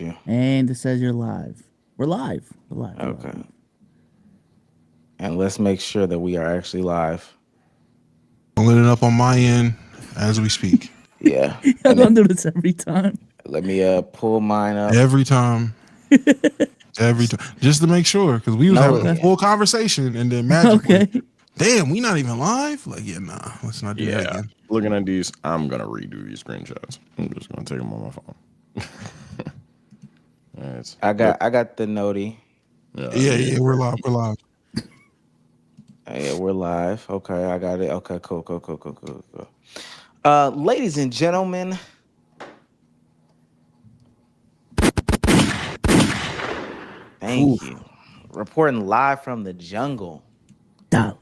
you. And it says you're live. We're live. We're live. We're Okay. live. And let's make sure that we are actually live. Pulling it up on my end as we speak. Yeah. I'm And gonna do this every time. let me pull mine up. Every time. Every time. Just to make sure. Because we was No, having a full conversation and then magically, Okay. damn, we not even live? Like, yeah, nah. Let's not do that Yeah. again. Looking at these, I'm gonna redo these screenshots. I'm just gonna take them on my phone. I got the noti. Yeah, we're live. We're live. Yeah, we're live. Okay, I got it. Okay, cool. Ladies and gentlemen, thank you. Reporting live from the jungle. Dolly.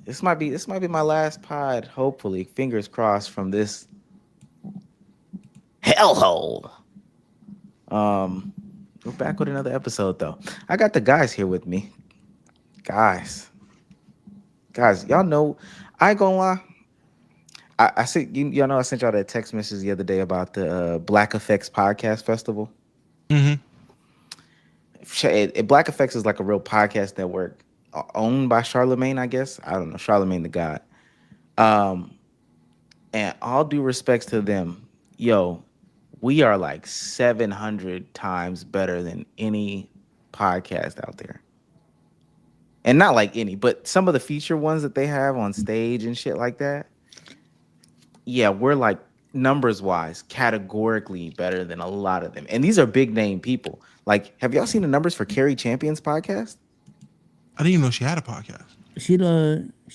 This might be my last pod. Hopefully, fingers crossed from this hellhole. We're back with another episode though. I got the guys here with me. Guys, y'all know I ain't gonna lie. I see y'all know I sent y'all that text message the other day about the Black Effects Podcast Festival. Mm-hmm. Black Effects is like a real podcast network owned by Charlemagne, I guess. I don't know, Charlemagne the God. And all due respects to them, yo, we are like 700 times better than any podcast out there. And not like any, but some of the feature ones that they have on stage and shit like that. Yeah, we're like numbers wise, categorically better than a lot of them. And these are big name people. Like, have y'all seen the numbers for Carrie Champion's podcast? I didn't even know she had a podcast. She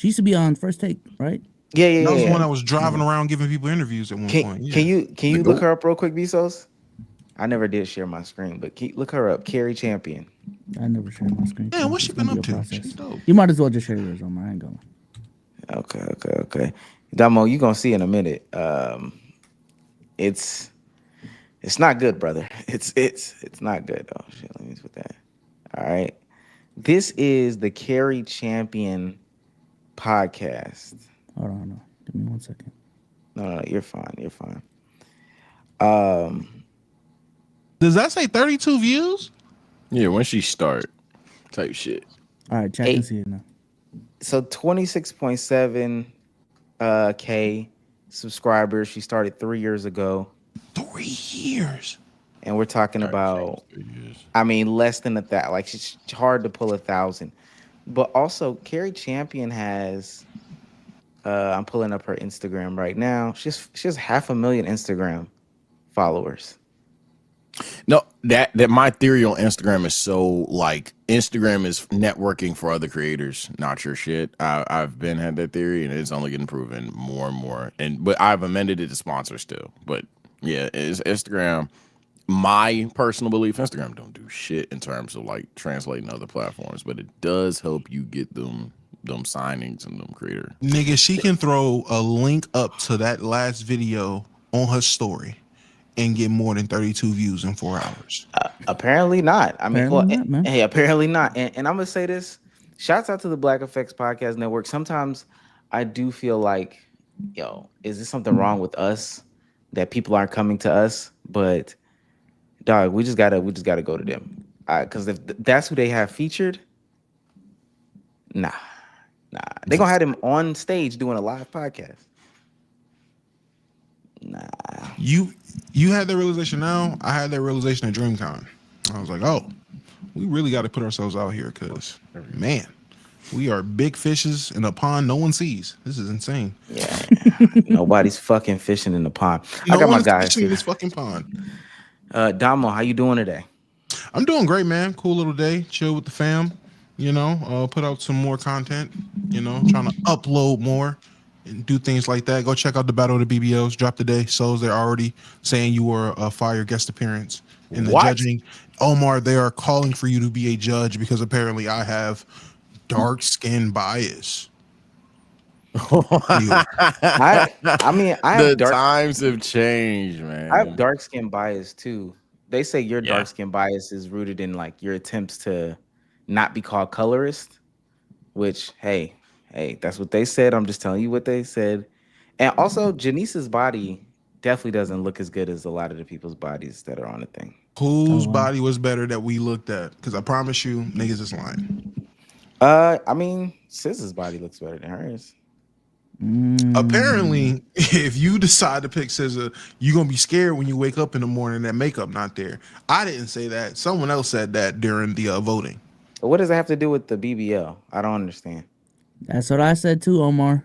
used to be on First Take, right? Yeah. That was the one that was driving around giving people interviews at one point. Yeah. Can you look her up real quick, Bsolz? I never did share my screen, but look her up, Carrie Champion. I never shared my screen. Yeah, what's she been up to? She's dope. You might as well just share yours, Omar. I ain't going. Okay. Domo, you gonna see in a minute. It's not good, brother. It's not good. Oh shit, let me put that. All right. This is the Carrie Champion podcast. Hold on, no. Give me 1 second. No, you're fine. Does that say 32 views? Yeah, when she start type shit. All right, chat can see it now. So 26.7 K subscribers. She started 3 years ago. 3 years. And we're talking about, I mean, less than that. Like, it's hard to pull 1,000. But also, Carrie Champion has, I'm pulling up her Instagram right now. She has 500,000 Instagram followers. No, that my theory on Instagram is so like Instagram is networking for other creators, not your shit. I've been had that theory and it's only getting proven more and more. But I've amended it to sponsor still. But yeah, is Instagram. My personal belief, Instagram don't do shit in terms of like translating other platforms, but it does help you get them signings and them creator. Nigga, she can throw a link up to that last video on her story and get more than 32 views in 4 hours. Apparently not. I mean, apparently not. And I'm gonna say this. Shouts out to the Black Effects Podcast Network. Sometimes I do feel like, yo, is this something wrong with us that people aren't coming to us? But dog, we just gotta go to them. Because if that's who they have featured, nah. They gonna have them on stage doing a live podcast. Nah. You had that realization now. I had that realization at DreamCon. I was like, oh, we really got to put ourselves out here because, man, we are big fishes in a pond no one sees. This is insane. Yeah, nobody's fucking fishing in the pond. I got my guys fishing in this fucking pond. Domo, how you doing today? I'm doing great, man. Cool little day. Chill with the fam. You know, put out some more content. You know, trying to upload more and do things like that. Go check out the Battle of the BBLs. Drop today. So they're already saying you were a fire guest appearance in the judging. Omar, they are calling for you to be a judge because apparently I have dark skin bias. I mean, times have changed, man. I have dark skin bias too. They say your dark skin bias is rooted in like your attempts to not be called colorist, which hey, that's what they said. I'm just telling you what they said. And also, Janice's body definitely doesn't look as good as a lot of the people's bodies that are on the thing. Whose wow. body was better that we looked at? Because I promise you, niggas is lying. I mean, SZA's body looks better than hers. Apparently, if you decide to pick SZA, you're gonna be scared when you wake up in the morning that makeup not there. I didn't say that. Someone else said that during the voting. But what does it have to do with the BBL? I don't understand. That's what I said too, Omar.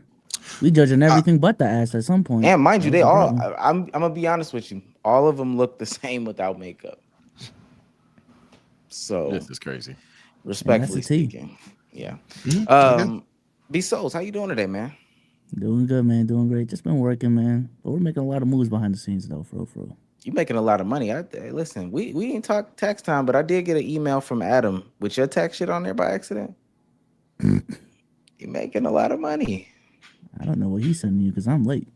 We judging everything but the ass at some point. And mind you, That they was the all. problem. I'm gonna be honest with you. All of them look the same without makeup. So This is crazy. respectfully the tea. speaking, yeah. Okay. Bsolz, how you doing today, man? Doing good, man. Doing great. Just been working, man. But we're making a lot of moves behind the scenes, though, for real. You making a lot of money. Listen, we didn't talk tax time, but I did get an email from Adam with your tax shit on there by accident. You making a lot of money. I don't know what he's sending you because I'm late.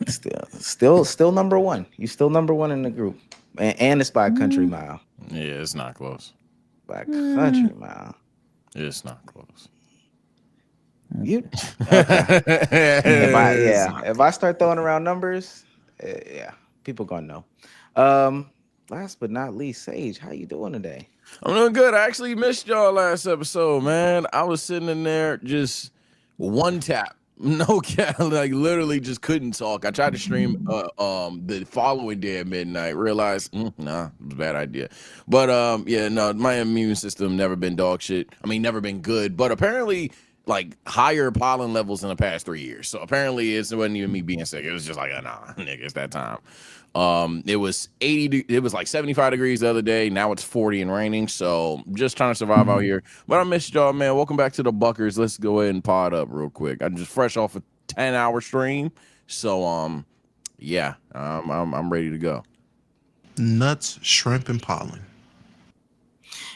Still number one. You still number one in the group, and it's by a country mile. Yeah, it's not close. By a country mile. It's not close. You. If If I start throwing around numbers, yeah, people gonna know. Last but not least, Sage, how you doing today? I'm doing good. I actually missed y'all last episode, man. I was sitting in there just one tap. No cap, like literally just couldn't talk. I tried to stream the following day at midnight, realized nah, it was a bad idea. But yeah, no, my immune system never been dog shit. I mean, never been good, but apparently like higher pollen levels in the past 3 years. So apparently it wasn't even me being sick. It was just like, nah, nigga, it's that time. It was 80, it was like 75 degrees the other day. Now it's 40 and raining. So just trying to survive out here. But I missed y'all, man. Welcome back to the Buckers. Let's go ahead and pod up real quick. I'm just fresh off a 10-hour stream. So yeah, I'm ready to go. Nuts, shrimp, and pollen.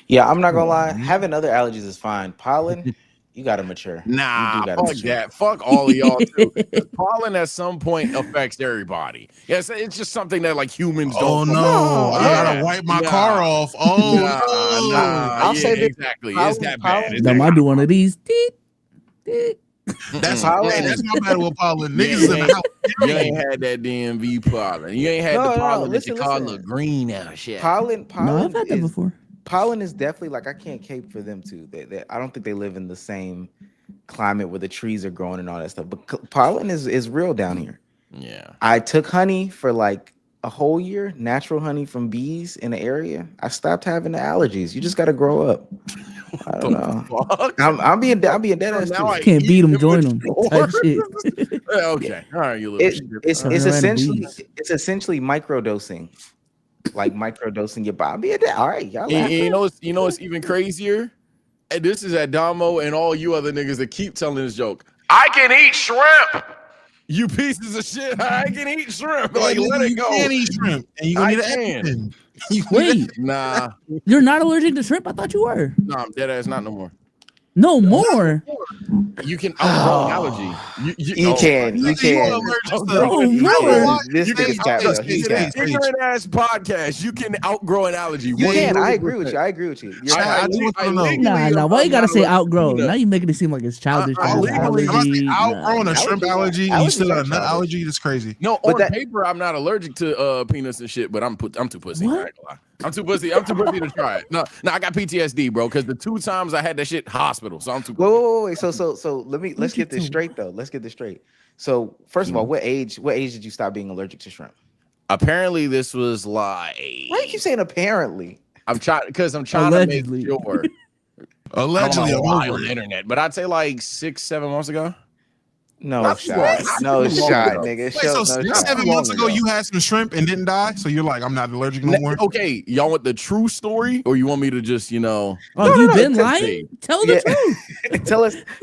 Yeah, I'm not gonna lie. Having other allergies is fine. Pollen, you gotta mature. Nah, You do gotta fuck mature. that. Fuck all of y'all too. Pollen at some point affects everybody. Yes, it's just something that like humans Oh don't. no, I gotta wipe my car off. Oh no. I'll yeah, say that exactly. It's that bad. It's That that might be one of these. Deet, deet. That's Pollen. hey, that's my battle with pollen. Niggas Yeah, in the house. You ain't had that DMV pollen. You ain't had No, the no, pollen listen, that you call listen. look green out shit. pollen No, I've had that is before. pollen is definitely like I can't cape for them too. I don't think they live in the same climate where the trees are growing and all that stuff. But pollen is real down here. Yeah. I took honey for like a whole year, natural honey from bees in the area. I stopped having the allergies. You just got to grow up. I don't know. Fuck? I'm being dead ass Now I too. Can't beat them, eat join them. before. Type shit. Okay. All right, you little shit. It's Turn around and essentially microdosing, like microdosing your body. I'm being dead. All right, y'all. And you laughing? know what's even crazier? And this is at Domo and all you other niggas that keep telling this joke. I can eat shrimp. You pieces of shit. I can eat shrimp. Like, let it you go. can't eat shrimp, and you gonna I need can. an EpiPen. Wait, Nah, you're not allergic to shrimp? I thought you were. I'm dead ass not no more. No more. You can outgrow an allergy. You can. You allergic to No You more. can. This You can, nigga's capping. Hey, He's hey, capping. hey, ignorant ass podcast. You can outgrow an allergy. You can. I 100%. agree with you. I agree with you. You're I right. just want to know. Nah. Why you gotta say outgrow? Now you making it seem like it's childish. I to have legally- I'm about to say allergy. outgrown a Nah. shrimp Allergies- allergy, and you still got a allergies nut are allergy. That's crazy. No, But on that- paper, I'm not allergic to peanuts and shit, but I'm too pussy. What? I ain't gonna lie. I'm too pussy. I'm too pussy to try it. No, I got PTSD, bro. Because the 2 times I had that shit, hospital. So I'm too. Wait. So let's get this to- straight though. Let's get this straight. So first of all, what age did you stop being allergic to shrimp? Apparently, this was like. Why do you keep saying apparently? I'm trying Allegedly. to make sure. Allegedly, I I'm don't lie over on the it. internet, but I'd say like 6-7 months ago. No Not shot. what? No Not too long shot, ago. nigga. Wait, Show, so no shot. 7 months ago, you had some shrimp and didn't die, so you're like, I'm not allergic no more. Okay, y'all want the true story, or you want me to just, Oh, No, you no, been tell- lying? Tell Yeah. the truth.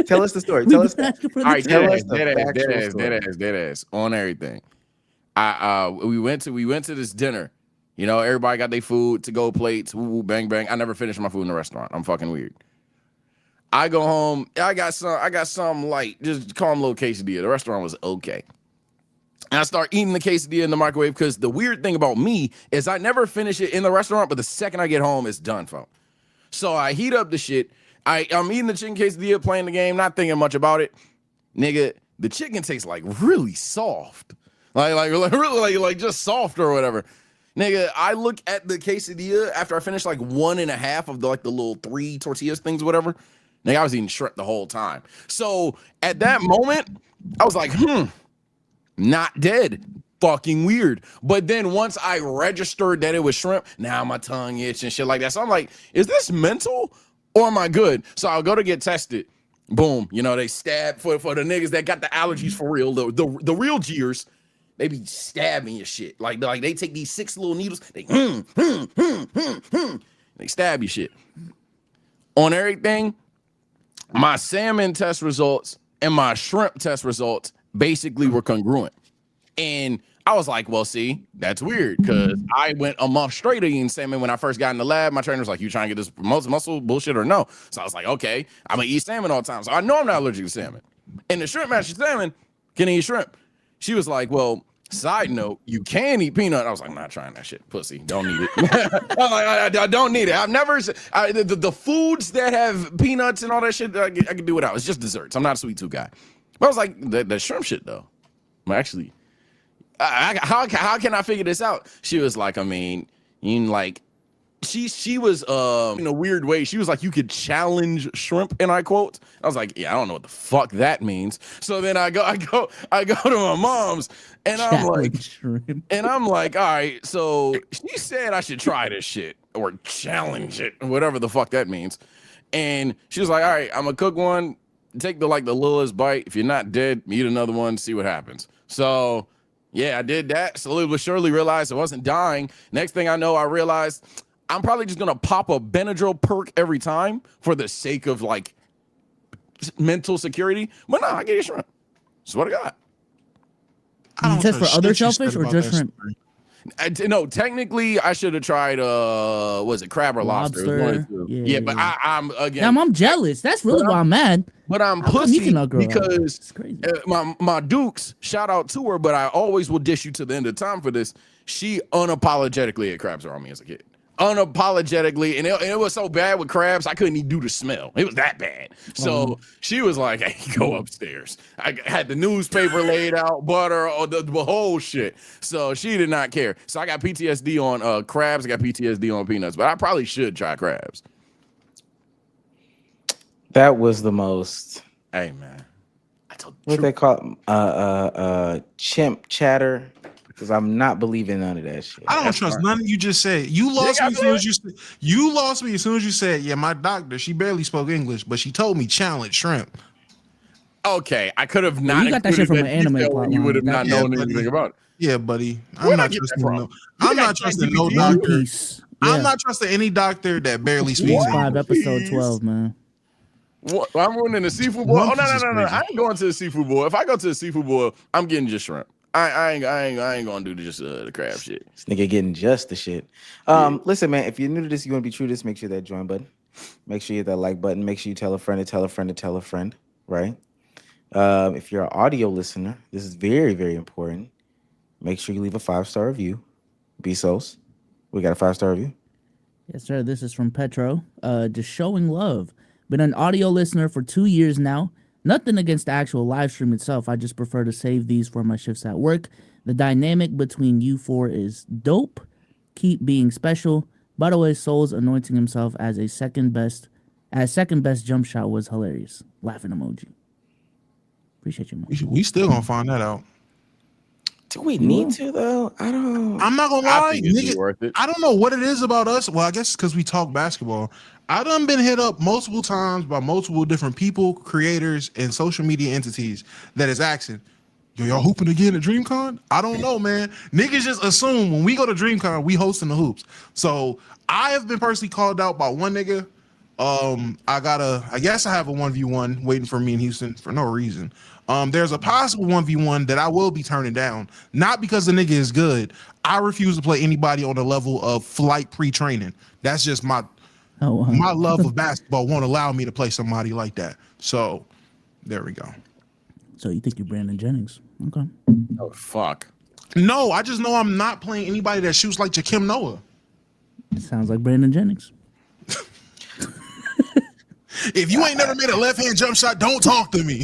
tell us the story. We've Tell us. been asking for All right, the tell truth. us the dead ass on everything. We went to this dinner. You know, everybody got their food to go plates. Woo, woo, bang bang. I never finished my food in the restaurant. I'm fucking weird. I go home. I got some light. Just calm little quesadilla. The restaurant was okay. And I start eating the quesadilla in the microwave because the weird thing about me is I never finish it in the restaurant, but the second I get home, it's done, folks. So I heat up the shit. I'm eating the chicken quesadilla, playing the game, not thinking much about it. Nigga, the chicken tastes like really soft. Like really like just soft or whatever. Nigga, I look at the quesadilla after I finished like 1.5 of the little 3 tortillas things, whatever. Nigga, I was eating shrimp the whole time. So at that moment, I was like, not dead. Fucking weird. But then once I registered that it was shrimp, now my tongue itch and shit like that. So I'm like, is this mental or am I good? So I'll go to get tested. Boom. You know, they stab for the niggas that got the allergies for real, the real Gers. They be stabbing your shit. Like they take these 6 little needles, they they stab your shit. On everything, my salmon test results and my shrimp test results basically were congruent. And I was like, well, see, that's weird because I went a month straight eating salmon when I first got in the lab. My trainer was like, you trying to get this muscle bullshit or no? So I was like, okay, I'm going to eat salmon all the time. So I know I'm not allergic to salmon. And the shrimp master salmon can eat shrimp. She was like, well, side note, you can eat peanut. I was like, I'm not trying that shit, pussy. Don't need it. I was like, I don't need it. I've never, the foods that have peanuts and all that shit, I can do without. It's just desserts. I'm not a sweet tooth guy. But I was like, the shrimp shit, though. I'm actually, how can I figure this out? She was like, I mean, you like, she was in a weird way. She was like, you could challenge shrimp, and I quote. I was like, yeah, I don't know what the fuck that means. So then I go to my mom's, and I'm like, all right. So she said I should try this shit or challenge it, whatever the fuck that means. And she was like, all right, I'm gonna cook one, take the littlest bite. If you're not dead, eat another one, see what happens. So yeah, I did that. Slowly but surely realized I wasn't dying. Next thing I know, I realized I'm probably just gonna pop a Benadryl perk every time for the sake of like mental security. But no, I get you shrimp. Swear to God. You test for other shellfish or just shrimp? No, technically I should have tried was it crab or lobster? Yeah, but I'm again. Now I'm jealous. That's really why I'm mad. But I'm pussy because my Dukes, shout out to her, but I always will dish you to the end of time for this. She unapologetically ate crabs around me as a kid. Unapologetically, and it was so bad with crabs, I couldn't even do the smell. It was that bad. So she was like, hey, go upstairs. I had the newspaper laid out, butter, or the whole shit. So she did not care. So I got PTSD on crabs. I got PTSD on peanuts, but I probably should try crabs. That was the most. Hey, man. I told what they call chimp chatter. Because I'm not believing none of that shit. I don't trust none of you just said. You lost me as soon as you said, yeah, my doctor, she barely spoke English, but she told me challenge shrimp. Okay, I could have not. You got that shit from an anime plot. You would have not known anything about it. Yeah, buddy. I'm not trusting no doctor. I'm not trusting any doctor that barely speaks English. 5 episode 12, man. What? I'm running the seafood boil. Oh no. I ain't going to the seafood boil. If I go to the seafood boil, I'm getting just shrimp. I ain't gonna do just the crab shit. This nigga getting just the shit. Listen, man, if you're new to this, you want to be true to this, make sure that join button. Make sure you hit that like button. Make sure you tell a friend to tell a friend to tell a friend, right? If you're an audio listener, this is very, very important. Make sure you leave a 5-star review. Bsolz, we got a 5-star review. Yes, sir. This is from Petro. Just showing love. Been an audio listener for 2 years now. Nothing against the actual live stream itself. I just prefer to save these for my shifts at work. The dynamic between you four is dope. Keep being special. By the way, Souls anointing himself as second best jump shot was hilarious. Laughing emoji. Appreciate you, man. We still gonna find that out. Do we need to though? I'm not gonna lie, nigga, worth it. I don't know what it is about us. Well, I guess because we talk basketball. I done been hit up multiple times by multiple different people, creators, and social media entities that is asking, yo, y'all hooping again at DreamCon? I don't know, man. Niggas just assume when we go to DreamCon, we hosting the hoops. So I have been personally called out by one nigga. I guess I have a 1v1 waiting for me in Houston for no reason. There's a possible 1v1 that I will be turning down, not because the nigga is good. I refuse to play anybody on the level of flight pre-training. That's just my love of basketball won't allow me to play somebody like that. So there we go. So you think you're Brandon Jennings? Okay. Oh fuck. No, I just know I'm not playing anybody that shoots like Jakim Noah. It sounds like Brandon Jennings. If you ain't never made a left-hand jump shot, don't talk to me.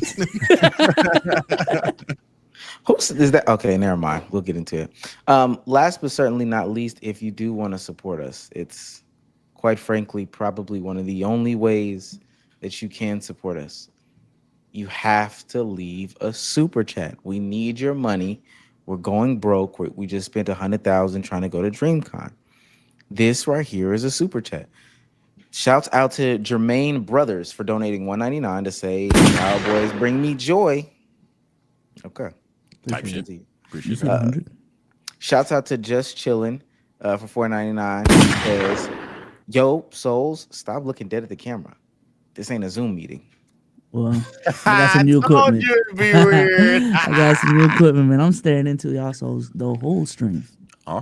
Who's is that? Okay, never mind. We'll get into it. Last but certainly not least, if you do want to support us, it's quite frankly probably one of the only ways that you can support us. You have to leave a super chat. We need your money. We're going broke. We just spent 100,000 trying to go to DreamCon. This right here is a super chat. Shouts out to Jermaine Brothers for donating $1.99 to say Cowboys bring me joy. Okay. Type shit. You Appreciate said that. 100? Shouts out to Just Chillin' for $4.99. Says, yo, Souls, stop looking dead at the camera. This ain't a Zoom meeting. Well, I got some new told equipment. you it'd be weird. I got some new equipment, man. I'm staring into y'all souls the whole stream. Huh?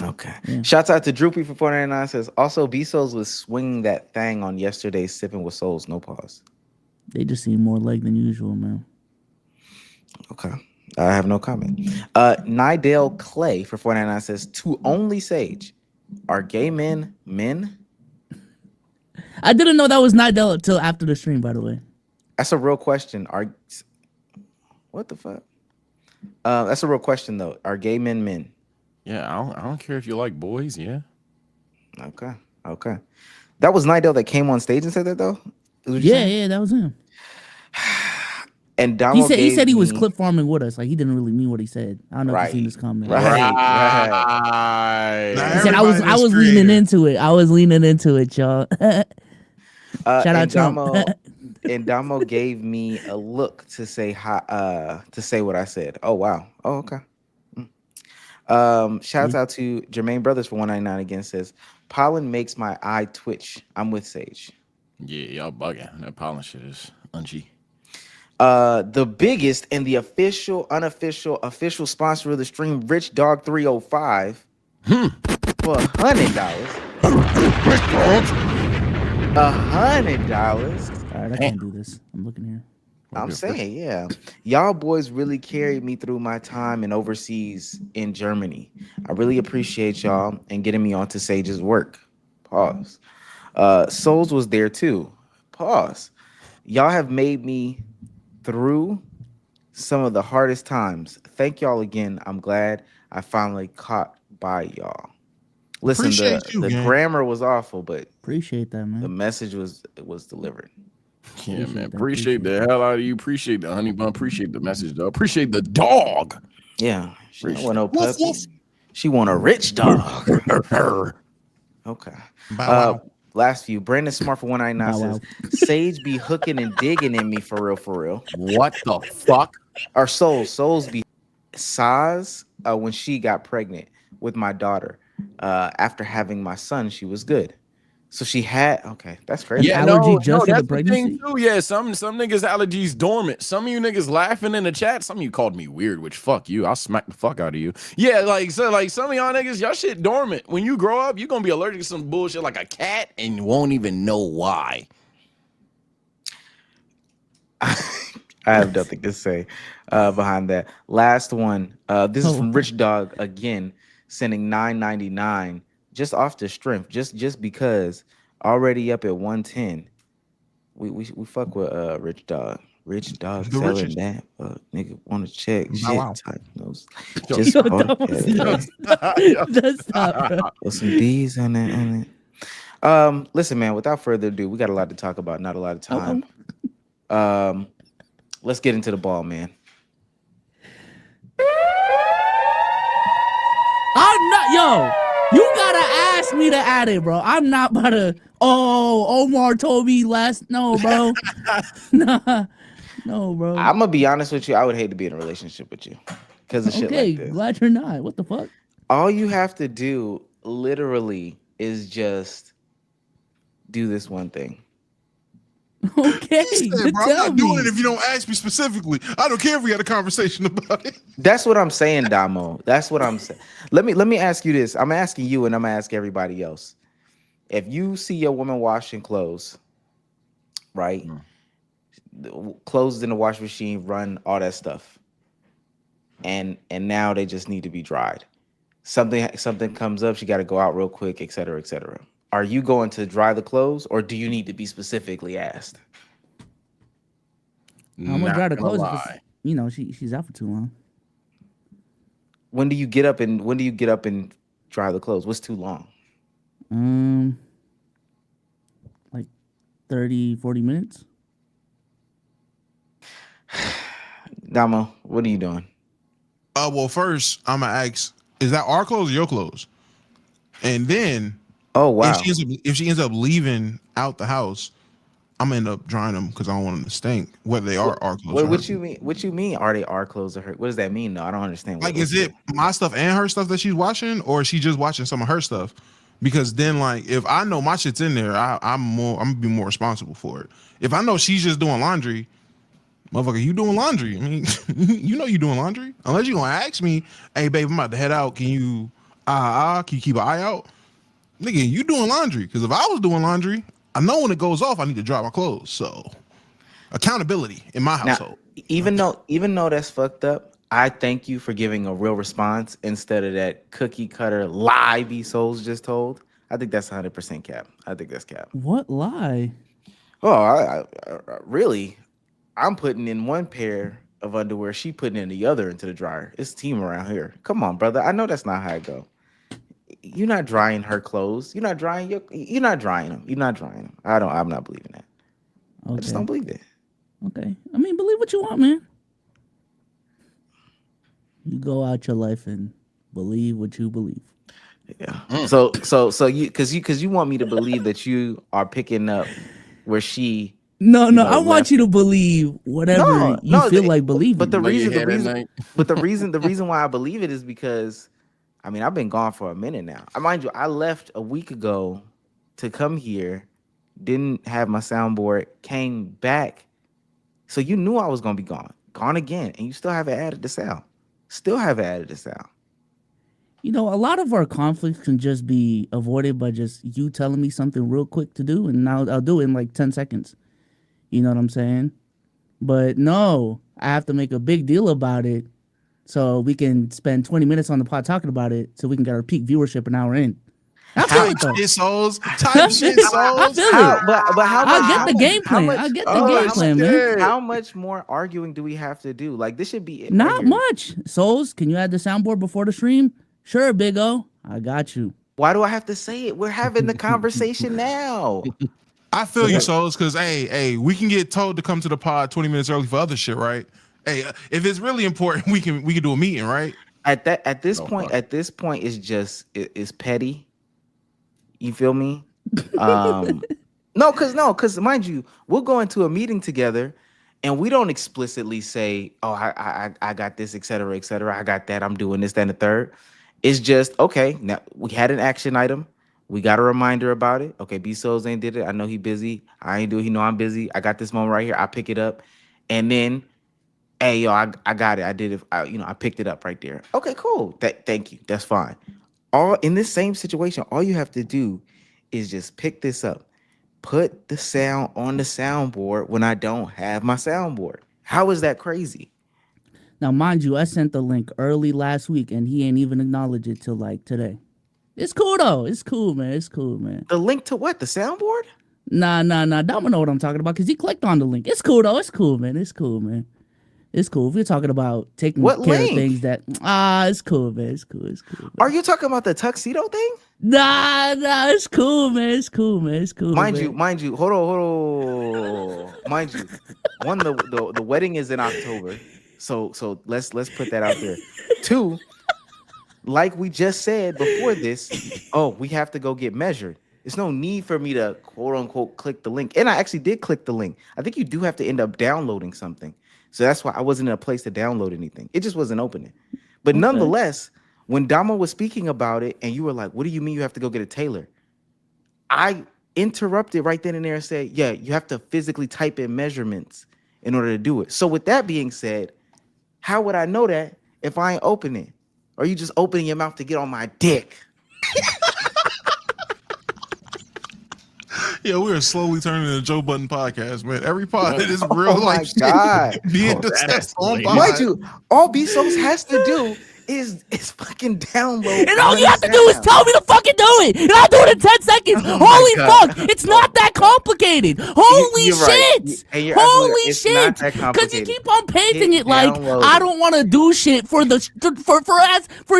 Okay. Yeah. Shouts out to Droopy for $4.99. Says, also, Bsolz was swinging that thing on yesterday's Sipping with Souls. No pause. They just seem more leg than usual, man. Okay. I have no comment. Nidale Clay for $4.99 says, to only Sage, are gay men men? I didn't know that was Nidell until after the stream, by the way. That's a real question. What the fuck? That's a real question though. Are gay men men? Yeah, I don't care if you like boys. Yeah. Okay. That was Nidell that came on stage and said that though? Is what you're saying? Yeah, that was him. And Domo He said he was me- clip farming with us. Like he didn't really mean what he said. I don't know if Right. you've seen this comment. Right. He said I was leaning into it. I was leaning into it, y'all. Shout out and Trump. Domo, and Domo gave me a look to say hi, to say what I said. Oh wow. Oh okay. Shouts out to Jermaine Brothers for $1.99 again. Says pollen makes my eye twitch. I'm with Sage. Yeah, y'all bugging. That pollen shit is ungee. The biggest and the official sponsor of the stream, Rich Dog 305, for $100. $100. All right, I can't do this. I'm looking here. I'm saying, yeah, y'all boys really carried me through my time in overseas in Germany. I really appreciate y'all and getting me onto Sage's work. Pause. Souls was there too. Pause. Y'all have made me through some of the hardest times. Thank y'all again. I'm glad I finally caught by y'all. Listen, the grammar was awful, but Appreciate that, man. the message was delivered. Yeah, man. Appreciate the hell out of you. Appreciate the honey bun. Appreciate the message, though. Appreciate the dog. Yeah, she don't want no puppy. She want a rich dog. Okay. Last few. Brandon Smart for $1.99 says Sage be hooking and digging in me for real. What the fuck? Our souls be Saz when she got pregnant with my daughter. After having my son, she was good. So she had that's crazy. Yeah, allergy just for that's the pregnancy? thing too. Yeah, some niggas allergies dormant. Some of you niggas laughing in the chat. Some of you called me weird, which fuck you. I'll smack the fuck out of you. Yeah, like some of y'all niggas, y'all shit dormant. When you grow up, you're gonna be allergic to some bullshit like a cat and you won't even know why. I have nothing to say behind that. Last one. This is from Rich Dog again, sending $9.99 just off the strength, just because already up at 110. We fuck with Rich Dog. Rich Dog selling that. Nigga want to check shit type those. Just stop, bro. Put some D's on that. Listen, man. Without further ado, we got a lot to talk about. Not a lot of time. Let's get into the ball, man. I'm not, yo. You gotta ask me to add it, bro. I'm not about to. Oh, Omar told me last. No, bro. Nah, no, bro. I'm gonna be honest with you. I would hate to be in a relationship with you because of shit like this. Glad you're not. What the fuck? All you have to do, literally, is just do this one thing. Okay, Bro, I'm not doing it if you don't ask me specifically. I don't care if we had a conversation about it. That's what I'm saying, Domo. That's what I'm saying. Let me ask you this. I'm asking you, and I'm gonna ask everybody else. If you see your woman washing clothes, right? Clothes in the washing machine, run all that stuff, and now they just need to be dried. Something comes up, she got to go out real quick, et cetera, et cetera. Are you going to dry the clothes, or do you need to be specifically asked? I'm gonna dry the clothes. she's out for too long. When do you get up and dry the clothes? What's too long? Like 30, 40 minutes. Damo, what are you doing? Well, first I'm gonna ask: is that our clothes or your clothes? And then, Oh wow. if she ends up leaving out the house, I'm gonna end up drying them because I don't want them to stink. Whether they are our clothes. or What her. you mean? What you mean? Are they our clothes or her? What does that mean? No, I don't understand. Like, is it my stuff and her stuff that she's watching, or is she just watching some of her stuff? Because then, like, if I know my shit's in there, I'm gonna be more responsible for it. If I know she's just doing laundry, motherfucker, you doing laundry? I mean, you doing laundry. Unless you gonna ask me, hey babe, I'm about to head out. Can you keep an eye out? Nigga, you doing laundry? Because if I was doing laundry, I know when it goes off, I need to dry my clothes. So accountability in my household. Now, even though that's fucked up, I thank you for giving a real response instead of that cookie cutter lie Bsolz just told. I think that's 100% cap. I think that's cap. What lie? Oh, I really, I'm putting in one pair of underwear. She putting in the other into the dryer. It's team around here. Come on, brother. I know that's not how it go. You're not drying her clothes. You're not drying them. You're not drying them. I'm not believing that. Okay. I just don't believe it. Okay. I mean, believe what you want, man. You go out your life and believe what you believe. Yeah. So you because you want me to believe that you are picking up where she. No, I want you to believe whatever you feel like believing. But the reason why I believe it is because, I mean, I've been gone for a minute now. Mind you, I left a week ago to come here, didn't have my soundboard, came back. So you knew I was gonna be gone again, and you still haven't added the sound. A lot of our conflicts can just be avoided by just you telling me something real quick to do, and now I'll do it in like 10 seconds. You know what I'm saying? But no, I have to make a big deal about it so we can spend 20 minutes on the pod talking about it so we can get our peak viewership an hour in. Type shit, Souls. Type shit, Souls. I feel it. But how much? I get the game plan. I get the game plan, man. How much more arguing do we have to do? Like, this should be it. Not much. Souls, can you add the soundboard before the stream? Sure, Big O. I got you. Why do I have to say it? We're having the conversation now. I feel you, Souls, because hey, we can get told to come to the pod 20 minutes early for other shit, right? Hey, if it's really important, we can do a meeting, right? At this point, it's petty. You feel me? No, because mind you, we'll go into a meeting together and we don't explicitly say, oh, I got this, et cetera, I got that, I'm doing this, that, and the third. It's just, okay, now we had an action item. We got a reminder about it. Okay, Bsolz ain't did it. I know he busy. I ain't do it. He know I'm busy. I got this moment right here. I pick it up. And then, hey, yo, I got it. I did it. I picked it up right there. Okay, cool. Thank you. That's fine. All in this same situation, all you have to do is just pick this up, put the sound on the soundboard when I don't have my soundboard. How is that crazy? Now, mind you, I sent the link early last week and he ain't even acknowledged it till like today. It's cool though. It's cool, man. The link to what? The soundboard? Nah. Don't know what I'm talking about because he clicked on the link. It's cool though. It's cool, man. It's cool. If you're talking about taking care of things that it's cool, man. It's cool. Man. Are you talking about the tuxedo thing? Nah, it's cool, man. It's cool. Mind you, hold on. Mind you, one, the wedding is in October. So let's put that out there. Two, like we just said before this, we have to go get measured. There's no need for me to quote unquote click the link. And I actually did click the link. I think you do have to end up downloading something. So that's why I wasn't in a place to download anything. It just wasn't opening. But nonetheless, when Domo was speaking about it and you were like, what do you mean you have to go get a tailor? I interrupted right then and there and said, yeah, you have to physically type in measurements in order to do it. So with that being said, how would I know that if I ain't opening? Or are you just opening your mouth to get on my dick? Yeah, we are slowly turning into Joe Budden podcast, man. Every pod is real life God. being discussed on pod. Mind you, all Bsolz has to do is fucking download. And all you have to do is tell me to fucking do it, and I'll do it in 10 seconds. Oh my Holy God. fuck, it's not that complicated. Holy You're right. shit. And you're Holy absolutely right. It's not shit. that Because you complicated. keep on painting Hit it like download I it. don't want to do shit for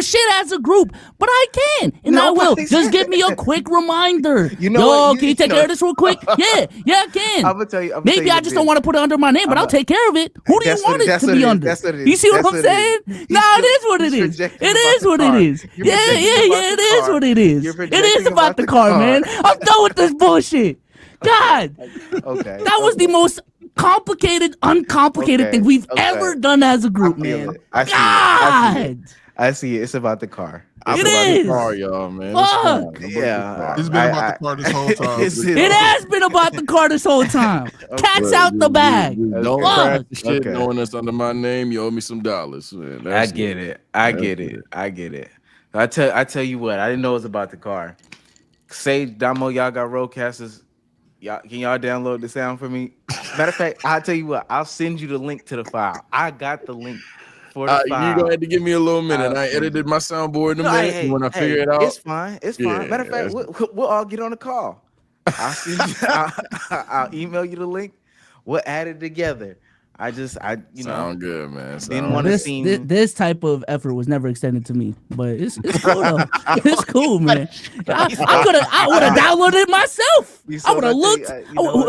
shit as a group, but I can, and I will. Nobody Just said give me a quick reminder. You know Yo, what? can you take care of this real quick? Yeah, I can. I'm gonna tell you. Maybe I just don't want to put it under my name, but I'll take care of it. Who do you want it to be under? That's what it is. You see what That's I'm what it saying? is. Nah, it is what it He's is. projecting It about is the what car. it is. You're Yeah, projecting about it the is car. what it is. You're It projecting is about the the car, man. I'm done with this bullshit. God, Okay. that was the most complicated, uncomplicated thing we've ever done as a group, man. I see God. it. I see it. It's about the car. It's It about is. the car, y'all, man. Fuck. Yeah. It's been about the car this whole time. It has been about the car this whole time. Cat's out the bag. Don't Fuck. crash the shit Okay. knowing that's under my name. You owe me some dollars. Man. I That's get it. I get it. I tell you what. I didn't know it was about the car. Say Domo, y'all got roadcasters. Y'all can y'all download the sound for me? Matter of fact, I'll tell you what. I'll send you the link to the file. I got the link for the file. You go ahead to give me a little minute. I edited my soundboard in a minute. Hey, when I figure it out, it's fine. It's fine. Yeah, Matter of fact, we'll all get on the call. I'll send you. I'll email you the link. We'll add it together. I sound good, man. didn't want to This, seem. this type of effort was never extended to me, but it's cool though. It's cool, man. I would have downloaded it myself. I would have looked.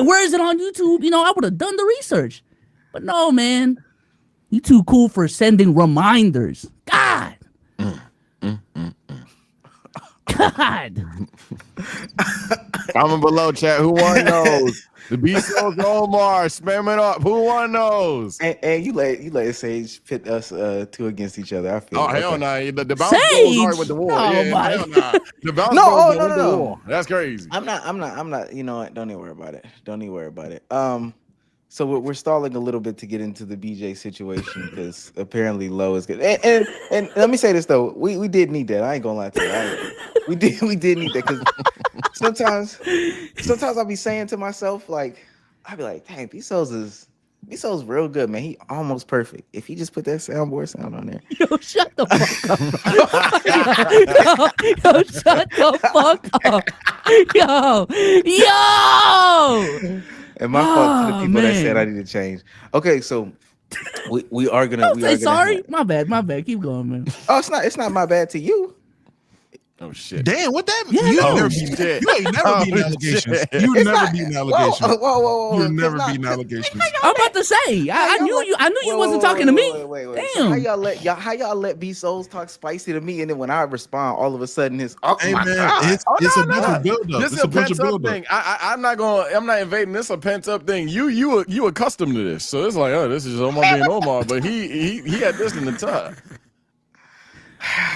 Where is it on YouTube? I would have done the research. But no, man, you too cool for sending reminders. God. God. Comment below, chat. Who won those? The Bsolz Omar, spam it up. Who won those? And you let Sage pit us two against each other. I feel. Oh hell okay. no! The bounce goes hard with the war. Oh, Yeah, my. hell nah. The bounce No, goes no, with no. the war. That's crazy. I'm not. You know what? Don't even worry about it. Don't even worry about it. So we're stalling a little bit to get into the BJ situation because apparently Low is good. And let me say this though, we did need that. I ain't gonna lie to you. We did need that because sometimes I'll be saying to myself like, I'll be like, dang, Bsolz real good, man. He almost perfect. If he just put that soundboard sound on there. Yo, shut the fuck up. Yo, shut the fuck up. Yo. And my fault to the people that man. said I need to change. Okay, so we are gonna. Don't say sorry. My bad. Keep going, man. Oh, it's not my bad to you. Oh shit! Damn, what that? Yeah, You no. ain't never Shit. beating allegations. shit. You never beating allegations. Whoa. You it's never not- beating allegations. I'm about to say. I knew you wasn't talking to me. Wait. So Damn. how y'all let Bsolz talk spicy to me, and then when I respond, all of a sudden it's oh Hey my man, God. it's a bunch of buildup. This It's is a bunch pent of up buildup. thing. I'm not invading. This is a pent up thing. You accustomed to this, so it's like, oh, this is Omar being Omar, but he had this in the top.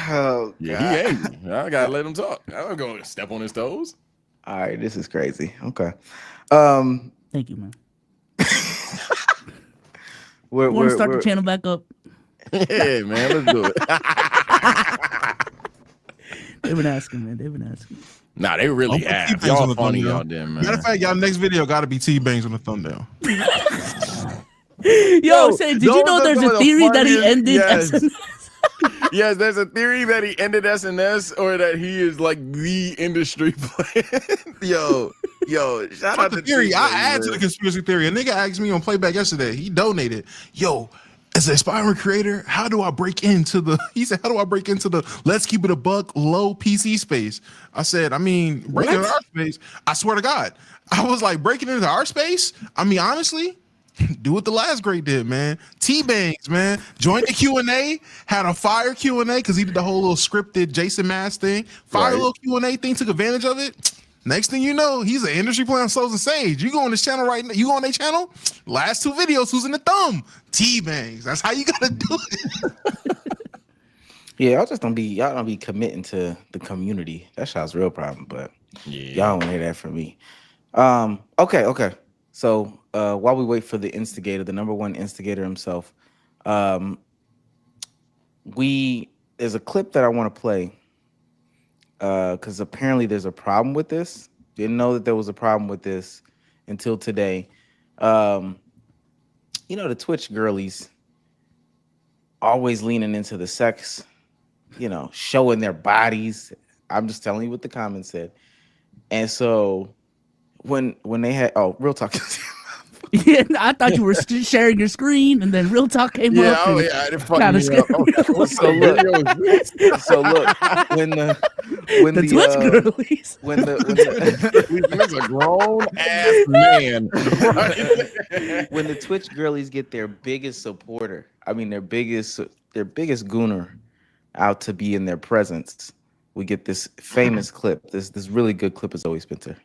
Oh, Yeah, God. he angry. I gotta let him talk. I don't go step on his toes. All right, this is crazy. Okay. Thank you, man. We're, You want to start the channel back up? Yeah, man, let's do it. They've been asking, man. They've been asking. Nah, they really Don't put have. T-Bangs on Y'all the funny, thumbnail. y'all damn man. Matter of fact, y'all next video got to be T-Bangs on the thumbnail. Yo, say, did you know those there's are a the theory that he funniest- ended yes. SNS? Yes, there's a theory that he ended SNS or that he is like the industry player. yo, shout Fuck out the to theory. I T-Bangs, add to man. the conspiracy theory. A nigga asked me on playback yesterday. He donated. Yo, as an aspiring creator, how do I break into the? He said, how do I break into the? Let's keep it a buck low PC space. I said, I mean, breaking into our space. I swear to God, I was like breaking into our space. I mean, honestly. Do what the last great did, man. T-Bangs, man. Joined the Q&A, had a fire Q&A because he did the whole little scripted Jason Mass thing. Fire Right. little Q&A thing, took advantage of it. Next thing you know, he's an industry player on Souls and Sage. You go on this channel right now. You go on their channel. Last two videos, who's in the thumb? T-Bangs. That's how you gotta do it. Yeah, y'all don't be committing to the community. That's y'all's real problem, but y'all don't hear that from me. Okay. So while we wait for the instigator, the number one instigator himself, there's a clip that I want to play because apparently there's a problem with this. Didn't know that there was a problem with this until today. The Twitch girlies always leaning into the sex showing their bodies. I'm just telling you what the comments said. And so when they had real talk. Yeah, I thought you were sharing your screen, and then Real Talk came Yeah, up. oh and yeah, it fucked kinda me scared up. me. So look, when the Twitch girlies. He's a grown ass man. when the Twitch girlies get their biggest supporter, I mean their biggest gooner out to be in their presence, we get this famous clip, this really good clip of Zoe Spencer.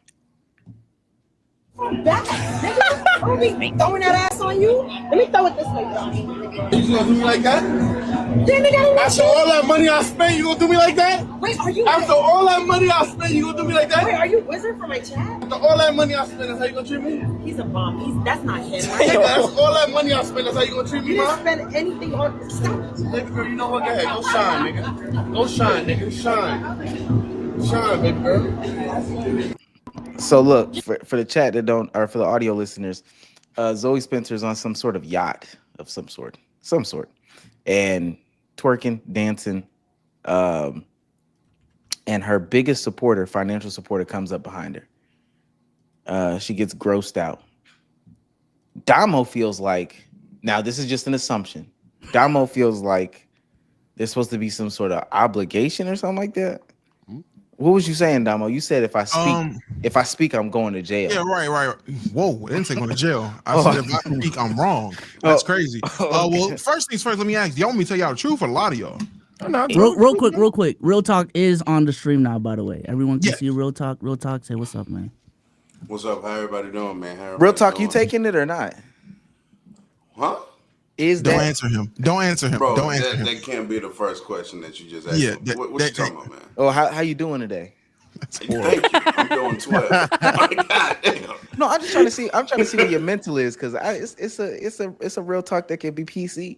Back, nigga. Don't be throwing that ass on you. Let me throw it this way, dog. You gonna do me like that? Yeah, nigga, After all that money I spent, you gonna do me like that? wait, are you? After all that money I spent, you gonna do me like that? Wait, are you Wizard for my chat? After all that money I spent, that's how you gonna treat me? He's a bum. That's not him. Nigga, that's all that money I spent, that's how you gonna treat You me, didn't man? spend anything on. Stop. Nigga, girl, you know what? Go ahead, go shine, nigga. Go shine, nigga, shine. Shine, baby girl. So look, for the chat that don't, or for the audio listeners, Zoe Spencer's on some sort of yacht of some sort, and twerking, dancing, and her biggest supporter, financial supporter, comes up behind her. She gets grossed out. Domo feels like, now this is just an assumption, Domo feels like there's supposed to be some sort of obligation or something like that. What was you saying, Domo? You said if I speak, I'm going to jail. Yeah, right. Whoa, I didn't say going to jail. I said if I speak, I'm wrong. That's crazy. Well, first things first, let me ask, y'all want me to tell y'all the truth or a lot of y'all? Real quick. Real Talk is on the stream now, by the way. Everyone can see Real Talk. Real Talk, say what's up, man. What's up? How everybody doing, man? Real Talk, you taking it or not? Huh? Don't answer him. Don't answer him. Bro, Don't answer him. that can't be the first question that you just asked. Yeah, what you talking about, man? Oh, how you doing today? Thank you. I'm doing 12. God damn. No, I'm just trying to see. I'm trying to see where your mental is, because it's a real talk that can be PC,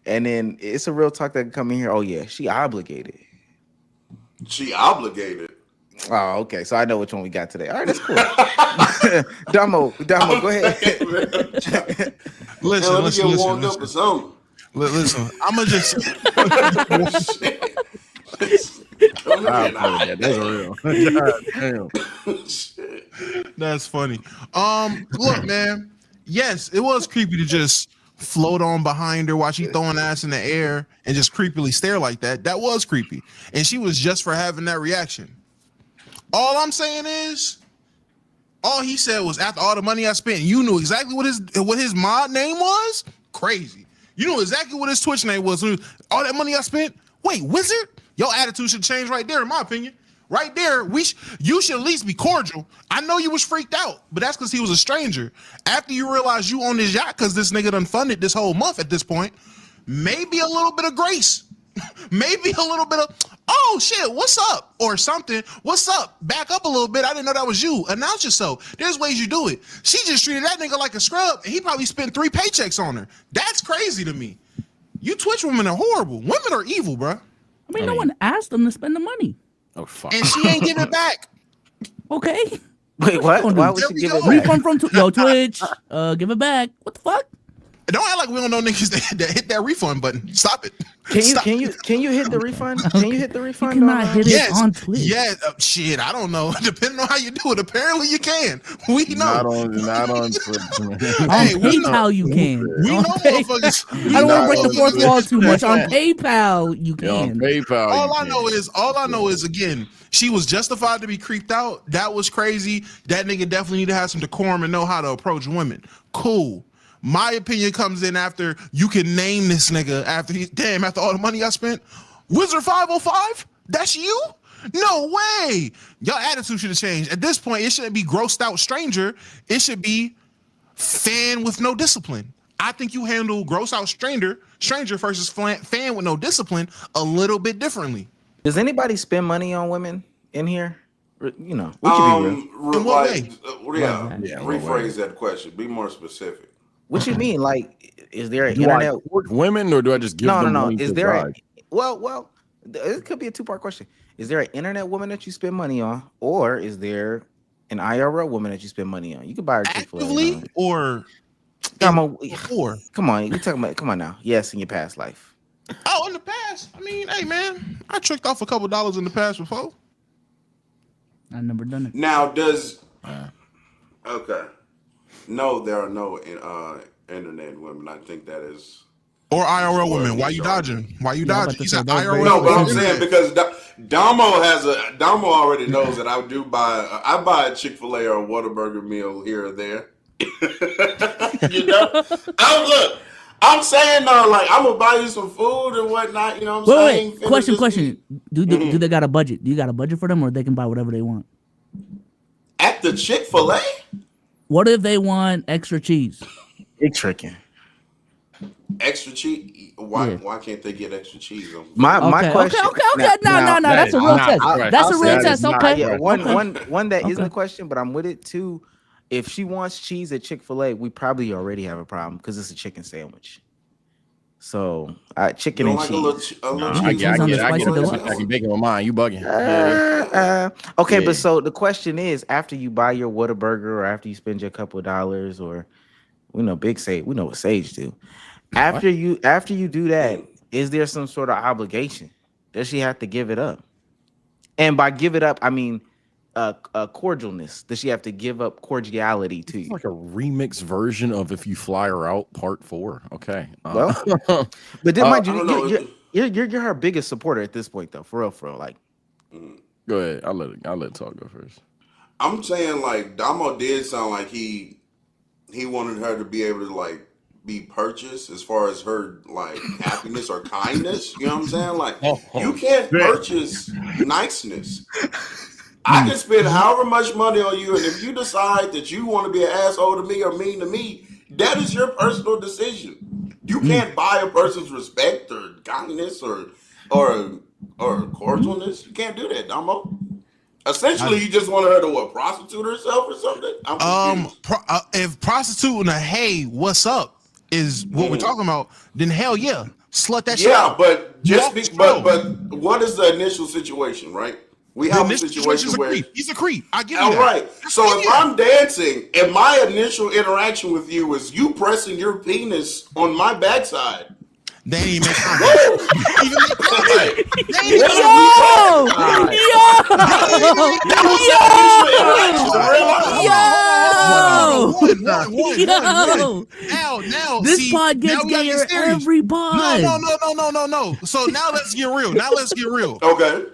and then it's a real talk that can come in here. Oh yeah, she obligated. She obligated. Oh, okay. So I know which one we got today. All right, that's cool. Domo, go ahead. Let me get warmed listen. up or something. Listen, I'm gonna just. That's real. God damn. That's funny. Look, man. Yes, it was creepy to just float on behind her while she throwing ass in the air and just creepily stare like that. That was creepy, and she was just for having that reaction. All I'm saying is, all he said was, after all the money I spent, you knew exactly what his mod name was. Crazy. You knew exactly what his Twitch name was. All that money I spent. Wait, Wizard? Your attitude should change right there, in my opinion. Right there, you should at least be cordial. I know you was freaked out, but that's because he was a stranger. After you realize you on this yacht because this nigga done funded this whole month at this point, maybe a little bit of grace. Maybe a little bit of, oh shit, what's up? Or something. What's up? Back up a little bit. I didn't know that was you. Announce yourself. There's ways you do it. She just treated that nigga like a scrub, and he probably spent 3 paychecks on her. That's crazy to me. You Twitch women are horrible. Women are evil, bro. I mean, no one asked them to spend the money. Oh fuck. And she ain't give it back. Okay. Wait, what? Why Why would she give it back? Refund from Twitch. Give it back. What the fuck? Don't act like we don't know niggas that hit that refund button. Stop it. Can Stop. you hit the refund? Can you hit the refund? You cannot hit it Yes. on Twitch. Yeah. Shit. I don't know. Depending on how you do it, apparently you can. We know. Not on Twitch, man. Hey, On we know. PayPal you can. We On know Pay- motherfuckers. I don't want to break the know fourth motherfuckers. wall too much. On PayPal you Yeah, on can. PayPal. All I know is again, she was justified to be creeped out. That was crazy. That nigga definitely need to have some decorum and know how to approach women. Cool. My opinion comes in after you can name this nigga after all the money I spent. Wizard 505? That's you? No way. Your attitude should have changed. At this point, it shouldn't be grossed out stranger. It should be fan with no discipline. I think you handle gross out stranger versus fan with no discipline a little bit differently. Does anybody spend money on women in here? You know, we can be real. In what way? Rephrase that question. Be more specific. What you mean? Like, is there an Do I internet? support women or do I just give them No. money Is to there drive? well, it could be a 2-part question. Is there an internet woman that you spend money on, or is there an IRL woman that you spend money on? You could buy her Chick-fil-A. Actively or Come on, before? come on. You talking about? Come on now. Yes, in your past life. Oh, in the past. past. I mean, hey man, I tricked off a couple dollars in the past before. I've never done it. Now, does okay? No, there are no internet women. I think that is. Or IRL women. Why you dodging? Why you Yeah, I'm about dodging? to He say, said those IRL. very No, but I'm women. saying because Domo already knows that I do I buy a Chick-fil-A or a Whataburger meal here or there. You know, I'm saying though, like I'm gonna buy you some food and whatnot. You know what I'm saying? Wait. Question. Do they got a budget? Do you got a budget for them, or they can buy whatever they want? At the Chick-fil-A? What if they want extra cheese? Big tricking. Extra cheese? Why can't they get extra cheese? My Okay. question. No. That's a real test. That's a real test. Okay. Yeah, one that isn't a question, but I'm with it too. If she wants cheese at Chick-fil-A, we probably already have a problem because it's a chicken sandwich. So chicken You and don't like cheese. a little You cheese? get cheese on the spicy deluxe? I can bake it with mine. You bugging? Okay, Yeah. but so the question is, after you buy your Whataburger or after you spend your couple of dollars, or we know Big Sage, we know what Sage do. After you do that, is there some sort of obligation? Does she have to give it up? And by give it up, I mean cordialness. Does she have to give up cordiality to It's you? like a remix version of If You Fly Her Out Part 4. Okay. Well, but then mind I don't know. you're her biggest supporter at this point, though. For real. Like, Go ahead. I'll let Talk go first. I'm saying like Domo did sound like he wanted her to be able to like be purchased as far as her like happiness or kindness. You know what I'm saying? Like you can't purchase niceness. I can spend however much money on you, and if you decide that you want to be an asshole to me or mean to me, that is your personal decision. You can't buy a person's respect or kindness or cordialness. You can't do that, Domo. Essentially, you just wanted her to prostitute herself or something. I'm confused. If prostituting a hey, what's up is what we're talking about, then hell yeah, slut that shit Yeah, out. but Walk but what is the initial situation, right? We have a This situation situation's a where creep. He's a creep. I give you all that. right. So if I'm dancing and my initial interaction with you is you pressing your penis on my backside, They ain't even make contact. They ain't even make contact. They ain't even Now, This see, pod now gets we gotta gayer get serious. every pod. No. So now let's get real. okay.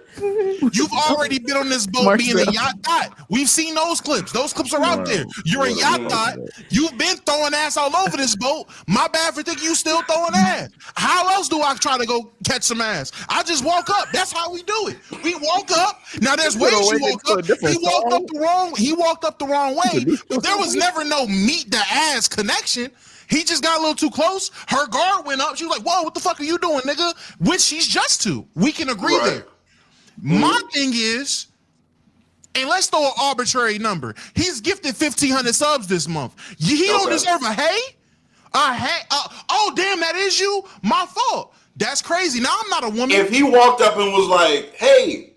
You've already been on this boat being a yacht thot. We've seen those clips. Those clips are out there. You're a yacht thot. You've been throwing ass all over this boat. My bad for thinking you still throwing ass. How else do I try to go catch some ass? I just walk up. That's how we do it. We walk up. Now there's ways you walk up. He walked up the wrong way. But there was never no meet the ass connection. He just got a little too close. Her guard went up. She was like, "Whoa, what the fuck are you doing, nigga?" Which she's just to. We can agree there. My thing is, and let's throw an arbitrary number. He's gifted 1,500 subs this month. He don't deserve a hey? A hey? Oh, damn, that is you? My fault. That's crazy. Now, I'm not a woman. If he walked up and was like, "Hey,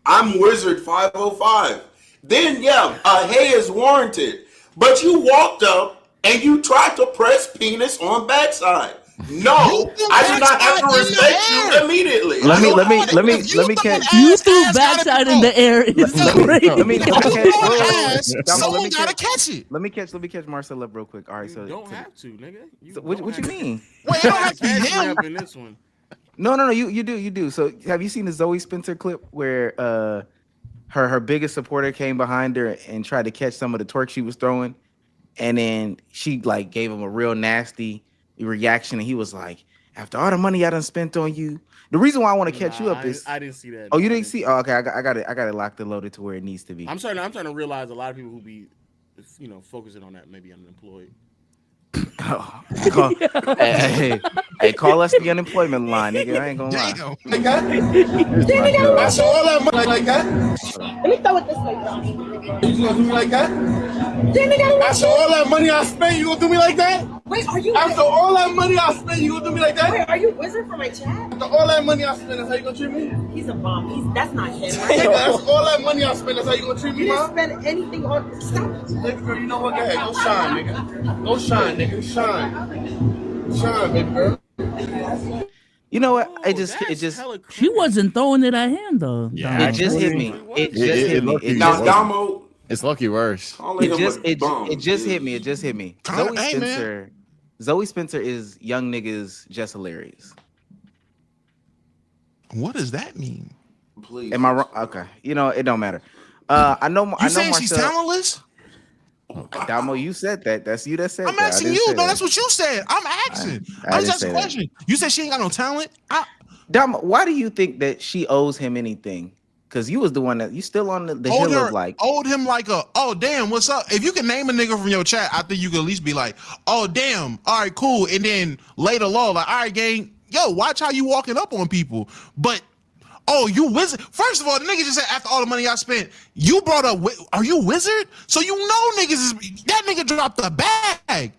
I'm Wizard 505," then yeah, a hey is warranted. But you walked up and you tried to press penis on backside. No, I do not have to respect you immediately. let me catch. You threw backside in the air. It's crazy. Someone gotta catch it. Let me catch Marcel up real quick. All right, so don't have to, nigga. so what you mean? Wait, it don't have to be him. In this one. No, you do. So have you seen the Zoe Spencer clip where her biggest supporter came behind her and tried to catch some of the torque she was throwing, and then she like gave him a real nasty reaction, and he was like, "After all the money I done spent on you." The reason why I want to catch you up is I didn't see that. Oh, you didn't see? Oh, okay, I got it locked and loaded to where it needs to be. I'm trying to realize a lot of people who be, focusing on that maybe unemployed. Hey, call us the unemployment line, nigga. I ain't gonna lie. Like that? I saw all that money like that. Let me throw it this way, bro. You gonna do me like that? After all that money I spent, you gonna do me like that? Wait, are you? After all that money I spent, you gonna do me like that? Wait, are you Wizard for my chat? After all that money I spent, that's how you gonna treat me? He's a bomb. That's not him. Nigga, that's all that money I spent, that's how you gonna treat me, You man? didn't spend anything on. Stop. Nigga, girl, you know what? Go ahead, go shine, nigga. Go shine, nigga. Shine. Shine, baby girl. You know what? Oh, It just hella She cringe. wasn't throwing it at him though. Yeah, Damo. it just hit me. It just hit me. It Now just hit me. Damo, It's lucky worse. calling him a bum. It just hit me. It just hit me. Hey, man. Zoe Spencer is young niggas just hilarious. What does that mean? Please. Am I wrong? Okay. You know, it don't matter. I know. You saying she's talentless? Damo, you said that. That's you that said I'm that. I asking didn't you. say No, that. that's what you said. I'm asking. I I'm didn't just asking say a that. question. You said she ain't got no talent. Damo, why do you think that she owes him anything? Because you was the one that you still on the hill of like. Owed him like a, oh damn, what's up? If you can name a nigga from your chat, I think you could at least be like, oh damn, all right, cool. And then later law, like, all right, gang, yo, watch how you walking up on people. But oh, you wizard. First of all, the nigga just said after all the money I spent, you brought up, are you wizard? So you know niggas is, that nigga dropped the bag.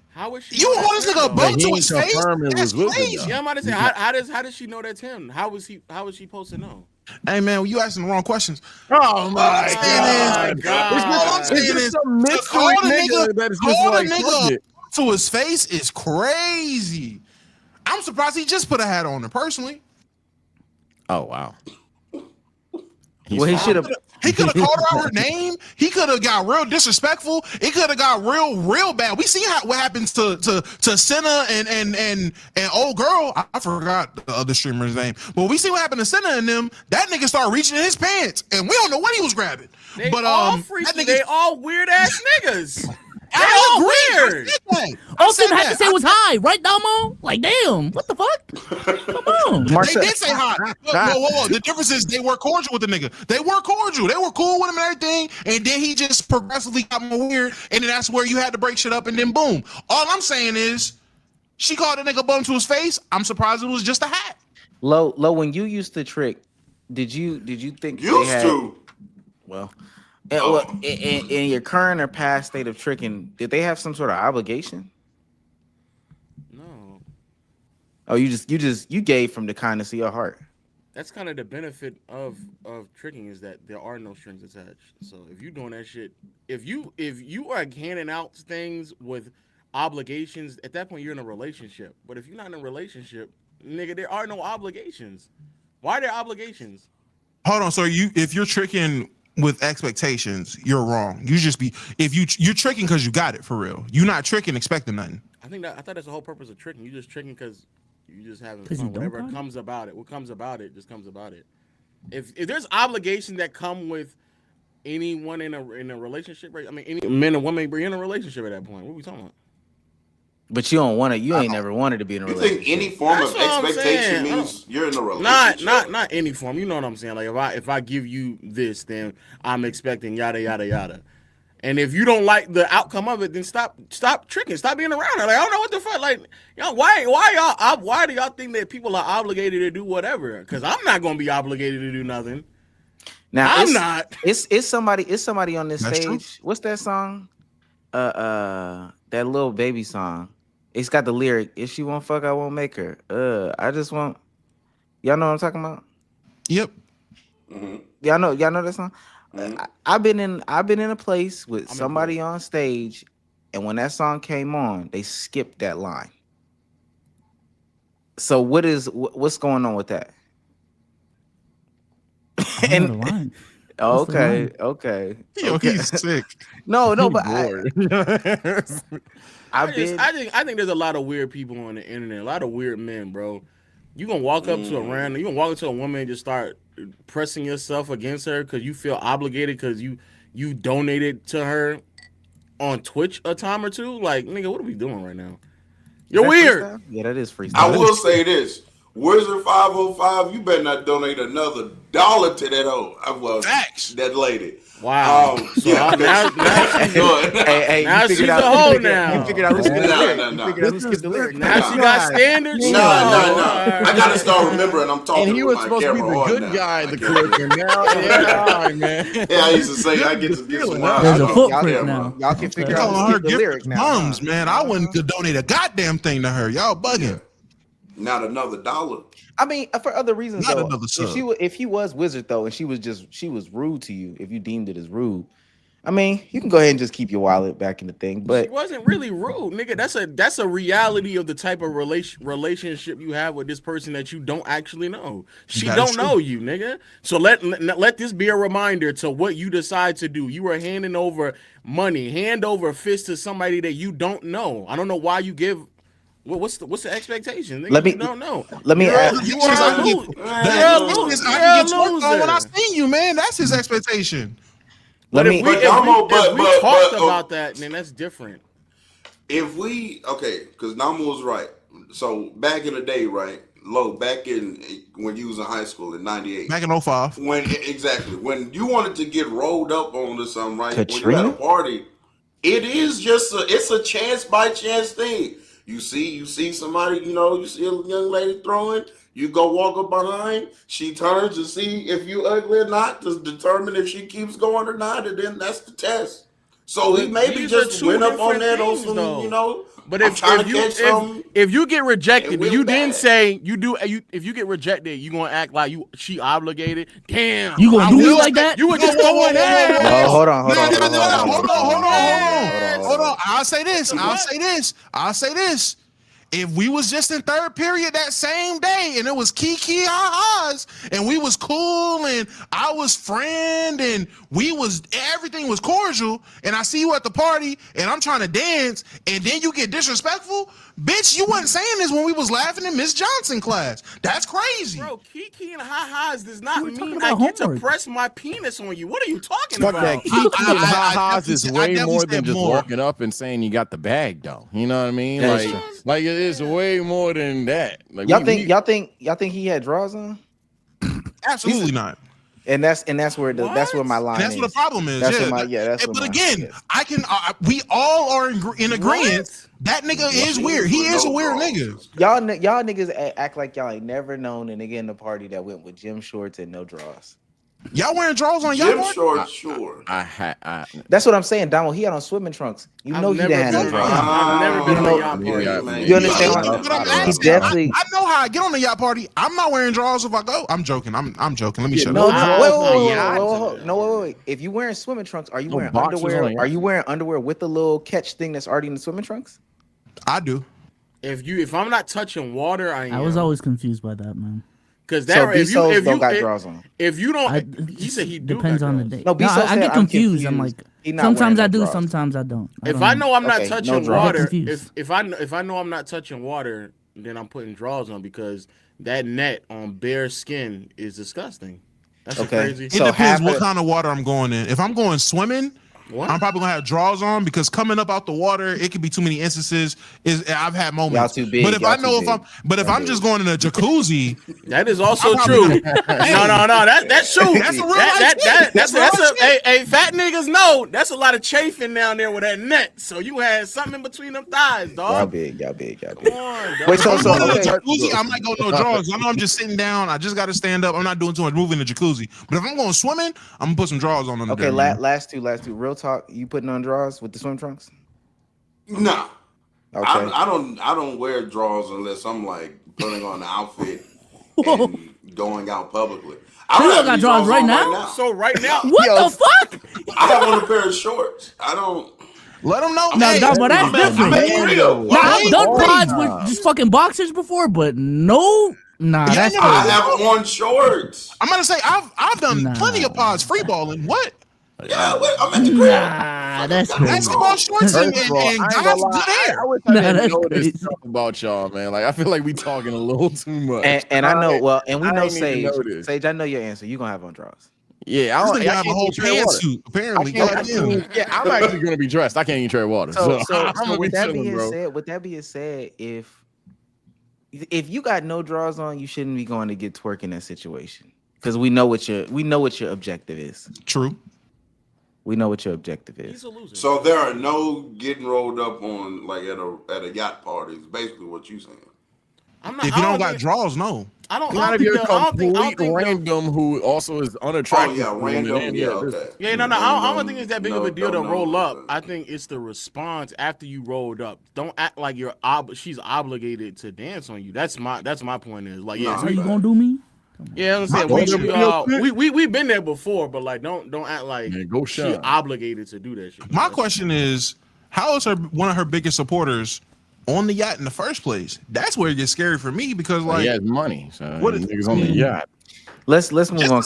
How is she? You want this nigga a bum He to ain't his face? confirm it That's was wizard, crazy. though. Yeah, I'm about to say, how does she know that's him? How is she supposed to know? Hey man, you asking the wrong questions. Oh my God. God. It's just some to mystery call the nigga that is just call the like, fuck nigga it. to his face is crazy. I'm surprised he just put a hat on her personally. Oh wow. Well, he should have. He could have called her out her name. He could have got real disrespectful. It could have got real bad. We see what happens to Senna and old girl. I forgot the other streamer's name, but we see what happened to Senna and them. That nigga started reaching in his pants, and we don't know what he was grabbing. They But all that freaky. nigga- They all weird ass niggas. They I all agree. weird. All Sim had to say was hi, right, Domo? Like, damn, what the fuck? Come on. They Marcel, did say hi. Whoa. The difference is they were cordial with the nigga. They were cordial. They were cool with him and everything. And then he just progressively got more weird. And then that's where you had to break shit up. And then boom. All I'm saying is she called the nigga bum to his face. I'm surprised it was just a hat. Lo, when you used to trick, did you think they Used had, to. well, in your current or past state of tricking, did they have some sort of obligation? No, Oh, you gave from the kindness of your heart. that's kind of the benefit of tricking is that there are no strings attached. So if you doing that shit, if you are handing out things with obligations, at that point you're in a relationship. But if you're not in a relationship, nigga, there are no obligations. Why are there obligations? Hold on. So if you're tricking with expectations, you're wrong. You just be you're tricking because you got it for real. You're not tricking expecting nothing. I thought that's the whole purpose of tricking. You just tricking because you just having 'Cause you fun. don't Whatever got it? comes about it, what comes about it just comes about it. If there's obligations that come with anyone in a relationship, right? I mean, any men and women be in a relationship at that point. What are we talking about? But you don't want to. You ain't never wanted to be in a You relationship. think any form That's of what I'm expectation saying. means you're in a relationship? Not any form. You know what I'm saying? Like if I give you this, then I'm expecting yada yada yada. And if you don't like the outcome of it, then stop tricking. Stop being around her. Like I don't know what the fuck. Like y'all, why do y'all think that people are obligated to do whatever? Because I'm not gonna be obligated to do nothing. Now I'm not. It's somebody on this That's stage. true. What's that song? That little baby song. It's got the lyric, if she won't fuck, I won't make her. I just want, y'all know what I'm talking about? Yep. Y'all know that song? I've been in a place with I'm somebody on stage, and when that song came on, they skipped that line. So what's going on with that? I know the line. What's the Okay. Yo, he's sick. No, but I think there's a lot of weird people on the internet, a lot of weird men, bro. You gonna walk up to a random, you gonna walk up to a woman and just start pressing yourself against her because you feel obligated because you donated to her on Twitch a time or two. Like, nigga, what are we doing right now? You're weird. Freestyle? Yeah, that is freestyle. I will say this. Wizard 505, you better not donate another $1 to that Facts. that lady. Wow. So Yeah, now she's good. Hey, now you she's figured a out- hoe you now. figured out who skipped the No, lyric. no, You no. figured out who skipped the lyric. Now she got standards. No. I gotta start remembering I'm talking And he with was my supposed to be camera the on good now. guy in I the can't clip, and now, yeah, man. Yeah, I used to say I get to get some Now, There's a on footprint camera. now. Y'all can figure You're out calling who her skipped the lyric gift now. mums, man. I wouldn't donate a goddamn thing to her. Y'all bugging. Not another $1. I mean, for other reasons Not though. another sub. If he was Wizard though, and she was rude to you, if you deemed it as rude, I mean, you can go ahead and just keep your wallet back in the thing, She but wasn't really rude, nigga. That's a reality of the type of relationship you have with this person that you don't actually know. She That is don't true. know you, nigga. So let this be a reminder to what you decide to do. You are handing over money, hand over fist to somebody that you don't know. I don't know why you give. What's the expectation? Nigga, Let me- you don't know. let me You're a- ask- you The are a issue loser. is You're I a can get twerked on when I loser. see you, man. That's his expectation. But Let if me- we But Domo, if we talked but, about that, then that's different. If we because Nama was right. So back in the day, right? Back in when you was in high school in '98. Back in 05. When you wanted to get rolled up on something, right? When you Katrina? had a party, it's a chance by chance thing. You see somebody, you see a young lady throwing, you go walk up behind, she turns to see if you ugly or not to determine if she keeps going or not, and then that's the test. So he But maybe these are just two went up on different that on things, some, though. But I'm trying to catch some. if you get rejected, and and you win then back. say if you get rejected, you gonna act like she obligated. Damn, You gonna I do me will- like that? You were just throwing ass. No, hold on, hold No, on, no, hold no, on, no, hold on. hold on. I'll say this. What the fuck? I'll say this. If we was just in third period that same day and it was kiki ha-has and we was cool and I was friend and everything was cordial and I see you at the party and I'm trying to dance and then you get disrespectful, bitch, you wasn't saying this when we was laughing in Miss Johnson class. That's crazy. Bro, kiki and ha-has does not You were talking mean I about get to homework. press my penis on you. What are you talking Fuck about? that. Kiki and ha-has definitely is said- I way definitely more said than just more. walking up and saying you got the bag, though. You know what I mean? That is Like, true. like it is way more than that. Like, Y'all think he had draws on? Absolutely not. And that's where that's where my line And that's is. what the problem is. That's yeah. what that's what But my, again, yes. I can. We all are in agreement. That nigga is weird. He is a weird nigga. Y'all niggas act like y'all ain't never known a nigga in the party that went with gym shorts and no draws. Y'all wearing drawers on y'all Gym party? shorts, sure. That's what I'm saying, Donald. He had on swimming trunks. You know he didn't have no draws. I've never been You on know- a yacht party. You understand Yeah, what but I'm he asking. definitely. I know how I get on the yacht party. I'm not wearing drawers if I go. I'm joking. I'm joking. Let me shut No, up. wait. If you wearing swimming trunks, are you No wearing boxers on underwear? a Are you wearing underwear with the little catch thing that's already in the swimming trunks? I do. If I'm not touching water, I am. I was always confused by that, man. Because So that B-Souls don't got draws on. if you don't, I, he said he do depends got on the draws. day. No, No, B-Souls I said, get "I'm confused. I'm like, confused. He not sometimes wearing I no do, draws. sometimes I don't. If don't I know I'm not Okay, no touching draws. water, Confused. if I know I'm not touching water, then I'm putting draws on because that net on bare skin is disgusting. That's Okay. crazy. It So depends half what of- kind of water I'm going in. If I'm going swimming, What? I'm probably gonna have drawers on because coming up out the water, it could be too many instances. I've had moments. Y'all too big, But if y'all I know too if big. I'm just going in a jacuzzi, That is also I'm probably true. No, that's true. That's a real life shit. That's Real life shit. hey, fat niggas know that's a lot of chafing down there with that net. So you had something in between them thighs, Y'all dog. big. Come on, dog. Wait, so I'm going in a okay. jacuzzi, I might go no drawers. I know I'm just sitting down. I just got to stand up. I'm not doing too much moving in the jacuzzi. But if I'm going swimming, I'm gonna put some drawers on. Under Okay, there, man. last two. Real talk. You putting on drawers with the swim trunks? Nah. Okay. I don't wear drawers unless I'm like putting on an outfit and going out publicly. I So you have got these drawers right on now? So right now, What the fuck? I have on a pair of shorts. I don't. Let them know. No, hey, no, but that's I'm at different. Rio. Nah, I've done Hey, pods with just fucking boxers before, but no, nah, Yeah, that's no, I crazy. have on shorts. I'm gonna say I've done Nah. plenty of pods free balling. What? Yeah, I'm at the crib. Nah, that's crazy. Basketball shorts and, First of all, and I ain't guys gonna lie. good I air. wish I Nah, didn't that's know this crazy. stuff about y'all, man. Like I feel like we talking a little too much. And I know. Well, and we I know ain't even Sage. know this. Sage, I know your answer. You gonna have on drawers. Yeah, I This don't. nigga I have a can't whole even tread water. pantsuit. Apparently, I goddamn. can't, yeah, I'm actually gonna be dressed. I can't even tread water. So, So I'm gonna be with that chilling, being bro. said, if you got no drawers on, you shouldn't be going to get twerk in that situation because we know what your objective is. True. We know what your objective he's is. a loser. So there are no getting rolled up on like at a yacht party. Is basically what you saying. I'm not, If you I don't got think- drawers, no. I don't Not if think you're a the- I don't think complete the- random who also is Oh unattractive. yeah, random. then, Yeah, this- okay. Yeah, no, I don't Random, think it's that big of a deal to roll up. I think it's the response after you rolled up. Don't act like she's obligated to dance on you. That's my point. Is like, yeah, Nah, So you gonna do me? Yeah, I'm saying we've been there before, but like don't act like go she shine. obligated to do that shit. My question is, how is one of her biggest supporters on the yacht in the first place? That's where it gets scary for me because like he has money, so what niggas on the yacht. Let's move on.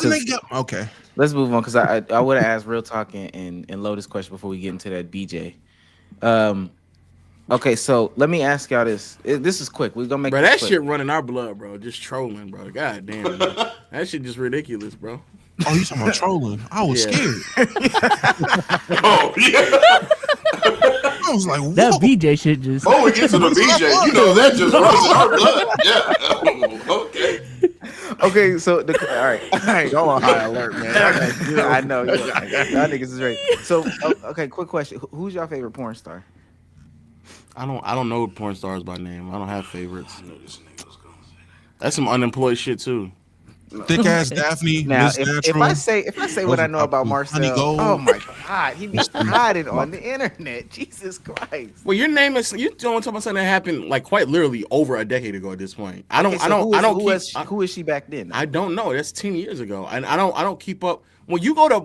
Okay. Let's move on because I would have asked Real Talk and Lotus question before we get into that BJ. Okay, so let me ask y'all this. This is quick. We're gonna make bro, this that quick. shit running our blood, bro. Just trolling, bro. God damn, bro. That shit just ridiculous, bro. Oh, you talking about trolling? I was scared. Oh yeah. I was like, whoa. That BJ shit just. Oh, we get to the BJ. You know that just runs in our blood. Yeah. Okay. Okay, so all right. Y'all on high alert, man. I know. Y'all niggas is ready. So okay, quick question. Who's your favorite porn star? I don't know porn stars by name. I don't have favorites. That's some unemployed shit too. Thick ass Daphne. Now, Miss if I say what I know about Marcel, oh my god, he be hiding on the internet. Jesus Christ. Well, your name is you don't talk about something that happened like quite literally over a decade ago at this point. Who is she back then? I don't know. That's 10 years ago, and I don't keep up. When you go to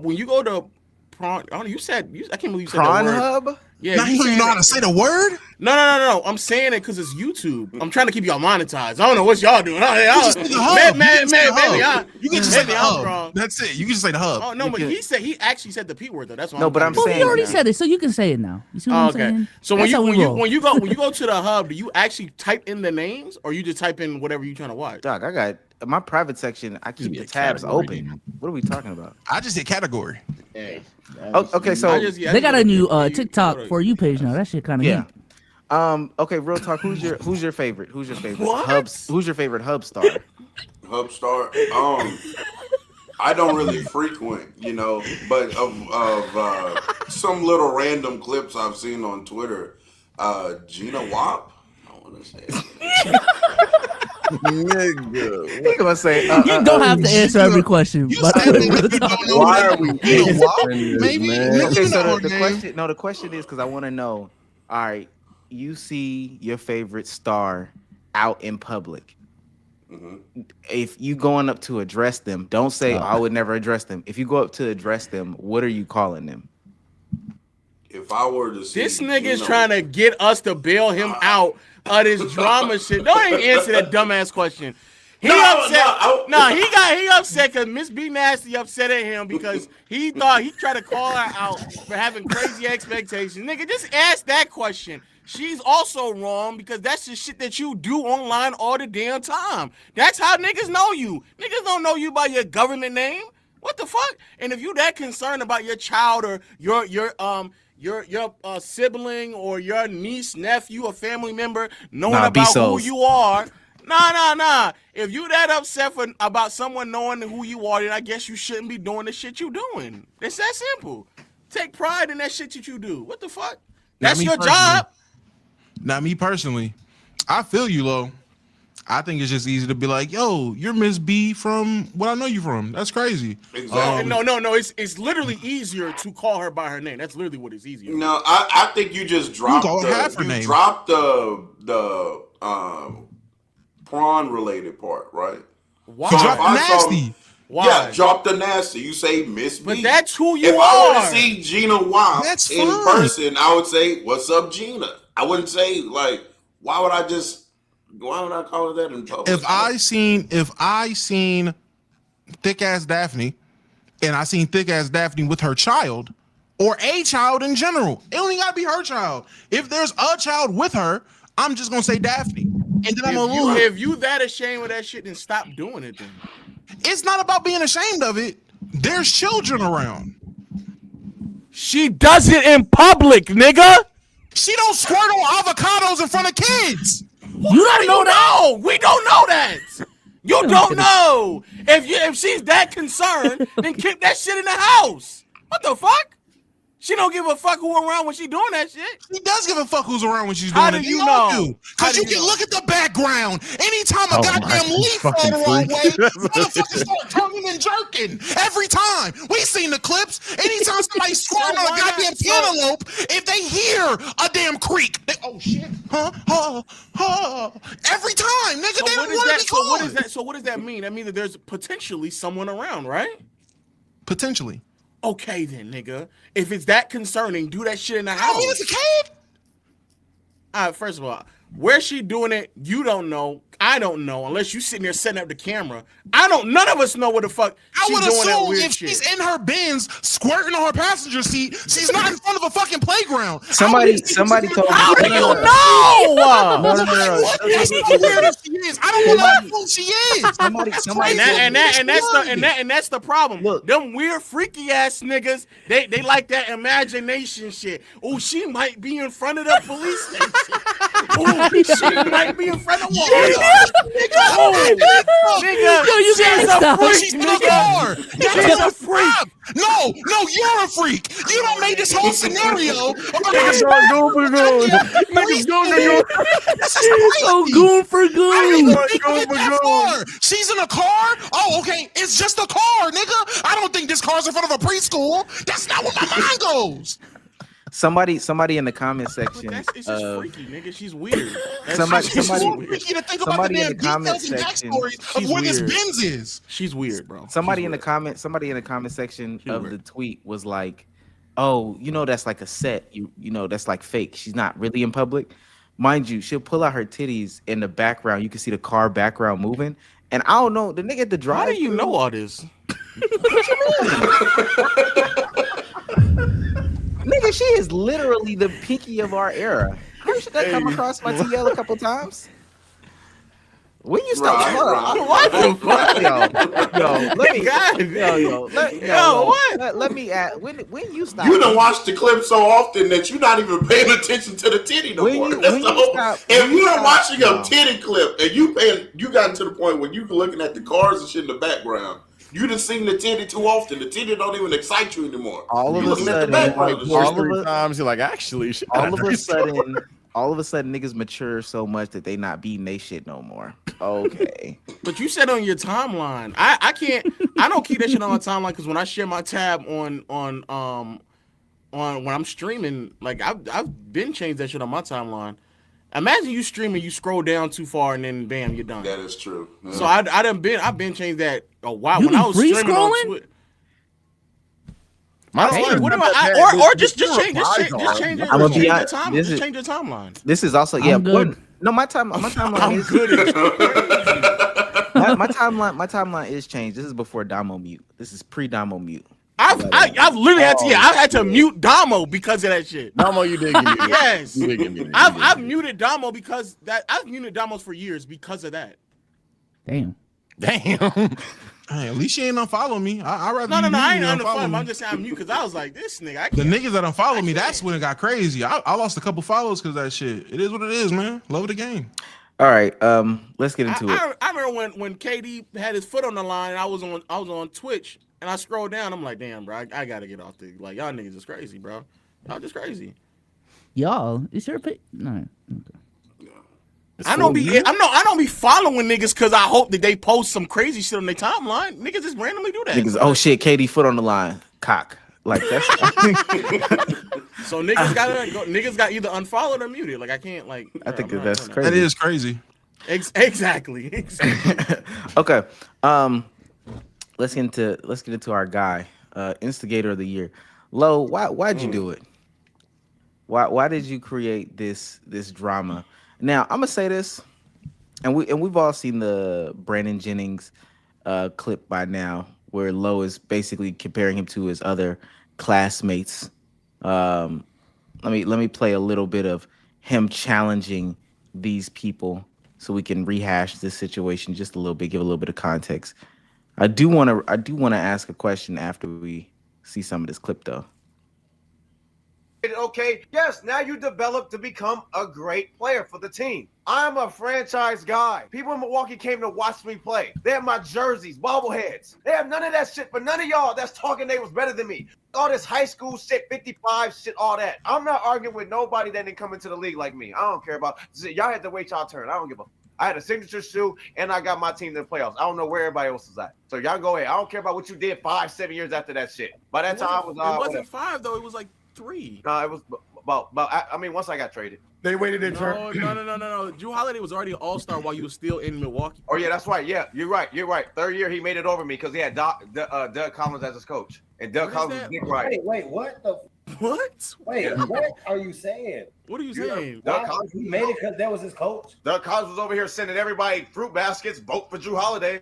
prawn, I can't believe you said that word. Hub? Yeah, now you don't even know how to say the word? No. I'm saying it because it's YouTube. I'm trying to keep y'all monetized. I don't know what y'all doing. Maybe You can just say the hub. wrong. That's it. You can just say the hub. Oh no, but he actually said the P word though. That's what No, but I'm Well, saying he already said it, so you can say it now. You see what I'm saying? So That's how we roll. when you go to the hub, do you actually type in the names or you just type in whatever you're trying to watch? Dog, I got my private section. I keep the tabs open. What are we talking about? I just hit category. Hey. Okay, so they got a new TikTok for you page now. That shit kind of yeah. Okay, Real Talk. Who's your favorite? Who's your favorite What? Who's your favorite hub star? Hub star. I don't really frequent, but of some little random clips I've seen on Twitter, Gina Wap. I want to say it. Nigga. He gonna say You don't have to answer every question. But Why are we Maybe. Okay, so the the question is because I want to know. All right, you see your favorite star out in public. Mm-hmm. If you going up to address them, don't say I would never address them. If you go up to address them, what are you calling them? If I were to see This nigga's trying to get us to bail him out of this drama shit. Don't even answer that dumbass question. He upset because Miss bnasty upset at him because he thought he tried to call her out for having crazy expectations. Nigga, just ask that question. She's also wrong because that's the shit that you do online all the damn time. That's how niggas know you. Niggas don't know you by your government name. What the fuck? And if you that concerned about your child or your sibling or your niece, nephew, or family member knowing about who you are, nah. If you that upset about someone knowing who you are, then I guess you shouldn't be doing the shit you doing. It's that simple. Take pride in that shit that you do. What the fuck? That's your job. Not me personally. I feel you, Lo. I think it's just easy to be like, yo, you're Miss B from what I know you from. That's crazy. Exactly. No. It's literally easier to call her by her name. That's literally what is easier. No, I think you just dropped the prawn related part, right? Why? You dropped nasty. Why? Yeah, drop the nasty. You say Miss B. But that's who you if are. I were to see Gina Wap That's in fine. person, I would say, "What's up, Gina?" I wouldn't say like, why would I call her that in public? If I seen thick ass Daphne and I seen thick ass Daphne with her child or a child in general, it only gotta be her child. If there's a child with her, I'm just gonna say Daphne. And then I'm gonna lose. If you that ashamed of that shit, then stop doing it then. It's not about being ashamed of it. There's children around. She does it in public, nigga. She don't squirt on avocados in front of kids. You don't know that. We don't know that. You don't know. If she's that concerned, then keep that shit in the house. What the fuck? She don't give a fuck who around when she doing that shit. She does give a fuck who's around when she's doing How it. do you know? Because you can look at the background. Anytime a goddamn leaf fall the wrong way, motherfuckers start turning and jerking every time. We seen the clips. Anytime somebody squirting on a goddamn kid, antelope, if they hear a damn creak, they, oh shit, every time, nigga, they don't want to be So what caught. is that? So what does that mean? That means that there's potentially someone around, right? Potentially. Okay then, nigga. If it's that concerning, do that shit in the house. I mean, it's a kid. First of all, where she doing it, you don't know. I don't know unless you sitting there setting up the camera. None of us know what the fuck I would she's doing that assume weird if shit. she's in her Benz squirting on her passenger seat, she's not in front of a fucking playground. Somebody told me. How do you know? No. That's how weird she is. I don't know who she is. Somebody. And that's the problem. Look. Them weird freaky ass niggas, they like that imagination shit. Oh, she might be in front of the police station. Oh, she might be in front of Walmart. Nigga, Yo, you she's gotta a stop. freak, She's in a nigga. car. She's a freak. No, you're a freak. You don't make this whole scenario. So goon for goon. She's in a car. Oh, okay. It's just a car, nigga. I don't think this car's in front of a preschool. That's not where my mind goes. Somebody in the comment But section. it's just freaky, nigga. She's weird. Somebody- It's more freaky to think about the somebody in damn the comment details and section, backstories of she's where this weird. Benz is. She's weird, bro. Somebody She's in the weird. comment section She's of weird. the tweet was like, "Oh, that's like a set. You know that's like fake. She's not really in public, mind you. She'll pull out her titties in the background. You can see the car background moving. And I don't know the nigga at the drive. How do you know all this? Nigga, she is literally the pinky of our era. How should that come across my TL a couple times? When you stop, Right. let me add. When you stop, You done watched the clip so often that you're not even paying attention to the titty no more. If you are watching a titty clip and you got to the point where you looking at the cars and shit in the background, you done seen the titty too often. The titty don't even excite you anymore. All of You a looking at the sudden, background of the shit. Three times, you're like, actually, shit, all of a sudden, niggas mature so much that they not beating they shit no more. Okay. But you said on your timeline. I can't. I don't keep that shit on my timeline because when I share my tab on when I'm streaming, like I've been changed that shit on my timeline. Imagine you streaming, you scroll down too far, and then bam, you're done. That is true. Yeah. So I've been changed that a while. You When I be was free streaming scrolling? on Twitter. My What am or just change your timeline. Just change your timeline. This is also I'm good. No, my timeline I'm is good at my timeline is changed. This is before Domo mute. This is pre-Domo mute. I've literally had to I had to mute Domo because of that shit. Domo, you did get muted. Yes. You did get muted. I've muted Domo because I've muted Domos for years because of that. Damn. Damn. Hey, at least she ain't unfollow me. I rather No, you I mute ain't me than unfollow unfollow him. me. I'm just saying I'm mute because I was like, this nigga, I The can't. niggas that unfollow me, that's when it got crazy. I lost a couple followers because of that shit. It is what it is, man. Love of the game. All right, let's get into it. I remember when KD had his foot on the line and I was on Twitch and I scrolled down. I'm like, damn, bro, I gotta get off the y'all niggas is crazy, bro. Y'all just crazy. Y'all, is your pic? No. Okay. I don't be following niggas because I hope that they post some crazy shit on their timeline. Niggas just randomly do that. Niggas, oh shit, KD foot on the line, cock. Like that's. So niggas got either unfollowed or muted. Like I can't like. I think I'm not that's doing crazy. That is crazy. Exactly. Okay. Let's get into our guy, instigator of the year. Lo, why'd you do it? Why did you create this drama? Now I'm gonna say this, and we've all seen the Brandon Jennings clip by now, where Lo is basically comparing him to his other classmates. Let me play a little bit of him challenging these people so we can rehash this situation just a little bit, give a little bit of context. I do want to ask a question after we see some of this clip though. Okay, yes, now you develop to become a great player for the team. I'm a franchise guy. People in Milwaukee came to watch me play. They have my jerseys, bobbleheads. They have none of that shit, but none of y'all that's talking they was better than me. All this high school shit, 55 shit, all that. I'm not arguing with nobody that didn't come into the league like me. I don't care about y'all had to wait y'all turn. I don't give a I had a signature shoe and I got my team to the playoffs. I don't know where everybody else is at. So y'all go ahead. I don't care about what you did 5-7 years after that shit. By that time I was it wasn't 5 though. It was like 3. No, it was about. I mean, once I got traded. They waited their No, turn. no. Drew Holiday was already an all-star while you were still in Milwaukee. Oh yeah, that's right. Yeah, you're right. Third year he made it over me because he had Doug Collins as his coach, and Doug What is Collins was that? Dick Ryder. Wait, what the? What? Wait, what are you saying? What are you saying? Doug Why, Collins, he made it because that was his coach. Doug Collins was over here sending everybody fruit baskets. Vote for Drew Holiday.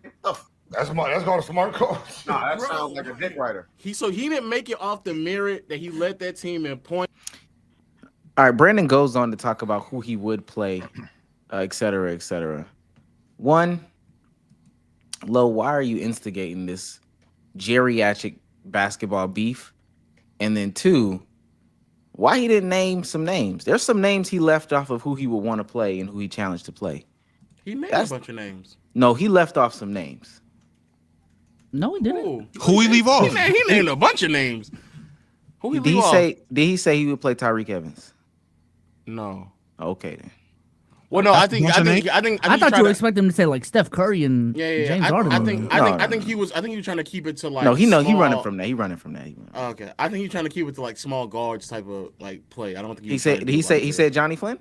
That's called a smart coach. Nah, that Bro. sounds like a Dick Ryder. He didn't make it off the merit that he led that team in points. All right, Brandon goes on to talk about who he would play, et cetera, et cetera. One, Lo, why are you instigating this geriatric basketball beef? And then two, why he didn't name some names? There's some names he left off of who he would want to play and who he challenged to play. He named a bunch of names. No, he left off some names. No, he didn't. Who he leave off? He named a bunch of names. Who he Did leave off? Did he say he would play Tyreek Evans? No. Okay then. Well, no, I think I thought you were expecting him to say like Steph Curry and Yeah. James Harden. I think he was trying to keep it to like. No, he small, running from that. He running from that. Okay, I think he's trying to keep it to like small guards type of like play. I don't think He said Johnny Flynn.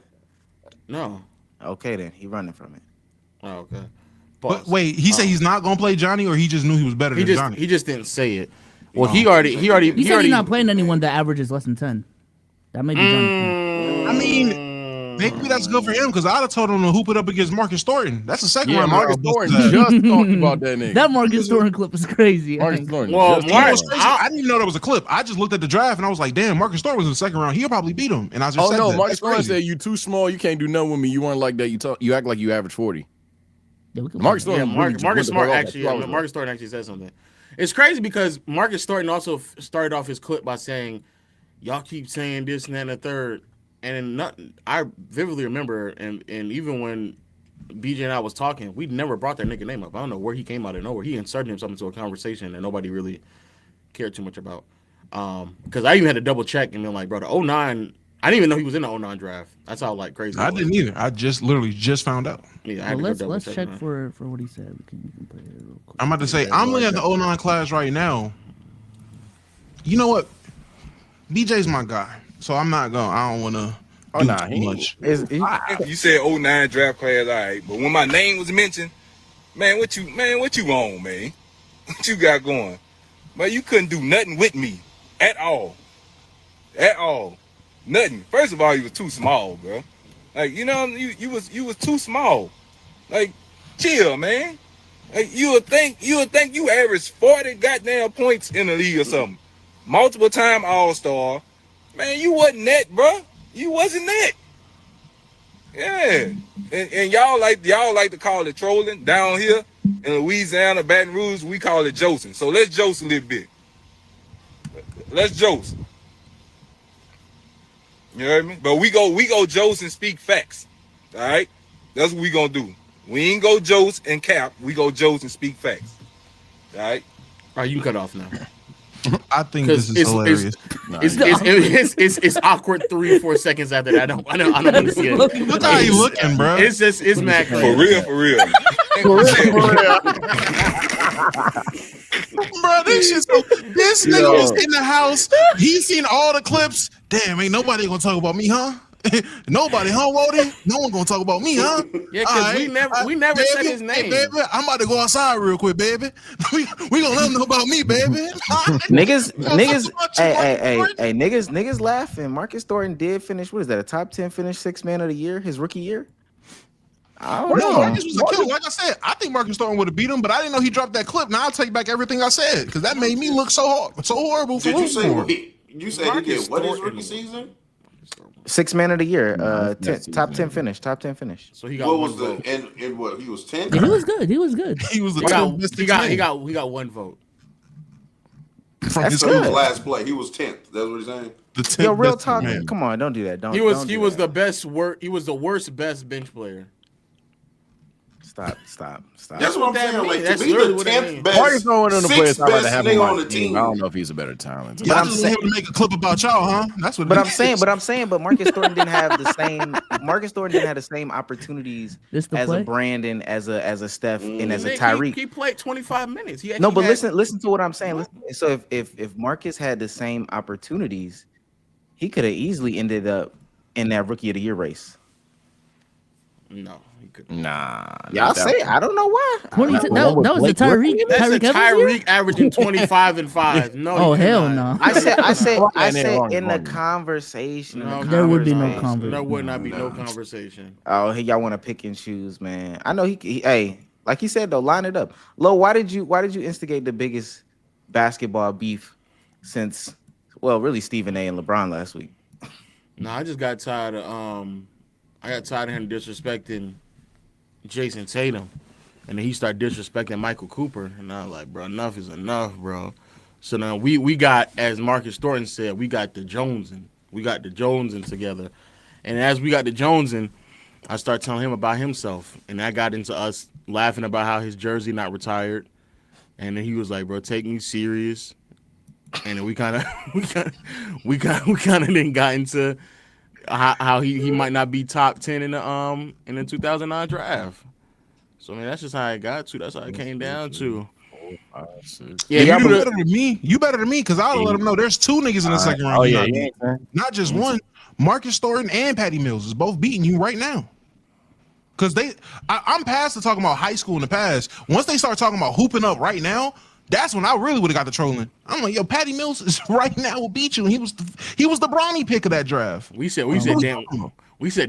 No. Okay then, he running from it. Oh, okay. But wait, he said he's not gonna play Johnny, or he just knew he was better than Johnny. He just didn't say it. Well, Oh. he already. He said he's not playing anyone that averages less than 10. That may be Johnny. I mean, maybe that's good for him because I'd have told him to hoop it up against Marcus Thornton. That's the second round. Marcus Thornton just talked about that nigga. That Marcus Thornton clip is crazy. Marcus Thornton. Well, I didn't even know that was a clip. I just looked at the draft and I was like, damn, Marcus Thornton was in the second round. He'll probably beat him. And I just said that. Marcus That's Thornton crazy. said you too small. You can't do nothing with me. You weren't like that. You act like you average 40. Marcus Thornton. Marcus Thornton actually said something. It's crazy because Marcus Thornton also started off his clip by saying, "Y'all keep saying this and that and the third," and I vividly remember, and even when BJ and I was talking, we never brought that nigga name up. I don't know where he came out of nowhere. He inserted himself into a conversation that nobody really cared too much about. Because I even had to double check and be like, bro, the 09, I didn't even know he was in the 09 draft. That's how like crazy. I didn't either. I just literally found out. Yeah, Well, let's check for what he said. We can play it real quick. I'm about to say, I'm looking at the 09 class right now. You know what? BJ's my guy. So I'm not going. I don't want to do too much. You said 09 draft class, all right. But when my name was mentioned, what you on, man? What you got going? Man, you couldn't do nothing with me at all. At all. Nothing. First of all, you was too small, bro. Like, you was too small. Like, chill, man. Like, you would think you average 40 goddamn points in the league or something. Multiple time All-Star. Man, you wasn't that, bro. You wasn't that. Yeah. And y'all like to call it trolling down here in Louisiana, Baton Rouge, we call it josing. So let's jose a little bit. Let's jose. You know what I mean? But we go jose and speak facts. All right? That's what we gonna do. We ain't go jose and cap. We go jose and speak facts. All right? All right, you can cut off now. I think this is hilarious. It's awkward 3 or 4 seconds after that. I don't want to see it. Look how you looking, bro. It's mad crazy. For real. Bro, this nigga was in the house. He seen all the clips. Damn, ain't nobody gonna talk about me, huh? Nobody, huh, Wody? No one gonna talk about me, huh? Yeah, because we never baby, said his name. Hey, baby, I'm about to go outside real quick, baby. We gonna let them know about me, baby. niggas, niggas laughing. Marcus Thornton did finish. What is that? A top 10 finish, 6th man of the year, his rookie year. I don't know. Marcus was a killer. Like I said, I think Marcus Thornton would have beat him, but I didn't know he dropped that clip. Now I'll take back everything I said because that made me look so horrible. Did you say you said he did what his rookie season? 6th man of the year, top 10 finish. So he got what was the and what he was 10? Yeah, he was good. He was the he got 1 vote. That's good. Last play, he was 10th. That's what he's saying. The 10th. Yo, real talk. Come on, don't do that. He was the best he was the worst best bench player. Stop. That's what I'm saying. Like, that's to be the 10th best, Marcus Thornton on the players best to have him nigga on the team. I don't know if he's a better talent. But I'm saying to make a clip about y'all, huh? That's what. But I'm saying, but Marcus Thornton didn't have the same. Marcus Thornton didn't have the same opportunities as a Brandon, as a Steph, and as a Tyreek. He played 25 minutes. No, but listen to what I'm saying. So if Marcus had the same opportunities, he could have easily ended up in that rookie of the year race. No, he could. Nah. Y'all not that say one. I don't know why. 20, The that, one with that was the Blake Griffin? Tyreek. That's a Tyreek Evans year? Tyreek averaging 25 and 5. No, Oh, you hell cannot. no. I said That name wrong, in the wrong. conversation. No, There would be no conversation. conversation. There would not be no conversation. Oh, hey, y'all want to pick and choose, man. I know hey, like he said though, line it up. Lo, why did you instigate the biggest basketball beef since, well, really Stephen A and LeBron last week? No, I just got tired of I got tired of him disrespecting Jason Tatum, and then he started disrespecting Michael Cooper, and I was like, bro, enough is enough, bro. So now we got, as Marcus Thornton said, we got the Jonesin together, and as we got the Jonesin, I started telling him about himself, and that got into us laughing about how his jersey not retired, and then he was like, bro, take me serious, and then we kind of then got into how he might not be top 10 in the 2009 draft. So I mean, that's just how it got to. That's how it came down to. Yeah, y'all you better than me. You better than me because I'll let them know there's two niggas in the second round. Oh, you yeah, not beating. Not just one. Marcus Thornton and Patty Mills is both beating you right now. Because I'm past the talking about high school in the past. Once they start talking about hooping up right now, that's when I really would have got the trolling. I'm like, yo, Patty Mills is right now will beat you. And he was the Bronny pick of that draft. We said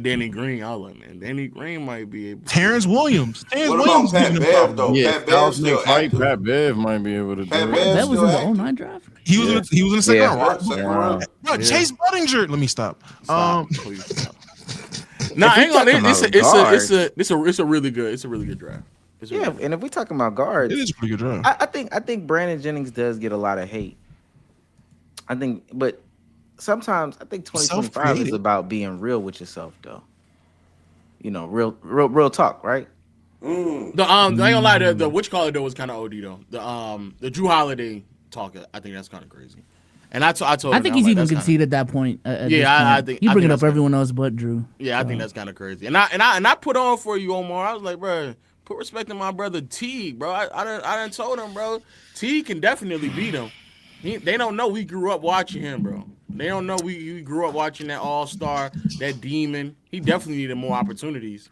Danny Green. I was like, man, Danny Green might be able to. Terrence Williams. What about Pat Bev though? Yeah, Pat Bev still active. Pat Bev might be able to do Pat it. Bev That was in still the active. 09 draft? He was in the second round. Second round. No, Chase Budinger. Let me stop. Please stop. No, I ain't gonna. It's a really good draft. Yeah, and if we talking about guards, It is a pretty good draft. I think Brandon Jennings does get a lot of hate. I think, but sometimes I think 2025 is Self-created. about being real with yourself, though. You know, real talk, right? I ain't gonna lie. The which call it though was kind of OD though. The Drew Holiday talk, I think that's kind of crazy. And I told him, I think he's even conceded at that point. I think he bringing that's up everyone else but Drew. Yeah, I think that's kind of crazy. And I put on for you, Omar. I was like, bro, put respect in my brother T, bro. I done told him, bro. T can definitely beat him. They don't know we grew up watching him, bro. They don't know we grew up watching that All-Star, that Demon. He definitely needed more opportunities.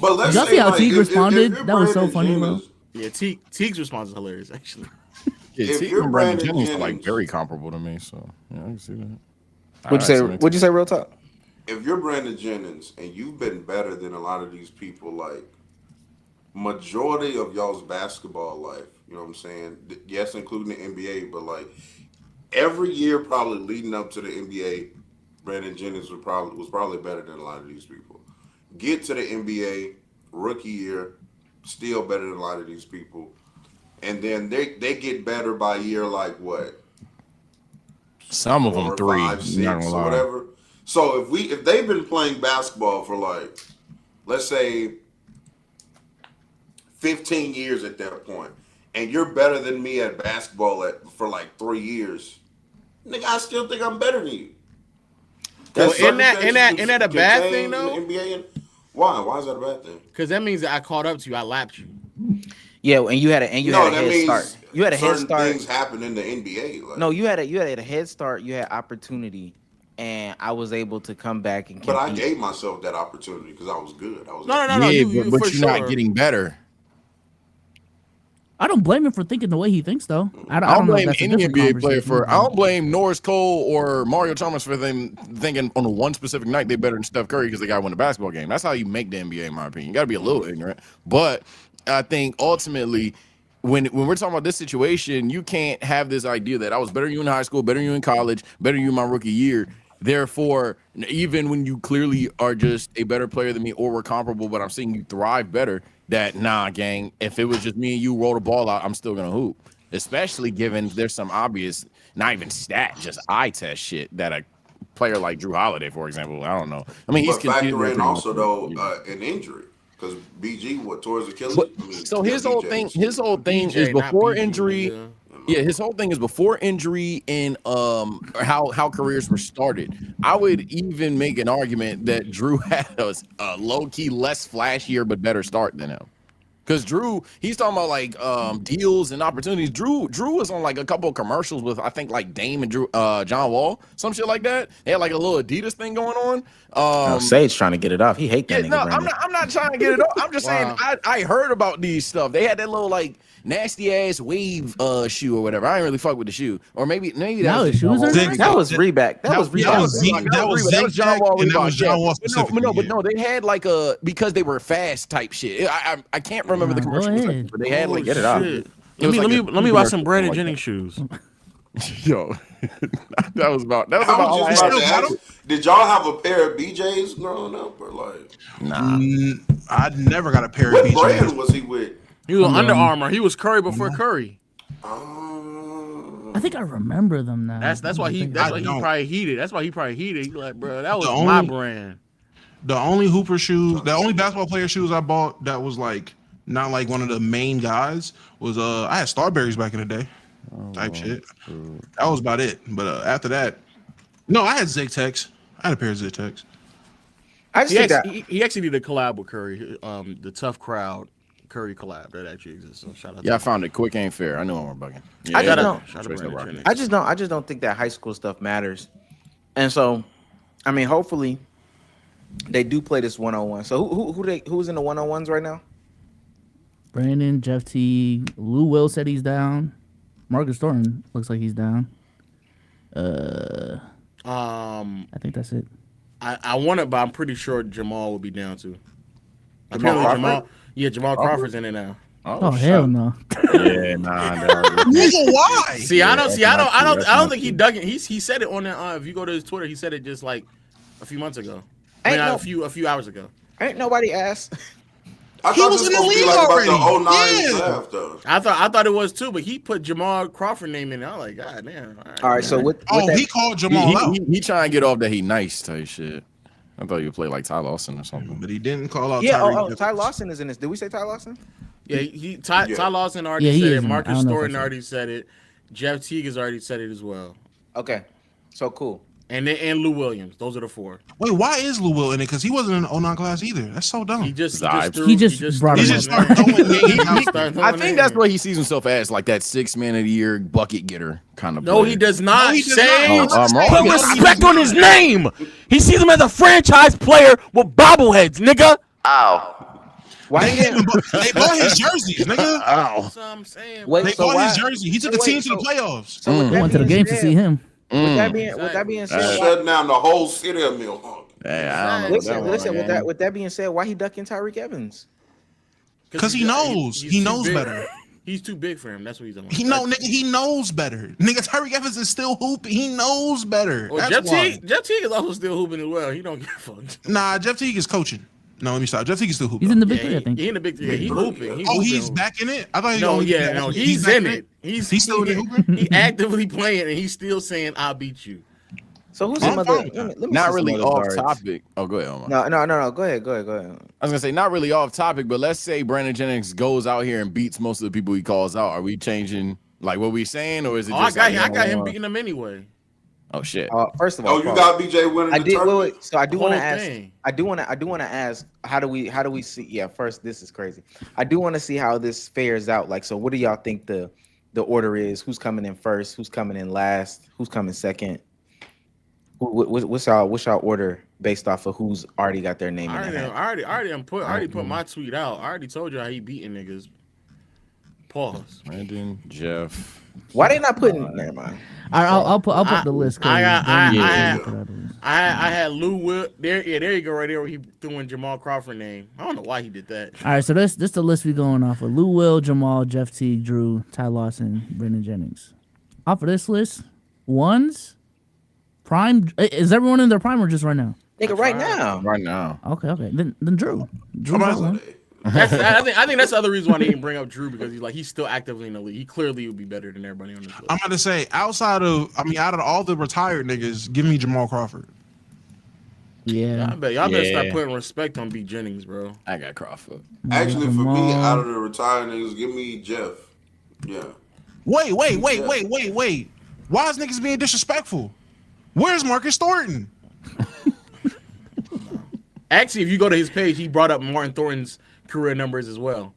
But let's Y'all say see how like, Teague if responded? you're That was so Brandon funny, bro. Jennings- Yeah, Teague's response is hilarious, actually. Yeah, If Teague you're and Brandon Brandon Jennings are like Jennings- very comparable to me, so yeah, I can see that. What'd you say? Real talk. If you're Brandon Jennings and you've been better than a lot of these people, like majority of y'all's basketball life, you know what I'm saying? Yes, including the NBA, but like every year, probably leading up to the NBA, Brandon Jennings was probably better than a lot of these people. Get to the NBA, rookie year, still better than a lot of these people, and then they get better by year like what? Some of 4, them 3, 5, 6, or whatever. So if they've been playing basketball for like, let's say 15 years at that point, and you're better than me at basketball for like 3 years, nigga, I still think I'm better than you. Well, There's certain isn't things that a can bad change thing, in though? the NBA and why is that a bad thing? Because that means that I caught up to you. I lapped you. Yeah, and you had a head start. You had a head certain start. things happen in the NBA. Like, No, you had a head start. You had opportunity, and I was able to come back and compete. but I gave myself that opportunity because I was good. I was No. Yeah, You but for you're not sure. getting better. I don't blame him for thinking the way he thinks, though. I I don't know if blame that's a any different NBA player conversation. I don't blame Norris Cole or Mario Chalmers for them thinking on one specific night they're better than Steph Curry because they got to win the basketball game. That's how you make the NBA, in my opinion. You got to be a little ignorant. But I think ultimately, when we're talking about this situation, you can't have this idea that I was better than you in high school, better than you in college, better than you in my rookie year. Therefore, even when you clearly are just a better player than me or we're comparable, but I'm seeing you thrive better, that nah, gang, if it was just me and you roll the ball out, I'm still gonna hoop. Especially given there's some obvious, not even stat, just eye test shit that a player like Drew Holiday, for example, I don't know. I mean, he's but factor continuing in to- also though an injury because BG tore his Achilles. But- I mean, so yeah, his whole BJ. thing is BJ, not before BG, injury. nigga. Yeah, his whole thing is before injury and how careers were started. I would even make an argument that Drew had a low key less flashier but better start than him. Because Drew, he's talking about like deals and opportunities. Drew was on like a couple of commercials with I think like Dame and John Wall, some shit like that. They had like a little Adidas thing going on. Sage trying to get it off. He hate that Yeah, nigga. no, Brandon. I'm not trying to get it off. I'm just saying I heard about these stuff. They had that little like nasty ass wave shoe or whatever. I ain't really fuck with the shoe. Or maybe that No, was the shoes are Zig- That was Reebok. That was that was Reebok. that was John Zig-Zag, Wall and that Reebok, was John yeah. Wall But specifically. no, they had like a because they were fast type shit. I can't remember the Go commercials, ahead. but they had like Get it off. Shit. It was Let me like a let me buy some commercial Brandon like Jennings shoes. Yo, that was about I all was just I about had. to ask, did y'all have a pair of BJs growing up, or like? Nah. I never got a pair of What BJs. brand was he with? He was Under Armour. He was Curry before Curry. I think I remember them now. That's why he probably heated. That's why he probably heated. He like, bro, that was The my only- brand. The only hooper shoes, the only basketball player shoes I bought that was like not like one of the main guys was I had Starberries back in the day, type shit. That was about it. But after that, no, I had Zig-Tex. I had a pair of Zig-Tex. I just He think that actually, he actually did a collab with Curry. The Tough Crowd Curry collab that actually exists. So shout out. Yeah, I to found it. Quick ain't fair. I knew I'm bugging. Yeah, I just Shout out- don't. shout out to Trace no Brandon rock. Jennings. I just don't think that high school stuff matters. And so, I mean, hopefully, they do play this 101. So who's in the 101s right now? Brandon, Jeff T, Lou Will said he's down. Marcus Thornton looks like he's down. I think that's it. I want it, but I'm pretty sure Jamal will be down too. Jamal Apparently Crawford? Jamal Crawford's in it now. Oh hell no. Yeah, nah. Nigga, why? See, I don't not think he dug it. He said it on the if you go to his Twitter, he said it just like a few months ago. Ain't no- a few hours ago. Ain't nobody asked. I He thought was this in the was supposed to be league like already. about the 09 Yeah. draft, though. I thought it was too, but he put Jamal Crawford name in it. I was like, God damn. All right, so with Oh, that, he called Jamal out, He trying to get off that he nice type shit. I thought you play like Ty Lawson or something. but he didn't call out. yeah. Tyrese Ty Evans. Lawson is in this. Did we say Ty Lawson? Yeah, Ty Lawson already Yeah, he said is it. in it. I Marcus don't know if Thornton I said already said it. Jeff Teague has already said it as well. Okay, so cool. And Lou Williams. Those are the four. Wait, why is Lou Will in it? Because he wasn't in the 09 class either. That's so dumb. He just Vibes. He just brought He him just up. started throwing names out. started I throwing think that's names. what he sees himself as, like that 6 man of the year bucket getter kind of. No, player. he does not. No, he does Say not. Oh, I'm wrong. put No, he respect does on not. his name. He sees him as a franchise player with bobbleheads, nigga. Why he didn't? They bought his jerseys, nigga. That's what I'm saying. Wait, They so bought why? his jersey. He took so the team wait, to the so- playoffs. So with I that went to the being games to said- see him. With that being said, why, Shut down the whole city of Milwaukee. Hey, I don't know. listen. With that being said, why he ducking Tyreek Evans? Because he knows. He too knows big. better. He's too big for him. That's what he's doing. He knows better. Nigga, Tyreek Evans is still hooping. He knows better. Well, That's why. Jeff Teague is also still hooping as well. He don't give a fuck. Nah, Jeff Teague is coaching. No, let me stop. Jeff Teague is still hooping. He's in the Big Yeah, Three, I think. he in the big three. Yeah, he hooping. Oh, he's back in it? I thought he No, only yeah, no, he's back in it. He's still in it hooping? He actively playing, and he's still saying, "I'll beat you." So who's I'm some fine other? with Let me see Not some really other off guards. topic. Oh, go ahead, Omar. No. Go ahead. I was gonna say not really off topic, but let's say Brandon Jennings goes out here and beats most of the people he calls out. Are we changing like what we saying, or is it Oh, I just? got like, him beating him anyway. Oh shit! First of all, Oh, you got BJ winning I the did. tournament? Wait, so I do The want to whole ask. thing. I do want to ask. How do we see? Yeah. First, this is crazy. I do want to see how this fares out. Like, so what do y'all think the order is? Who's coming in first? Who's coming in last? Who's coming second? What's y'all order based off of who's already got their name in the hat? I already put my tweet out. I already told you how he beating niggas. Pause. Brandon, Jeff. Why they not putting? Never mind. I'll put the list. I Cause I had Lou Will there. Yeah, there you go. Right there, where he threw in Jamal Crawford name. I don't know why he did that. All right, so this the list we going off of: Lou Will, Jamal, Jeff Teague, Drew, Ty Lawson, Brandon Jennings. Off of this list, ones, prime. Is everyone in their prime or just right now? Nigga, right now. Right now. Okay. Then Drew. Drew. I think that's the other reason why they didn't bring up Drew, because he's still actively in the league. He clearly would be better than everybody on this list. I'm about to say, out of all the retired niggas, give me Jamal Crawford. Yeah. Y'all better start putting respect on B. Jennings, bro. I got Crawford. Actually, for me, Jamal. out of the retired niggas, give me Jeff. Yeah. Wait. Why is niggas being disrespectful? Where's Marcus Thornton? Actually, if you go to his page, he brought up Martin Thornton's career numbers as well.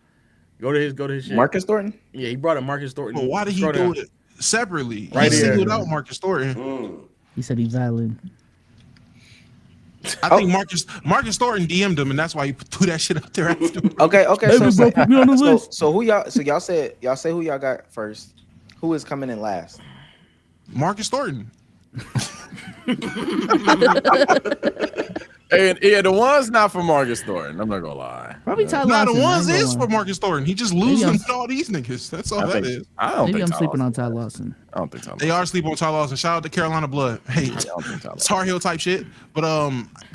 Go to his shit. Marcus Thornton. Yeah, he brought up Marcus Thornton. But why did he Scroll do down. it separately? Right He here. singled out Marcus Thornton. He said he's valid. I think Marcus Thornton DM'd him, and that's why he threw that shit up there after. Okay. Baby, bro, put me on the list. So who y'all? So y'all say who y'all got first. Who is coming in last? Marcus Thornton. And yeah, the one's not for Marcus Thornton. I'm not gonna lie. Probably Ty Nah, the Lawson. ones I ain't is gonna for lie. Marcus Thornton. He just losing I'm- to all these niggas. That's all I that think, is. I don't Maybe think I'm Ty sleeping Lawson. on Ty Lawson. I don't think Ty They Lawson. are sleeping on Ty Lawson. Shout out to Carolina Blood. Hey, I don't think Ty Lawson. Tar Heel type shit. But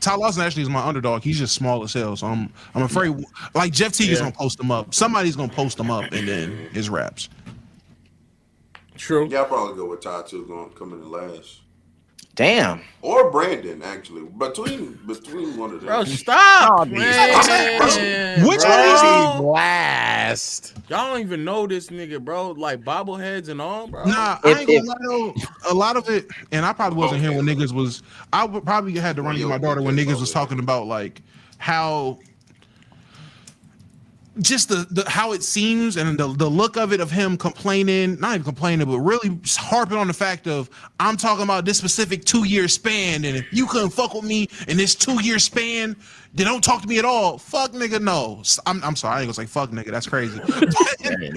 Ty Lawson actually is my underdog. He's just small as hell. So I'm afraid like Jeff Teague is gonna post him up. Somebody's gonna post him up and then his raps. True. Yeah, I'll probably go with Ty too. Going coming in last, Damn. or Brandon actually. Between one of them. Bro, stop, Oh, man. Which Bro. one is Last. Y'all don't even know this nigga, bro. Like bobbleheads and all, bro. Nah, I ain't gonna lie though. A lot of it, and I probably wasn't here when niggas was. I would probably had to run into my daughter when niggas was talking about like how just the how it seems and the look of it of him complaining, not even complaining, but really harping on the fact of I'm talking about this specific 2-year span, and if you couldn't fuck with me in this 2-year span, then don't talk to me at all. Fuck nigga, no. I'm sorry, I ain't gonna say fuck nigga. That's crazy.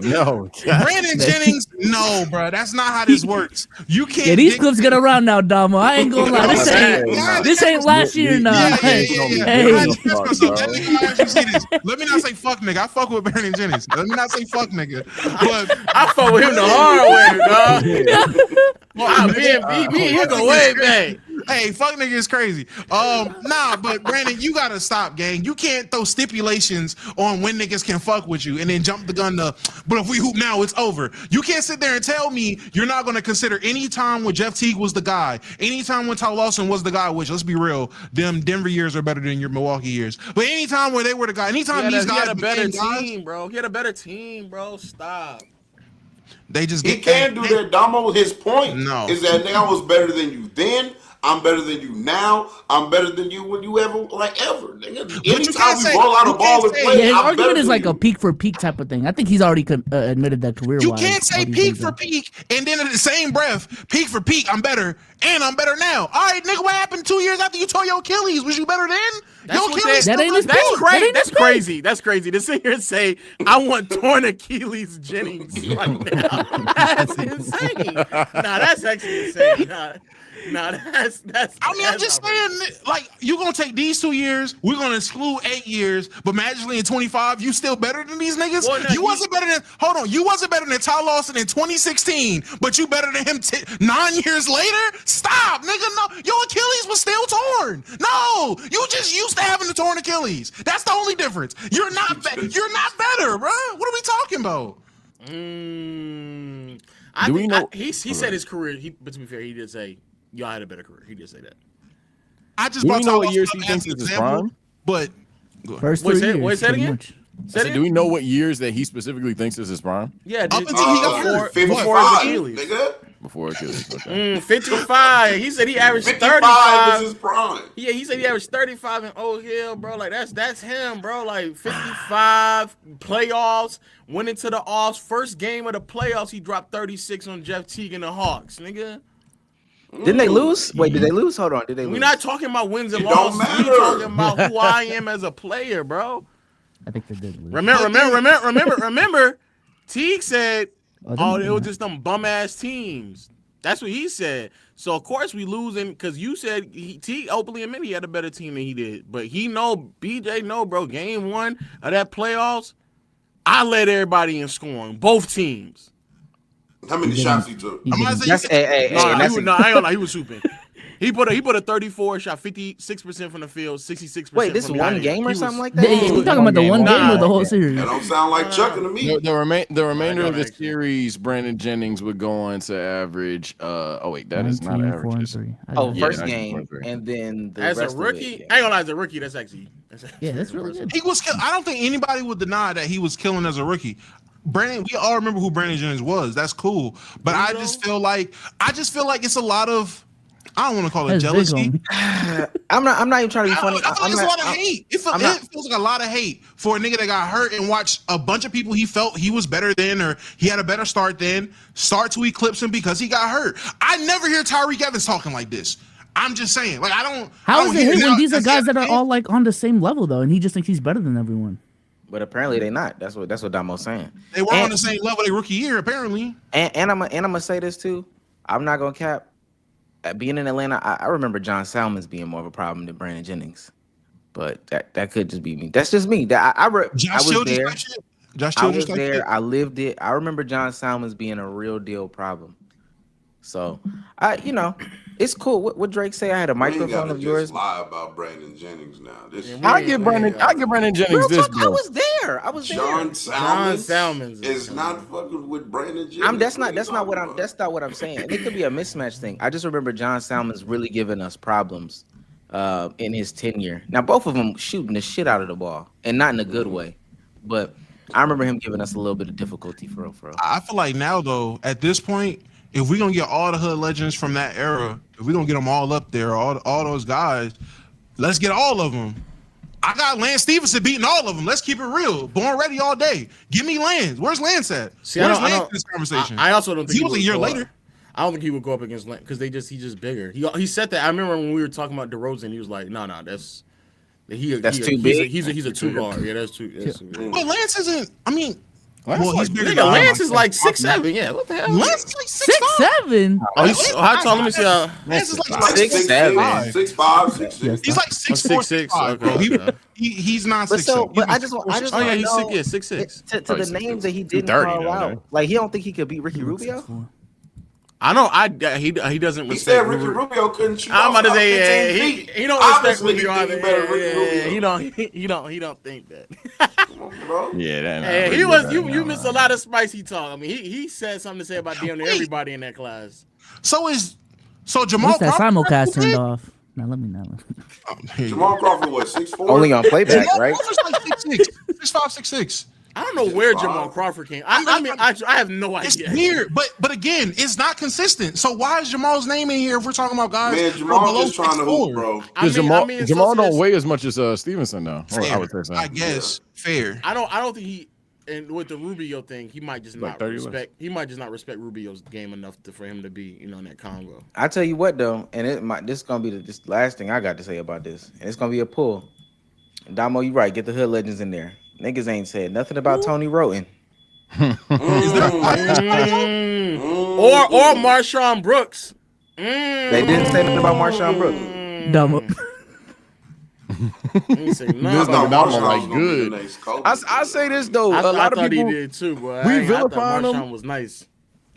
No. Brandon Jennings, no, bro. That's not how this works. You can't. Yeah, these clips get around now, Domo. I ain't gonna lie. This ain't last year now. Yeah. Hey. Let me not say fuck nigga. I fuck with Brandon Jennings. Let me not say fuck nigga. But I fuck with him the hard way, dog. Me here go way back. Hey, fuck nigga is crazy. Nah, but Brandon, you gotta stop, gang. You can't throw stipulations on when niggas can fuck with you and then jump the gun to, but if we hoop now, it's over. You can't sit there and tell me you're not gonna consider any time when Jeff Teague was the guy, any time when Ty Lawson was the guy, which let's be real, them Denver years are better than your Milwaukee years. But anytime where they were the guy, anytime these guys he had a better became team, guys, bro. He had a better team, bro. Stop. they just He get can do that. Domo, his point No. is that nigga, I was better than you then. I'm better than you now. I'm better than you when you ever ever. Nigga, anytime we roll out a ball and play, Yeah, his I'm argument better is than like you. a peak for peak type of thing. I think he's already admitted that career-wise. You can't say all these peak things for are- peak and then in the same breath, peak for peak, I'm better and I'm better now. All right, nigga, what happened 2 years after you tore your Achilles? Was you better then? That's Your what Achilles that still ain't look his good. That's peak. crazy. That ain't That's his peak. crazy. That's crazy to sit here and say I want torn Achilles Jennings right now. That's insane. Nah, that's actually insane. Nah, that's. I mean, I'm just saying, like, you're gonna take these 2 years, we're gonna exclude 8 years, but magically in 25, you still better than these niggas? Well, no, you wasn't better than you wasn't better than Ty Lawson in 2016, but you better than him 9 years later? Stop, nigga. No, your Achilles was still torn. No, you just used to having the torn Achilles. That's the only difference. You're not you're not better, bro. What are we talking about? Do we know- he said his career. But to be fair, he did say y'all had a better career. He did say that. I just Do we brought know Ty what Lawson years up he as thinks an is his example, prime? but First Wait, 3 say- years. wait, say it pretty again? much. Say So do we know what years that he specifically thinks is his prime? Yeah, Up until he got hurt. before his Achilles. nigga. Before Achilles. Okay. 55. He said he averaged 55 35. is his prime. Yeah, he said he averaged 35 in Old Hill, bro. Like that's him, bro. Like 55 playoffs, went into the offs. First game of the playoffs, he dropped 36 on Jeff Teague and the Hawks, nigga. Didn't they lose? Wait, did they lose? Hold on. Did they lose? We're not talking about wins and It don't losses. We're matter. talking about who I am as a player, bro. I think they did lose. Remember. Teague said, Oh, it was just them bum ass teams. That's what he said. So of course we losing because you said Teague openly admitted he had a better team than he did. But BJ know, bro. Game 1 of that playoffs, I led everybody in scoring, both teams. How many shots he took? I'm gonna say That's, hey, No, I that's ain't gonna lie, he was hooping. He put a 34, shot 56% from the field, 66%. wait, this from one behind. game or He was- something like Yeah, that? you talking about the one game or the whole That series? don't sound like chucking to me. The remainder of the actually. series, Brandon Jennings would go on to average. Oh wait, that is not 19, 4, and averages. 3. I Oh, got it. Yeah, first 19, game, 23. and then the As a rest rookie, Of it, I ain't gonna lie, as a rookie, that's actually Yeah, that's really good. He was. I don't think anybody would deny that he was killing as a rookie. Brandon, we all remember who Brandon Jennings was. That's cool, but I just feel like it's a lot of I don't want to call it That's big jealousy. on me. I'm not even trying to be funny. I feel like it's a lot of hate. It feels like a lot of hate for a nigga that got hurt and watched a bunch of people he felt he was better than or he had a better start than start to eclipse him because he got hurt. I never hear Tyreek Evans talking like this. I'm just saying, like, I don't. How I don't is it hear hate when now- these are that's guys it, that are man. all like on the same level though, and he just thinks he's better than everyone? But apparently they not. That's what Damo's saying. They were on the same level their rookie year, apparently. And I'm gonna say this too. I'm not gonna cap. Being in Atlanta, I remember John Salmons being more of a problem than Brandon Jennings, but that could just be me. That's just me. I was there. I was there. I lived it. I remember John Salmons being a real deal problem. So it's cool. What Drake say? I had a microphone of yours. Lie about Brandon Jennings now. I get Brandon Jennings this, bro. I was there. John Salmons is not fucking with Brandon Jennings. That's not what I'm saying. And it could be a mismatch thing. I just remember John Salmons really giving us problems in his tenure. Now both of them shooting the shit out of the ball, and not in a good way, but I remember him giving us a little bit of difficulty for real. I feel like now though, at this point, if we're gonna get all the hood legends from that era, if we're gonna get them all up there, all those guys, let's get all of them. I got Lance Stevenson beating all of them. Let's keep it real. Born ready all day. Give me Lance. Where's Lance at? Where's Lance in this conversation? I also don't think he was a year later. I don't think he would go up against Lance because he's just bigger. He said that. I remember when we were talking about DeRozan, he was like, no, that's too big. He's a two guard. Yeah, that's too big. But Lance isn't. I mean. Well, he's bigger. Lance is like 6'7". Yeah, what the hell? Lance is like 6'7". How tall? Let me see. Lance is like 6'7", 6'5", 6'6". He's like 6'4", 6'5", bro. He's not 6'7". But I just want he's know 6'6". To the names that he didn't call out. Like he don't think he could beat Ricky Rubio. I know. He doesn't respect. He said Ricky Rubio couldn't shoot. I'm about to say he don't respect Obviously, Rubio either. He don't think that. Bro. Yeah, you missed a lot of spicy talk. I mean, he said something to say about damn near everybody in that class. So At Jamal least that Crawford simulcast turned off. Now let me know. Jamal Crawford was 6'4". Only on playback, right? Crawford's like 6'6", 6'5", 6'6". I don't know where Jamal Crawford came. I have no idea. It's weird, but again, it's not consistent. So why is Jamal's name in here if we're talking about guys? Man, Jamal just trying to hoop, bro. Jamal don't weigh as much as Stevenson though. Fair, I would say so. I guess fair. I don't think he. And with the Rubio thing, he might just Like not 30 respect. He might just not respect Rubio's game enough for him to be, in that combo. I tell you what though, and this is gonna be the last thing I got to say about this, and it's gonna be a pull. Damo, you right. Get the hood legends in there. Niggas ain't said nothing about Tony Roten. Or Marshawn Brooks. They didn't say nothing about Marshawn Brooks. Dumb. This nigga like good. I say this though. I A lot of thought people he did too, but we I thought vilifying him. Marshawn was nice.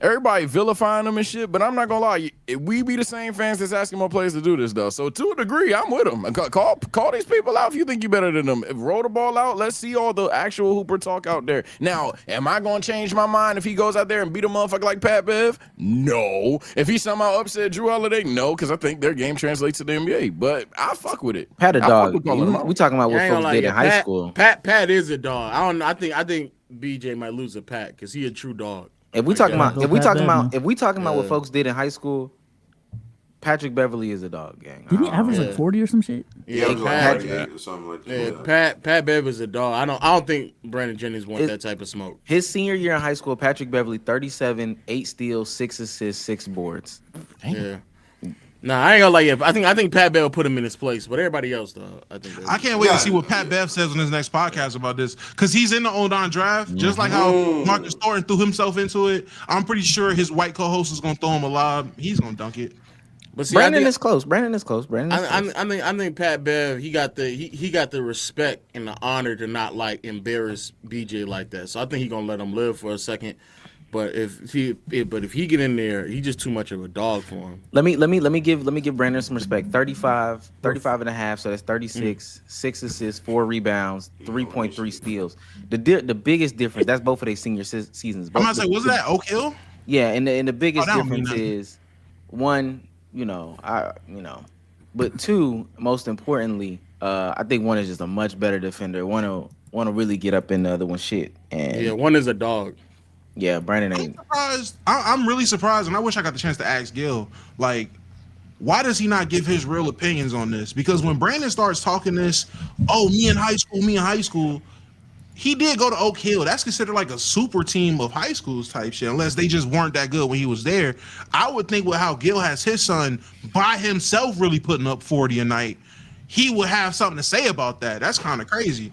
Everybody vilifying them and shit, but I'm not gonna lie. We be the same fans that's asking more players to do this though. So to a degree, I'm with them. Call these people out if you think you're better than them. Roll the ball out. Let's see all the actual hooper talk out there. Now, am I gonna change my mind if he goes out there and beat a motherfucker like Pat Bev? No. If he somehow upset Drew Holiday, no, because I think their game translates to the NBA. But I fuck with it. Pat a dog. We talking about what folks did in high school. Pat is a dog. I think BJ might lose a Pat because he a true dog. If we talking about what folks did in high school, Patrick Beverly is a dog, gang. Did he average like 40 or some shit? Yeah, Pat, or something like that. Pat Bev is a dog. I don't think Brandon Jennings wants that type of smoke. His senior year in high school, Patrick Beverly, 37, 8 steals, 6 assists, 6 boards. Yeah. Nah, I ain't gonna lie. Yeah, I think Pat Bev will put him in his place, but everybody else though, I can't wait to see what Pat Bev says on his next podcast about this, because he's in the Odon draft, just like how Marcus Thornton threw himself into it. I'm pretty sure his white co-host is gonna throw him a lob. He's gonna dunk it. But see, Brandon is close. I think Pat Bev, he got the respect and the honor to not embarrass BJ like that. So I think he's gonna let him live for a second. But if he get in there, he's just too much of a dog for him. Let me give Brandon some respect. 35 and a half, so that's 36, 6 assists, 4 rebounds, 3.3 steals. The biggest difference, that's both of their senior seasons. I'm gonna say, was that Oak Hill? Yeah, and the biggest difference is one, but two, most importantly, I think one is just a much better defender. One to really get up in the other one's shit. And yeah, one is a dog. Yeah, Brandon ain't. I'm really surprised, and I wish I got the chance to ask Gil. Like, why does he not give his real opinions on this? Because when Brandon starts talking this, oh, me in high school, he did go to Oak Hill. That's considered like a super team of high schools type shit, unless they just weren't that good when he was there. I would think with how Gil has his son by himself really putting up 40 a night, he would have something to say about that. That's kind of crazy.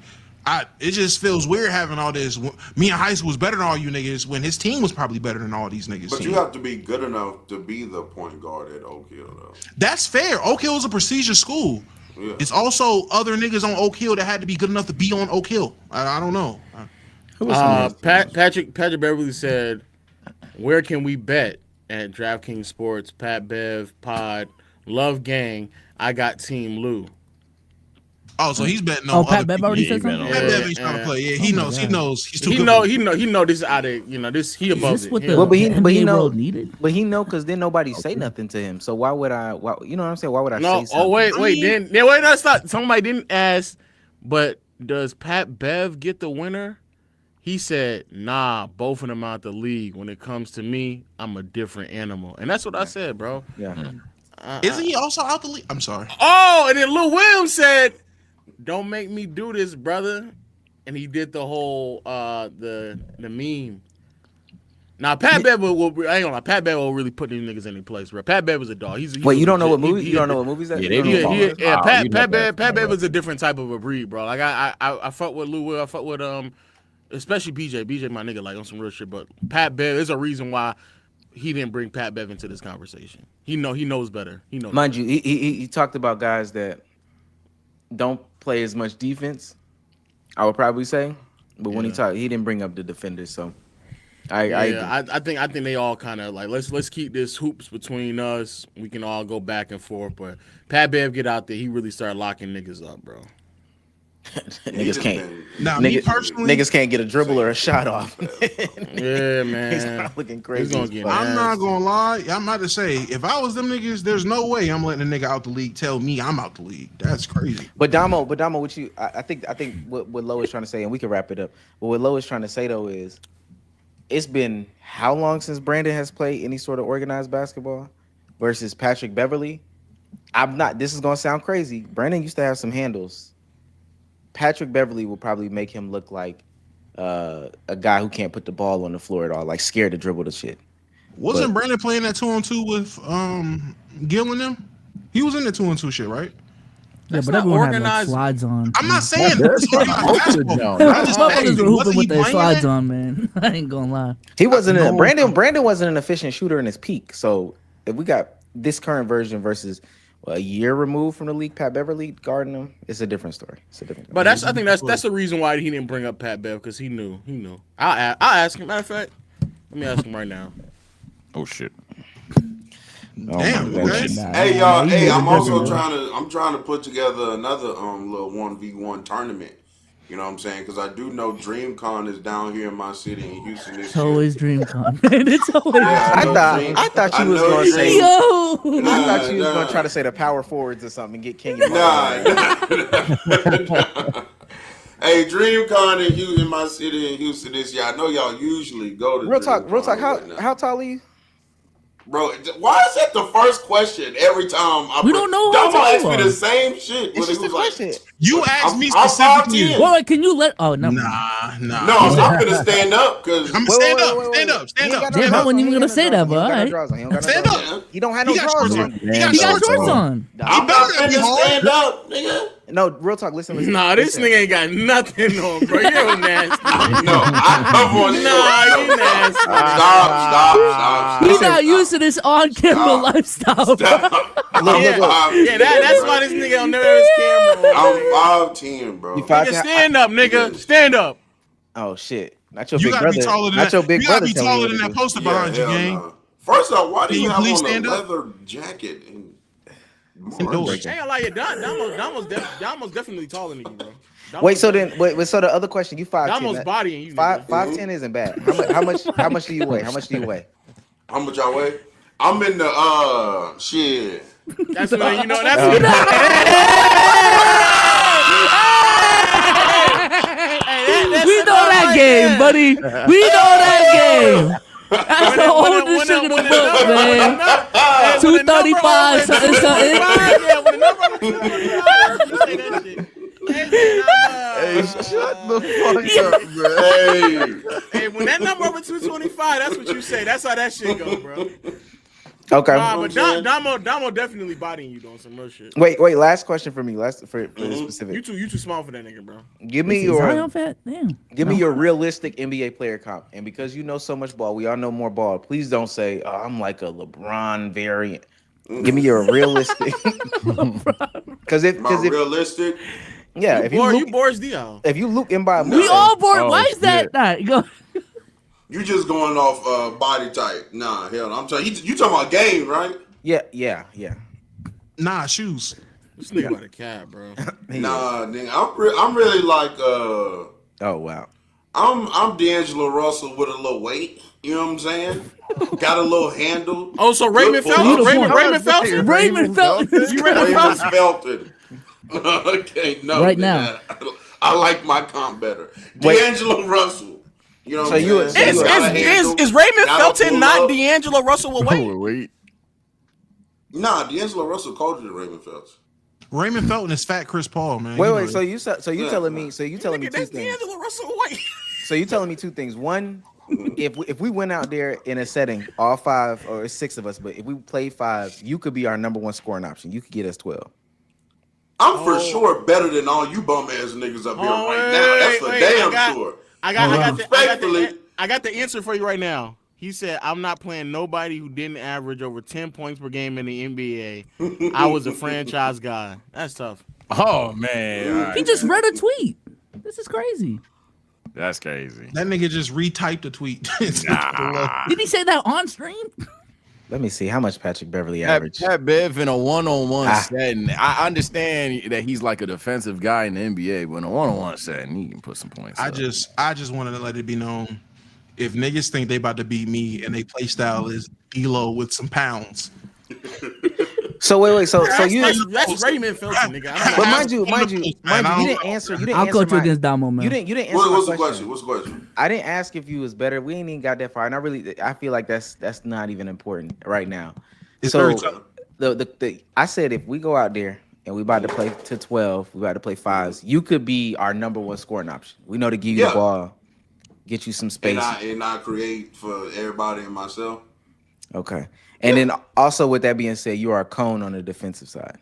It just feels weird having all this. Me in high school was better than all you niggas when his team was probably better than all these niggas. But you have to be good enough to be the point guard at Oak Hill, though. That's fair. Oak Hill is a prestigious school. Yeah. It's also other niggas on Oak Hill that had to be good enough to be on Oak Hill. I don't know. Patrick Beverly said, "Where can we bet at DraftKings Sports? Pat Bev Pod Love Gang. I got Team Lou." Oh, so he's betting on. Pat Bev already said something. Pat Bev ain't trying to play. Yeah, he knows. He knows. He's too good. He know this is out of this. He above Is this it. what He the above it. NBA world needed? But he know because then nobody say nothing to him. So why would I? You know what I'm saying? Why would I say something? Oh wait. Wait. That's not. Somebody didn't ask. But does Pat Bev get the winner? He said, "Nah, both of them out the league. When it comes to me, I'm a different animal." And that's what I said, bro. Yeah. Isn't he also out the league? I'm sorry. Oh, and then Lil Williams said, "Don't make me do this, brother." And he did the whole the meme. Now Pat Bev will I ain't gonna lie, Pat Bev will really put these niggas in their place, bro. Pat Bev is a dog. Wait, you don't know what movie? You don't know what movies that? Pat Bev is a different type of a breed, bro. Like I fuck with Lou Will, I fuck with especially BJ. BJ my nigga, like on some real shit. But Pat Bev, there's a reason why he didn't bring Pat Bev into this conversation. He knows better. He knows. Mind you, he talked about guys that don't play as much defense, I would probably say. But when he didn't bring up the defenders. So I think they all kind of like let's keep this hoops between us. We can all go back and forth. But Pat Bev get out there, he really started locking niggas up, bro. Niggas can't. Nah, me personally, niggas can't get a dribble or a shot off. Yeah, man. He's not looking crazy. I'm not gonna lie. I'm about to say, if I was them niggas, there's no way I'm letting a nigga out the league tell me I'm out the league. That's crazy. But Domo, what you? I think what Lo is trying to say, and we can wrap it up. But what Lo is trying to say though is, it's been how long since Brandon has played any sort of organized basketball versus Patrick Beverly? This is gonna sound crazy. Brandon used to have some handles. Patrick Beverly will probably make him look like a guy who can't put the ball on the floor at all, like scared to dribble the shit. Wasn't Brandon playing that 2-on-2 with Gil and them? He was in the 2-on-2 shit, right? Yeah, but everyone had like slides on. I'm not saying that's Motherfuckers were hooping with their slides on, man. I ain't gonna lie. He wasn't Brandon wasn't an efficient shooter in his peak. So if we got this current version versus a year removed from the league, Pat Beverly guarding him, it's a different story. But I think that's the reason why he didn't bring up Pat Bev, because he knew. I'll ask him. Matter of fact, let me ask him right now. Oh shit. Damn. Hey y'all. Hey, I'm also trying to put together another little 1v1 tournament. You know what I'm saying? Because I do know DreamCon is down here in my city in Houston this It's always DreamCon, man. It's always. Yeah, I thought you was going to say. I thought you was going to try to say the power forwards or something and get King. Nah. Hey, DreamCon in my city in Houston this year. I know y'all usually go to. Real talk. How tall are you? Bro, why is that the first question every time? We don't know. Domo asked me the same shit. It's just a question. You asked me specifically. Well, can you let? Oh no. Nah. No, I'm gonna stand up because I'm gonna stand up. Damn, I wasn't even gonna say that, but all right. Stand up. He don't have no drawers on. He got shorts on. I'm not gonna stand up, nigga. No, real talk. Listen. Nah, this nigga ain't got nothing on, bro. You're nasty. No, I'm on. Nah, you nasty. Stop. He's not used to this on-camera lifestyle. Yeah, that's why this nigga don't never have his camera on. I'm 5'10", bro. Nigga, stand up, nigga. Stand up. Oh shit! Not your big brother. Not your big brother. You gotta be taller than that poster behind you, gang. First off, why do you have on a stand up? leather jacket? I ain't gonna lie, Damo's definitely taller than you, bro. Wait, so the other question, you 5'10". Damo's bodying you. 5'10" isn't bad. How much do you weigh? How much do you weigh? How much I weigh? I'm in the shit. That's when you know that's We know that game, buddy. We know that game. That's the oldest shit in the book, man. 235. So it's Yeah, when the number over 225, you say that shit. Hey, shut the fuck up, bro. Hey, when that number over 225, that's what you say. That's how that shit go, bro. Okay. Nah, but Domo definitely bodying you doing some real shit. Wait. Last question for me. Last for this specific. You too small for that nigga, bro. Give me Zion fat? Damn. Give me your realistic NBA player comp. And because you know so much ball, we all know more ball. Please don't say, oh, I'm like a LeBron variant. Give me your realistic. Because if realistic. Yeah, if you Boris Diaw. If you look in by we all bored. Why is that not? Go. You just going off body type. Nah, hell no. I'm telling you talking about game, right? Yeah. Nah, shoes. This nigga about a cab, bro. Nah, nigga. I'm really like oh wow. I'm D'Angelo Russell with a little weight. You know what I'm saying? Got a little handle. Oh, so Raymond Felton? Raymond Felton? Raymond Felton. You Raymond Felton. Okay, no. Right now. I like my comp better. D'Angelo Russell. You know what I'm saying? Is Raymond Felton not D'Angelo Russell with weight? Wait. Nah, D'Angelo Russell colder than Raymond Felton. Raymond Felton is fat Chris Paul, man. Wait. So you telling me two things. D'Angelo Russell with weight. So you telling me two things. One, if we went out there in a setting, all 5 or 6 of us, but if we played 5, you could be our number 1 scoring option. You could get us 12. I'm for sure better than all you bum ass niggas up here right now. That's for damn sure. I got the answer for you right now. He said, I'm not playing nobody who didn't average over 10 points per game in the NBA. I was a franchise guy. That's tough. Oh, man. He just read a tweet. This is crazy. That's crazy. That nigga just retyped a tweet. Did he say that on stream? Let me see how much Patrick Beverly averaged. Pat Bev in a one-on-one setting. I understand that he's like a defensive guy in the NBA, but in a one-on-one setting, he can put some points. I just wanted to let it be known, if niggas think they about to beat me and they play style is D'Lo with some pounds. So wait. So you that's Raymond Felton, nigga. But mind you, you didn't answer. I'll coach you against Domo, man. You didn't answer What's my the question? What's the question? I didn't ask if you was better. We ain't even got that far, and I feel like that's not even important right now. It's so very tough. I said if we go out there and we about to play to 12, we about to play 5s. You could be our number 1 scoring option. We know to give you the ball, get you some space, and I create for everybody and myself. Okay. And then also with that being said, you are a cone on the defensive side.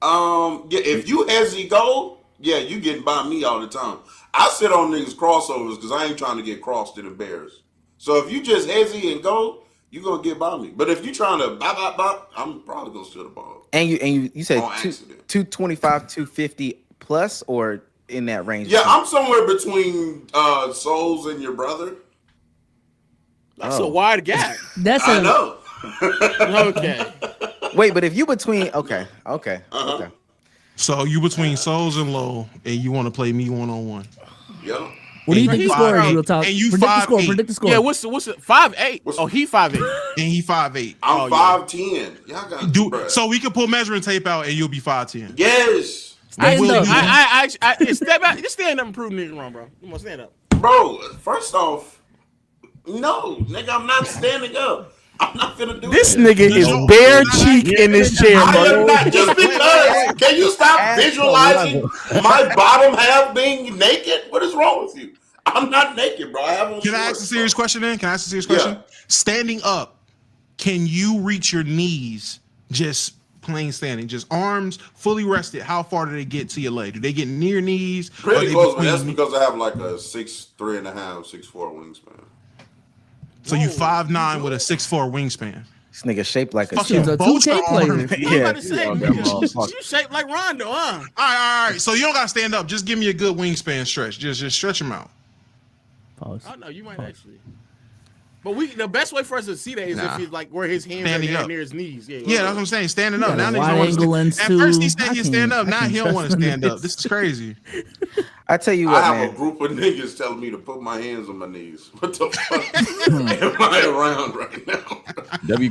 If you hezzy go, you getting by me all the time. I sit on niggas crossovers because I ain't trying to get crossed and embarrassed. So if you just hezzy and go, you gonna get by me. But if you trying to bop, I'm probably gonna steal the ball. And you said 225, 250 plus or in that range? Yeah, I'm somewhere between Souls and your brother. That's a wide gap. I know. Okay. Wait, but if you between okay. So you between Souls and Low, and you want to play me 1-on-1. Yeah. What do you think the score is, real talk? And you Predict the score. Yeah, what's it? 5'8"? Oh, he 5'8". And he 5'8". I'm 5'10". Y'all got so we can pull measuring tape out, and you'll be 5'10". Yes. Step out. Just stand up and prove niggas wrong, bro. Come on, stand up. Bro, first off, no, nigga, I'm not standing up. I'm not gonna do this. This Nigga is bare cheek in this chair, bro. I am not, just because. Can you stop visualizing my bottom half being naked? What is wrong with you? I'm not naked, bro. Can I ask a serious question then? Yeah. Standing up, can you reach your knees just plain standing? Just arms fully rested. How far do they get to your leg? Do they get near knees? Pretty close, but that's because I have like a 6'3.5", 6'4" wingspan. So you 5'9" with a 6'4" wingspan. This nigga shaped like a fucking 2K player. Yeah, you shaped like Rondo, huh? All right. So you don't gotta stand up. Just give me a good wingspan stretch. Just stretch him out. Pause. Oh no, you might actually. But the best way for us to see that is if he's like where his hands are near his knees. Yeah, that's what I'm saying. Standing up. Now niggas don't want to stand. At first he said he'd stand up. Now he don't want to stand up. This is crazy. I tell you what, I have a group of niggas telling me to put my hands on my knees. What the fuck am I around right now?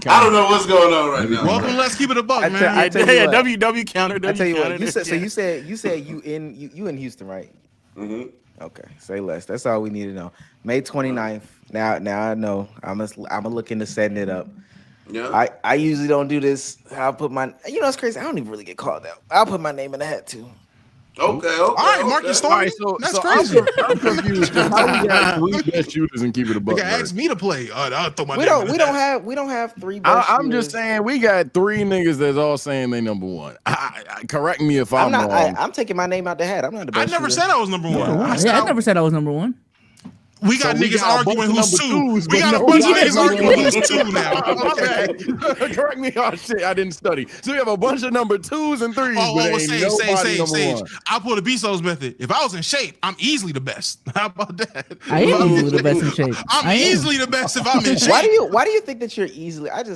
I don't know what's going on right now. Welcome, let's keep it a buck, man. WW counter. I tell you what. You said you in Houston, right? Mm-hmm. Okay, say less. That's all we need to know. May 29th. Now I know. I'm gonna look into setting it up. Yeah. I usually don't do this. I'll put my, it's crazy. I don't even really get called out. I'll put my name in the hat too. Okay. All right, Marcus All right, Stormy. That's so crazy. I'm confused. How we got 3 best shooters and keep it a buck? Nigga asked me to play. I'll throw my We name in don't the hat. have 3 best I'm just shooters. saying we got 3 niggas that's all saying they number 1. Correct me if I'm not. wrong. I'm taking my name out the hat. I'm not the I best. never shooter. said I was number 1. I never said I was number 1. We got So we niggas got a bunch arguing of who's number 2. twos, We but got a no bunch of one niggas is arguing number who's 2 now. My bad. Correct me. Oh shit, I didn't study. So we have a bunch of number 2s and 3s, but ain't nobody number 1. I pull the Bsolz method. If I was in shape, I'm easily the best. How about that? I am easily the best in shape. I'm easily the best if I'm in shape. Why do you think that you're easily? The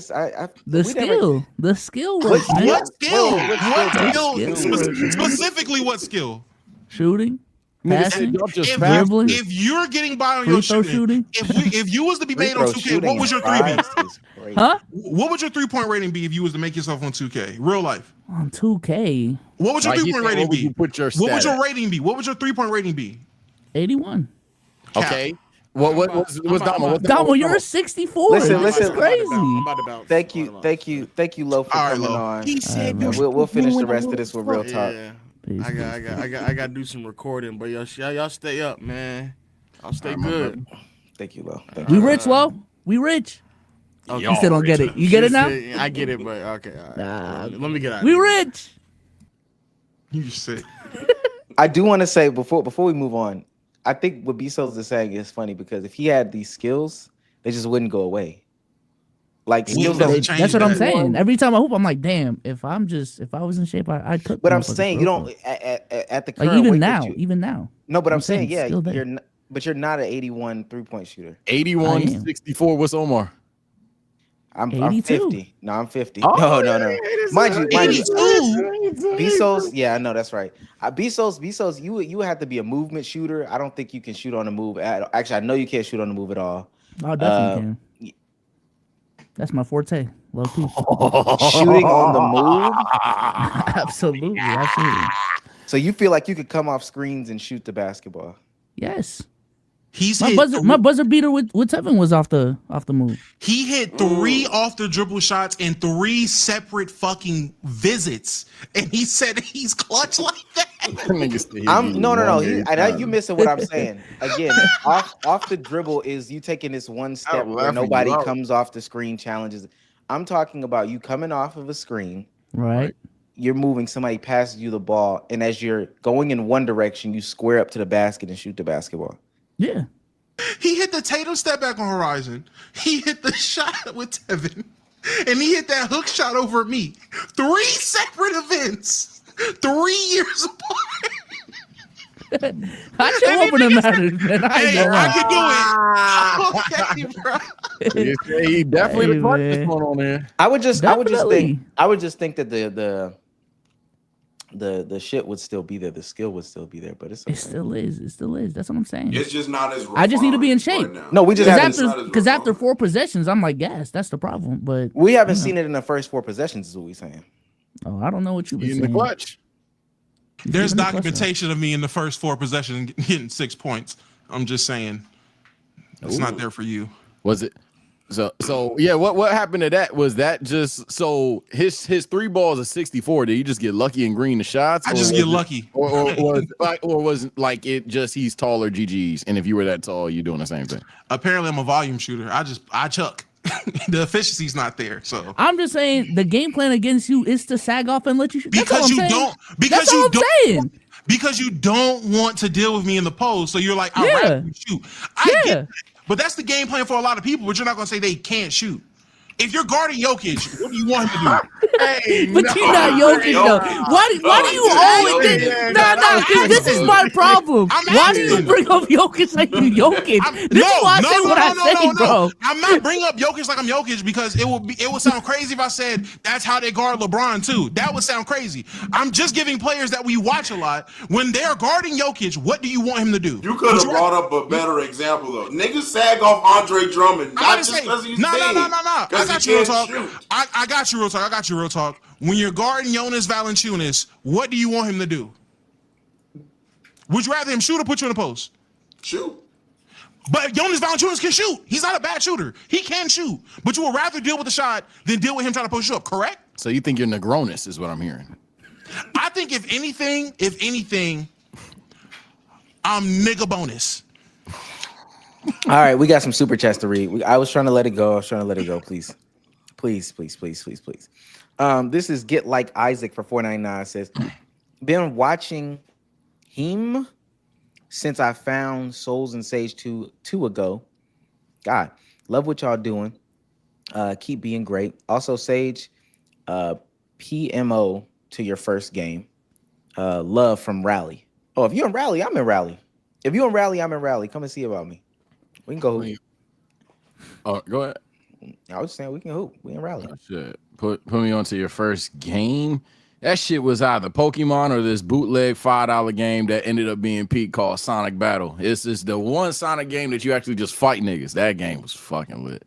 skill works, man. What skill? What Skill skill? works. Specifically, what skill? Shooting, passing, If, dribbling, if you're getting by on free your throw shooting, if you was to be made on 2K, what would your 3 be? Huh? What would your 3-point rating be if you was to make yourself on 2K? Real life. On 2K. What would your 3-point rating be? What would your rating be? What would your 3-point rating be? 81. Okay. What's Domo? Domo, you're a 64. Listen. This is crazy. Thank you, Lo, for coming on. He said We'll finish the rest of this with real talk. Yeah. I got to do some recording, but y'all stay up, man. I'll stay good. Thank you, Lo. We rich, Lo. We rich. Okay. You still don't get it. You get it now? I get it, but okay. All right. Nah. Let me get out. We rich. You sick. I do want to say before we move on, I think what Bsolz is saying is funny because if he had these skills, they just wouldn't go away. Like skills don't change. That's what I'm saying. Every time I hoop, I'm like, damn. If I was in shape, I'd cook. But I'm saying you don't at the current like weight even now. No, but I'm saying yeah, still there. you're not an 81 3-point shooter. 81, 64. What's Omar? I'm 50. No, I'm 50. Oh, No. Mind you, Bsolz. Yeah, I know that's right. Bsolz, you would have to be a movement shooter. I don't think you can shoot on the move. Actually, I know you can't shoot on the move at all. Oh, definitely can. That's my forte. Low key. Shooting on the move. Absolutely. So you feel like you could come off screens and shoot the basketball? Yes. My buzzer beater with Tevin was off the move. He hit 3 off the dribble shots in 3 separate fucking visits, and he said he's clutch like that. No. You missing what I'm saying. Again, off the dribble is you taking this one step where nobody comes off the screen challenges. I'm talking about you coming off of a screen. Right. You're moving, somebody passes you the ball, and as you're going in one direction, you square up to the basket and shoot the basketball. Yeah. He hit the Tatum step back on Horizon. He hit the shot with Tevin. And he hit that hook shot over me. 3 separate events. 3 years apart. I show up when it matters, man. I can do it. Okay, bro. He definitely the clutchest one on there. I would just think that the shit would still be there, the skill would still be there, but it still is. That's what I'm saying. It's just not as I just need to be in shape. Right no, we just haven't because after 4 possessions, I'm like, yes, that's the problem. But we haven't seen it in the first 4 possessions, is what we're saying. Oh, I don't know what you were saying. In the clutch. There's documentation of me in the first 4 possessions getting 6 points. I'm just saying. It's not there for you. Was it? So yeah, what happened to that? Was that just so his 3 balls of 64? Did he just get lucky and green the shots? I just get lucky. Or was like it just he's taller GGs, and if you were that tall, you're doing the same thing. Apparently, I'm a volume shooter. I chuck. The efficiency's not there. So I'm just saying the game plan against you is to sag off and let you shoot. Because you don't want to deal with me in the post, so you're like, I'd rather you shoot. I get that. But that's the game plan for a lot of people, but you're not going to say they can't shoot. If you're guarding Jokic, what do you want him to do? Hey, but you're not Jokic, though. Why do you always think? Nah, this is my problem. Why do you bring up Jokic like you Jokic? This is why I say what I say, bro. I'm not bringing up Jokic like I'm Jokic because it would sound crazy if I said that's how they guard LeBron too. That would sound crazy. I'm just giving players that we watch a lot. When they're guarding Jokic, what do you want him to do? You could have brought up a better example though. Niggas sag off Andre Drummond, not just because he's big. I got you real talk. I got you real talk. When you're guarding Jonas Valanciunas, what do you want him to do? Would you rather him shoot or put you in the post? Shoot. But Jonas Valanciunas can shoot. He's not a bad shooter. He can shoot. But you would rather deal with the shot than deal with him trying to push you up, correct? So you think you're Negronus is what I'm hearing. I think if anything, I'm nigga bonus. All right, we got some super chats to read. I was trying to let it go. Please. This is Get Like Isaac for 499 says, been watching him since I found Souls and Sage 2 ago. God, love what y'all doing. Keep being great. Also, Sage, PMO to your first game. Love from Raleigh. Oh, if you're in Raleigh, I'm in Raleigh. If you're in Raleigh, I'm in Raleigh. Come and see about me. We can go hoop. Go ahead. I was saying we can hoop. We in Raleigh. Oh, shit. Put me onto your first game. That shit was either Pokemon or this bootleg $5 game that ended up being peak called Sonic Battle. It's the one Sonic game that you actually just fight niggas. That game was fucking lit.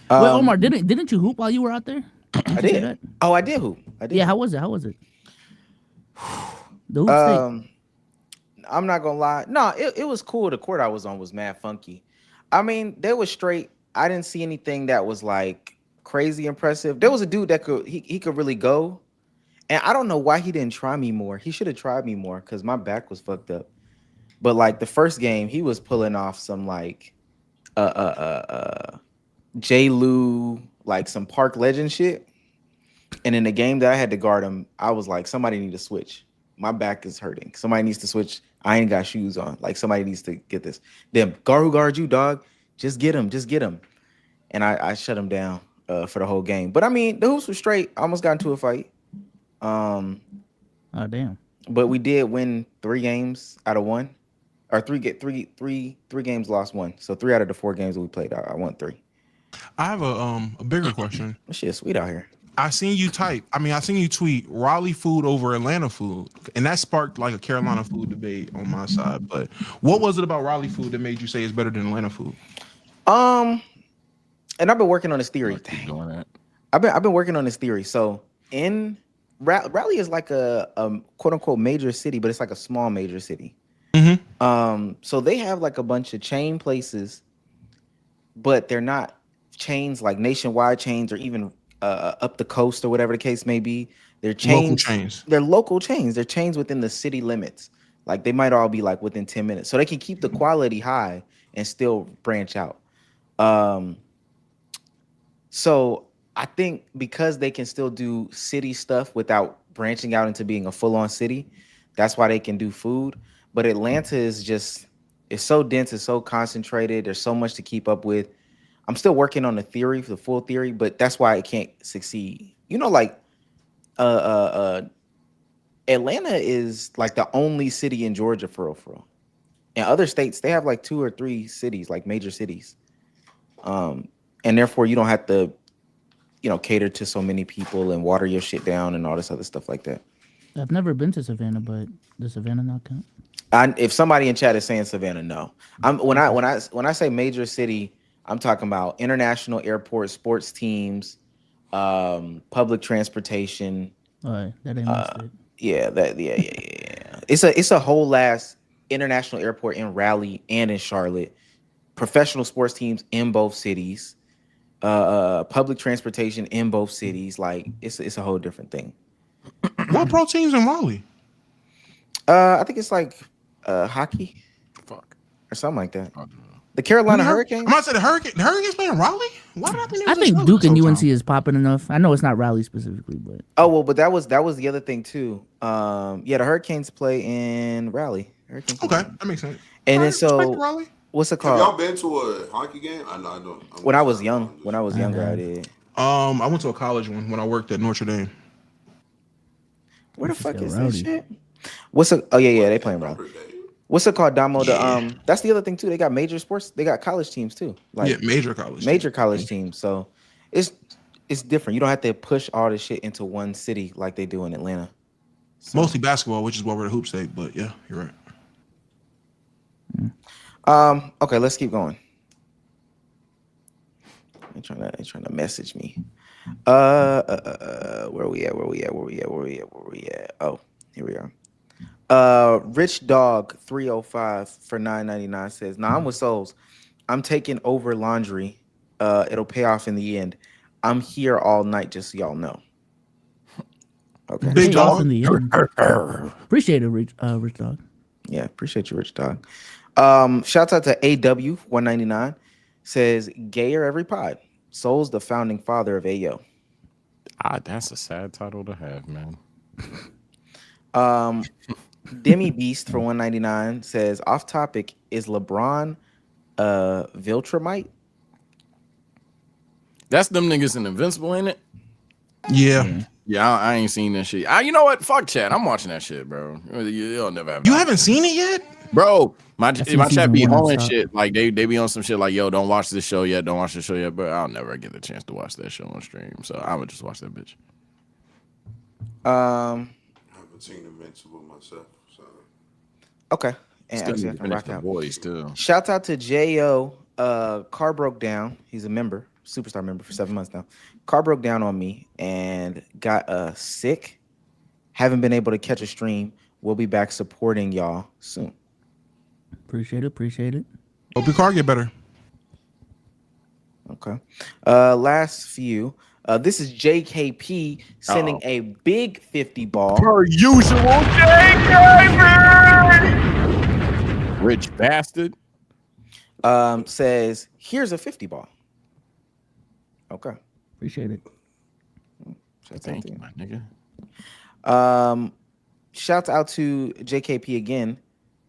Wait, Omar, didn't you hoop while you were out there? I did. Oh, I did hoop. Yeah, how was it? The hoop state. I'm not gonna lie. No, it was cool. The court I was on was mad funky. I mean, they were straight. I didn't see anything that was like crazy impressive. There was a dude that he could really go, and I don't know why he didn't try me more. He should have tried me more because my back was fucked up. But like the first game, he was pulling off some like J. Lou, like some Park Legend shit. And in the game that I had to guard him, I was like, somebody need to switch. My back is hurting. Somebody needs to switch. I ain't got shoes on. Like somebody needs to get this. Then guard you, dog. Just get him. And I shut him down for the whole game. But I mean, the hoops were straight. I almost got into a fight. Oh damn. But we did win 3 games out of 1. Or three games, lost 1. So 3 out of the 4 games that we played, I won 3. I have a bigger question. This shit sweet out here. I seen you tweet Raleigh food over Atlanta food, and that sparked like a Carolina food debate on my side. But what was it about Raleigh food that made you say it's better than Atlanta food? And I've been working on this theory. Doing that. I've been working on this theory. So in Raleigh is like a quote unquote major city, but it's like a small major city. Mm-hmm. So they have like a bunch of chain places, but they're not chains like nationwide chains or even up the coast or whatever the case may be. They're chains. Local chains. They're local chains. They're chains within the city limits. Like they might all be like within 10 minutes. So they can keep the quality high and still branch out. So I think because they can still do city stuff without branching out into being a full-on city, that's why they can do food. But Atlanta is it's so dense, it's so concentrated. There's so much to keep up with. I'm still working on the full theory, but that's why it can't succeed. You know, like Atlanta is like the only city in Georgia for real. In other states, they have like 2 or 3 cities, like major cities. And therefore you don't have to, cater to so many people and water your shit down and all this other stuff like that. I've never been to Savannah, but does Savannah not count? If somebody in chat is saying Savannah, no. When I say major city, I'm talking about international airports, sports teams, public transportation. That ain't missed it. Yeah. It's a whole last international airport in Raleigh and in Charlotte. Professional sports teams in both cities. Public transportation in both cities. Like it's a whole different thing. What pro teams in Raleigh? I think it's like hockey, or something like that. The Carolina Hurricanes. I'm about to say the Hurricanes play in Raleigh. Why did I think? I think Duke and UNC is popping enough. I know it's not Raleigh specifically, but but that was the other thing too. The Hurricanes play in Raleigh. Okay, that makes sense. And then so, what's it called? Have y'all been to a hockey game? I know I don't. When I was younger, I did. I went to a college one when I worked at Notre Dame. Where the fuck is that shit? They playing Raleigh. What's it called, Domo? That's the other thing too. They got major sports. They got college teams too. Like major college teams. So it's different. You don't have to push all this shit into one city like they do in Atlanta. So. Mostly basketball, which is why we're the hoop state. But yeah, you're right. Okay, let's keep going. They're trying to message me. Where we at? Oh, here we are. Rich Dog 305 for $9.99 says, "Nah, I'm with Souls. I'm taking over laundry. It'll pay off in the end. I'm here all night, just so y'all know." Okay. Big Pay off dog. in the end. Appreciate it, Rich Dog. Yeah, appreciate you, Rich Dog. Shouts out to AW 199 says, "Gayer every pod. Souls the founding father of AO." That's a sad title to have, man. Demi Beast for 199 says, "Off topic, is LeBron Viltrumite?" That's them niggas in Invincible, ain't it? Yeah. Yeah, I ain't seen that shit. You know what? Fuck chat. I'm watching that shit, bro. You'll never have. You haven't seen it yet, bro. My seen chat be season one holding nonstop. shit. Like they be on some shit like, yo, don't watch this show yet. Don't watch the show yet. But I'll never get the chance to watch that show on stream. So I would just watch that bitch. I haven't seen Invincible myself. So Okay. And Still actually, I need to can finish rock the out. boys too. Shouts out to J.O. Car broke down. He's a member, superstar member for 7 months now. Car broke down on me and got sick. Haven't been able to catch a stream. We'll be back supporting y'all soon. Appreciate it. hope your car get better. Okay. Last few. This is JKP sending Uh-oh. a big 50 ball. Per usual, rich bastard. Says, "Here's a 50 ball." Okay. Appreciate it. Thank you, my nigga. Shouts out to JKP again.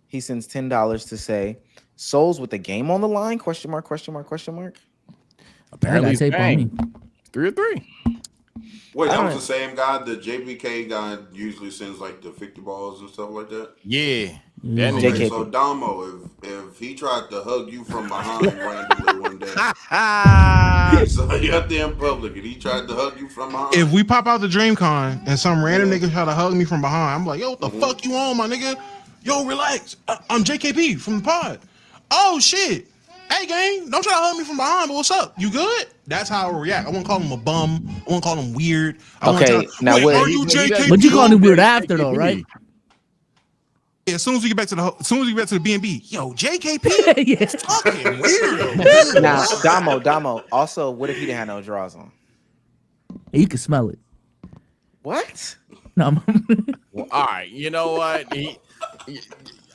He sends $10 to say, "Souls with the game on the line?" Question mark. Apparently, I it's got tape on bang. me. 3 or 3. wait, I that was don't- the same guy. The JBK guy usually sends like the 50 balls and stuff like that. Yeah. Yeah. That Okay, nigga. so Domo, if he tried to hug you from behind randomly one day, so you out there in public and he tried to hug you from behind, If we pop out the DreamCon and some random nigga try to hug me from behind, I'm like, yo, what the fuck you on, my nigga? Yo, relax. I'm JKP from the pod. Oh shit. Hey gang, don't try to hug me from behind, but what's up? You good? That's how I would react. I won't call him a bum. I won't call him weird. I won't Okay, tell, now wait, what- are you JKP? But you called him weird after though, right? Yeah, as soon as we get back to the B&B, yo, JKP, Yeah. fucking weirdo. Now, Domo. Also, what if he didn't have no drawers on? You can smell it. What? No, Well, all right. You know what?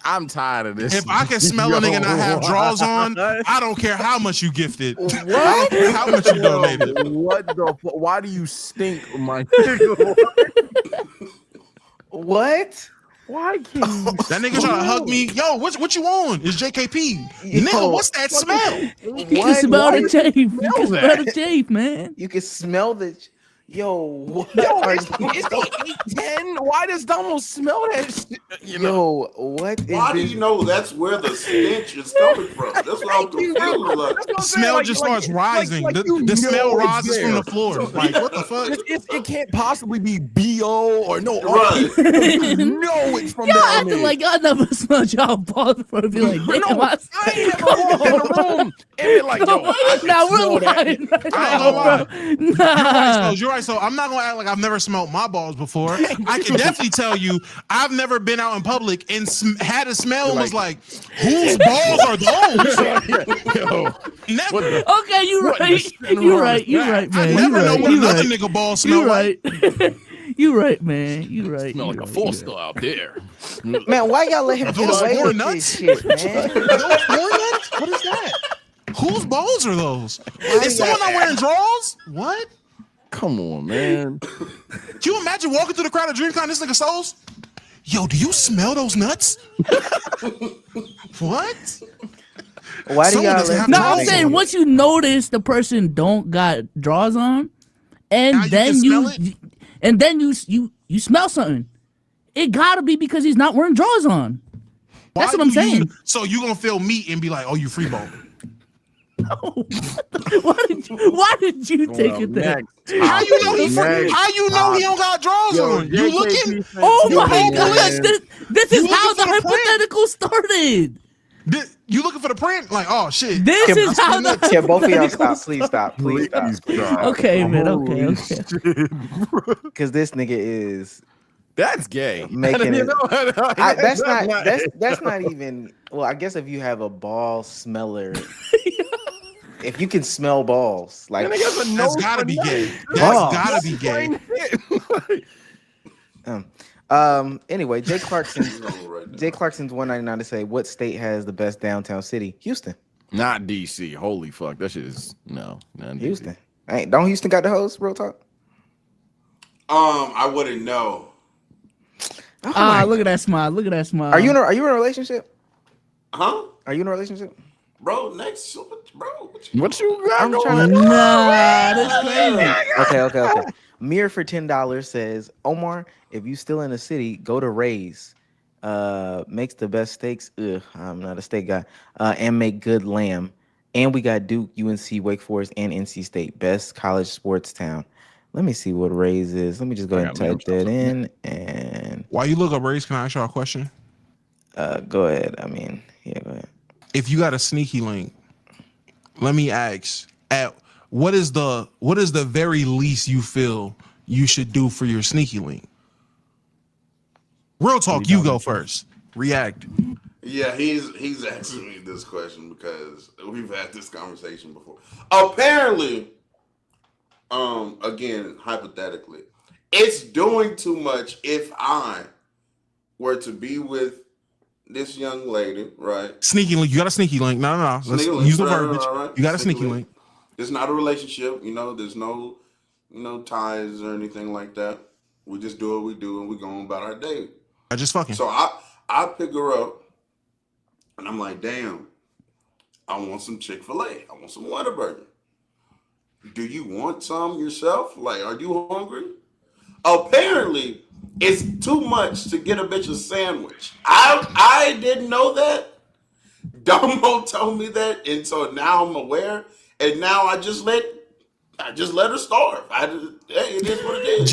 I'm tired of this. If I can smell a nigga not have drawers on, I don't care how much you gifted. I don't care how much you donated. What the? Why do you stink, my nigga? What? Why can't you? That nigga trying to hug me. Yo, what you on? It's JKP. Nigga, what's that smell? you can smell the chafe. You can smell the chafe, man. You can smell the. Yo, what? Yo, are it's you- 8:10. Why does Domo smell that shit? You know? Yo, what is why do this? you know that's where the stench is coming from? That's what I'm confused about. The smell just starts rising. The smell rises from the floor. Like, what the fuck? It can't possibly be BO or no. Right. You know it's from Y'all down acting there. like y'all never smelled y'all balls before to be like, damn, I ain't never walked in the room and been like, yo, I can Nah, smell we're that. lying right I ain't now, gonna bro. You're Nah. right, so I'm not gonna act like I've never smelled my balls before. I can definitely tell you I've never been out in public and had a smell and was like, whose balls are those? Yo, Never. Okay, you What right. the You right. You right, I man. You never know right. what You another right. nigga ball smell You like. right. You right, man. You right. smell You like a right, full you right. still out there. Man, why y'all let him get those away more with nuts? this shit, man? Are those corn nuts? What is that? Whose balls are those? Is someone not wearing drawers? What? Come on, man. Can you imagine walking through the crowd of DreamCon, this nigga Souls? Yo, do you smell those nuts? What? Why do Someone y'all doesn't let have No, to I'm Drawers saying on. once you notice the person don't got drawers on, and Now you then can you, smell it? and then you smell something, it gotta be because he's not wearing drawers on. That's Why what I'm do you- saying. So you gonna feel meat and be like, oh, you free ball. Why did you take it there? How you know he free? How you know he don't got drawers on? You looking? Oh You my whole gosh, police- this You is how looking the for the print? hypothetical started. You looking for the print? Like, oh shit. This Can, is how the can both of y'all hypothetical stop? Please stop. Please stop. Okay, man. Okay. Because this nigga is That's gay. Making You it. know, That's not even. Well, I guess if you have a ball smeller, if you can smell balls, like That's gotta be gay. That's Balls. gotta be gay. Anyway, Jay Clarkson's Right now. Jay Clarkson's 199 to say what state has the best downtown city? Houston. Not DC. Holy fuck. That shit is not Houston. Hey, don't Houston got the host? Real talk. I wouldn't know. Look at that smile. Look at that smile. Are you in a relationship? Huh? Are you in a relationship? Bro, next, bro. What you got I'm going trying to. on? Nah, that's crazy. Okay. Mir for $10 says, Omar, if you still in the city, go to Ray's. Makes the best steaks. Ugh, I'm not a steak guy. And make good lamb. And we got Duke, UNC, Wake Forest, and NC State. Best college sports town. Let me see what Ray's is. Let me just go ahead and type that in. And While you look up Ray's, can I ask y'all a question? go ahead. I mean, yeah, go ahead. If you got a sneaky link, let me ask: what is the very least you feel you should do for your sneaky link? Real talk, you go first. React. Yeah, he's asking me this question because we've had this conversation before. Apparently, again, hypothetically, it's doing too much if I were to be with this young lady, right? Sneaky link. You got a sneaky link. No. Let's Sneaky link, use the right, verbiage. right. You got a Sneaky sneaky link. link. It's not a relationship, there's no ties or anything like that. We just do what we do and we go on about our day. I just fucking. So I pick her up and I'm like, damn, I want some Chick-fil-A. I want some Whataburger. Do you want some yourself? Like, are you hungry? Apparently, it's too much to get a bitch a sandwich. I didn't know that. Domo told me that, and so now I'm aware. And now I just let her starve. Hey, it is what it is.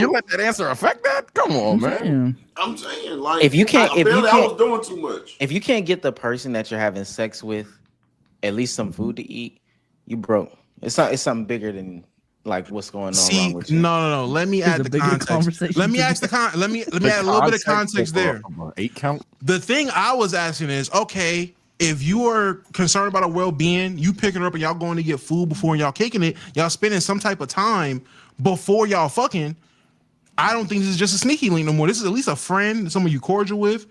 You let that answer affect that? Come on, man. I'm saying, like, If you can't, I was doing too much. If you can't get the person that you're having sex with at least some food to eat, you broke. It's something bigger than like what's going on wrong with you. No. Let me add the context. Let me add a little bit of context there. 8 count. The thing I was asking is, okay, if you are concerned about her well-being, you picking her up and y'all going to get food before y'all kicking it, y'all spending some type of time before y'all fucking. I don't think this is just a sneaky link no more. This is at least a friend, someone you cordial with.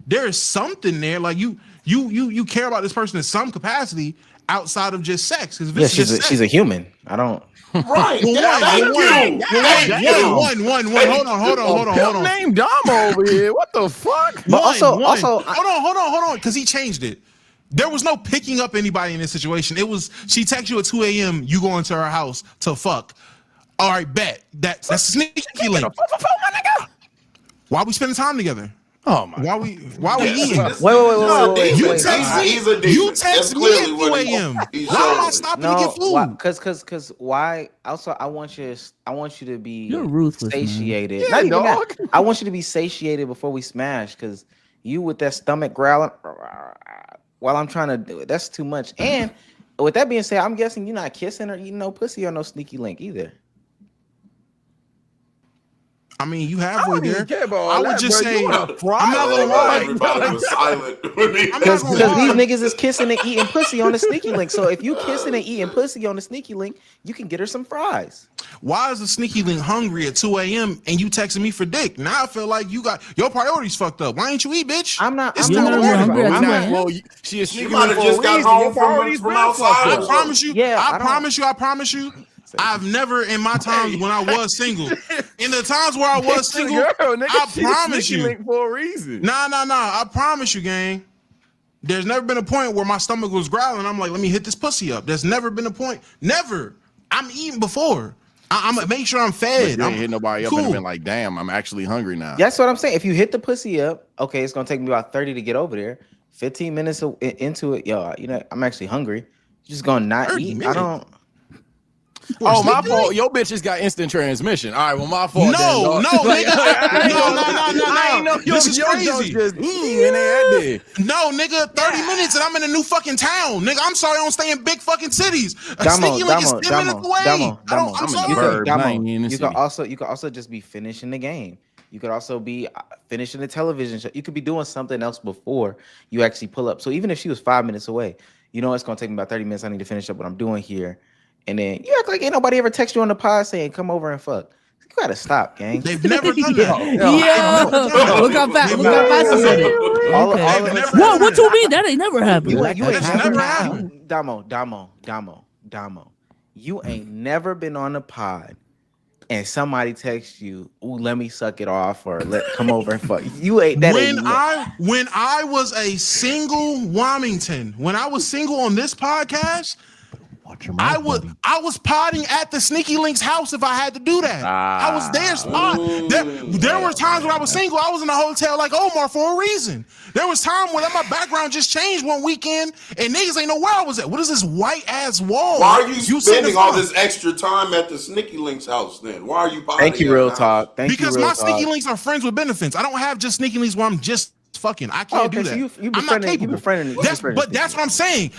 There is something there, like you care about this person in some capacity outside of just sex. Yeah, she's a human. I don't. Right. One. Hold on. Name Domo over here. What the fuck? But also, hold on, because he changed it. There was no picking up anybody in this situation. It was she texts you at 2 a.m. You go into her house to fuck. All right, bet that's a sneaky link. Why we spending time together? Oh my! Why we eating? Wait. You text me at 2 a.m. Why am I stopping to get food? Because why? Also, I want you to be You're ruthless, satiated. man. Not even that. I want you to be satiated before we smash. Because you with that stomach growling while I'm trying to do it, that's too much. And with that being said, I'm guessing you're not kissing or eating no pussy or no sneaky link either. I mean, you halfway there. I would just say, I'm not gonna lie. Everybody was silent. Because these niggas is kissing and eating pussy on the sneaky link. So if you kissing and eating pussy on the sneaky link, you can get her some fries. Why is the sneaky link hungry at 2 a.m. and you texting me for dick? Now I feel like you got your priorities fucked up. Why ain't you eat, bitch? I'm not. It's I'm still not morning. Well, she might have just got home from outside. I promise you. Yeah, I promise you. I've never in my times when I was single, in the times where I was single, I promise you. For a reason. Nah. I promise you, gang. There's never been a point where my stomach was growling. I'm like, let me hit this pussy up. There's never been a point. Never. I'm eating before. I'm gonna make sure I'm fed. You ain't hit nobody up and been like, damn, I'm actually hungry now. That's what I'm saying. If you hit the pussy up, okay, it's gonna take me about 30 to get over there. 15 minutes into it, I'm actually hungry. You're just gonna not eat. Minutes. I don't. Oh, my fault. Your bitch just got instant transmission. All right, well, my fault. No, nigga. No. This is crazy. No, nigga. 30 minutes and I'm in a new fucking town, nigga. I'm sorry, I don't stay in big fucking cities. Domo, is 10 minutes away. I'm sorry. You can also just be finishing the game. You could also be finishing the television show. You could be doing something else before you actually pull up. So even if she was 5 minutes away, you know it's gonna take me about 30 minutes. I need to finish up what I'm doing here. And then you act like ain't nobody ever text you on the pod saying come over and fuck. You gotta stop, gang. They've never done that. Yeah. Look how fast he said it. Okay. What you mean? That ain't never happened. You ain't never happened. Damo. You ain't never been on a pod and somebody texts you, "Ooh, let me suck it off," or come over and fuck. You ain't that. When I was a single Wilmington, when I was single on this podcast, I was potting at the Sneaky Link's house if I had to do that. I was there spot. There were times when I was single, I was in a hotel like Omar for a reason. There was time when my background just changed one weekend and niggas ain't know where I was at. What is this white ass wall? Why are you spending all this extra time at the Sneaky Link's house then? Why are you potting? Thank you, Real Talk. Because my Sneaky Links are friends with benefits. I don't have just Sneaky Links where I'm just fucking. I can't do that. So you I'm not capable. But that's what I'm saying.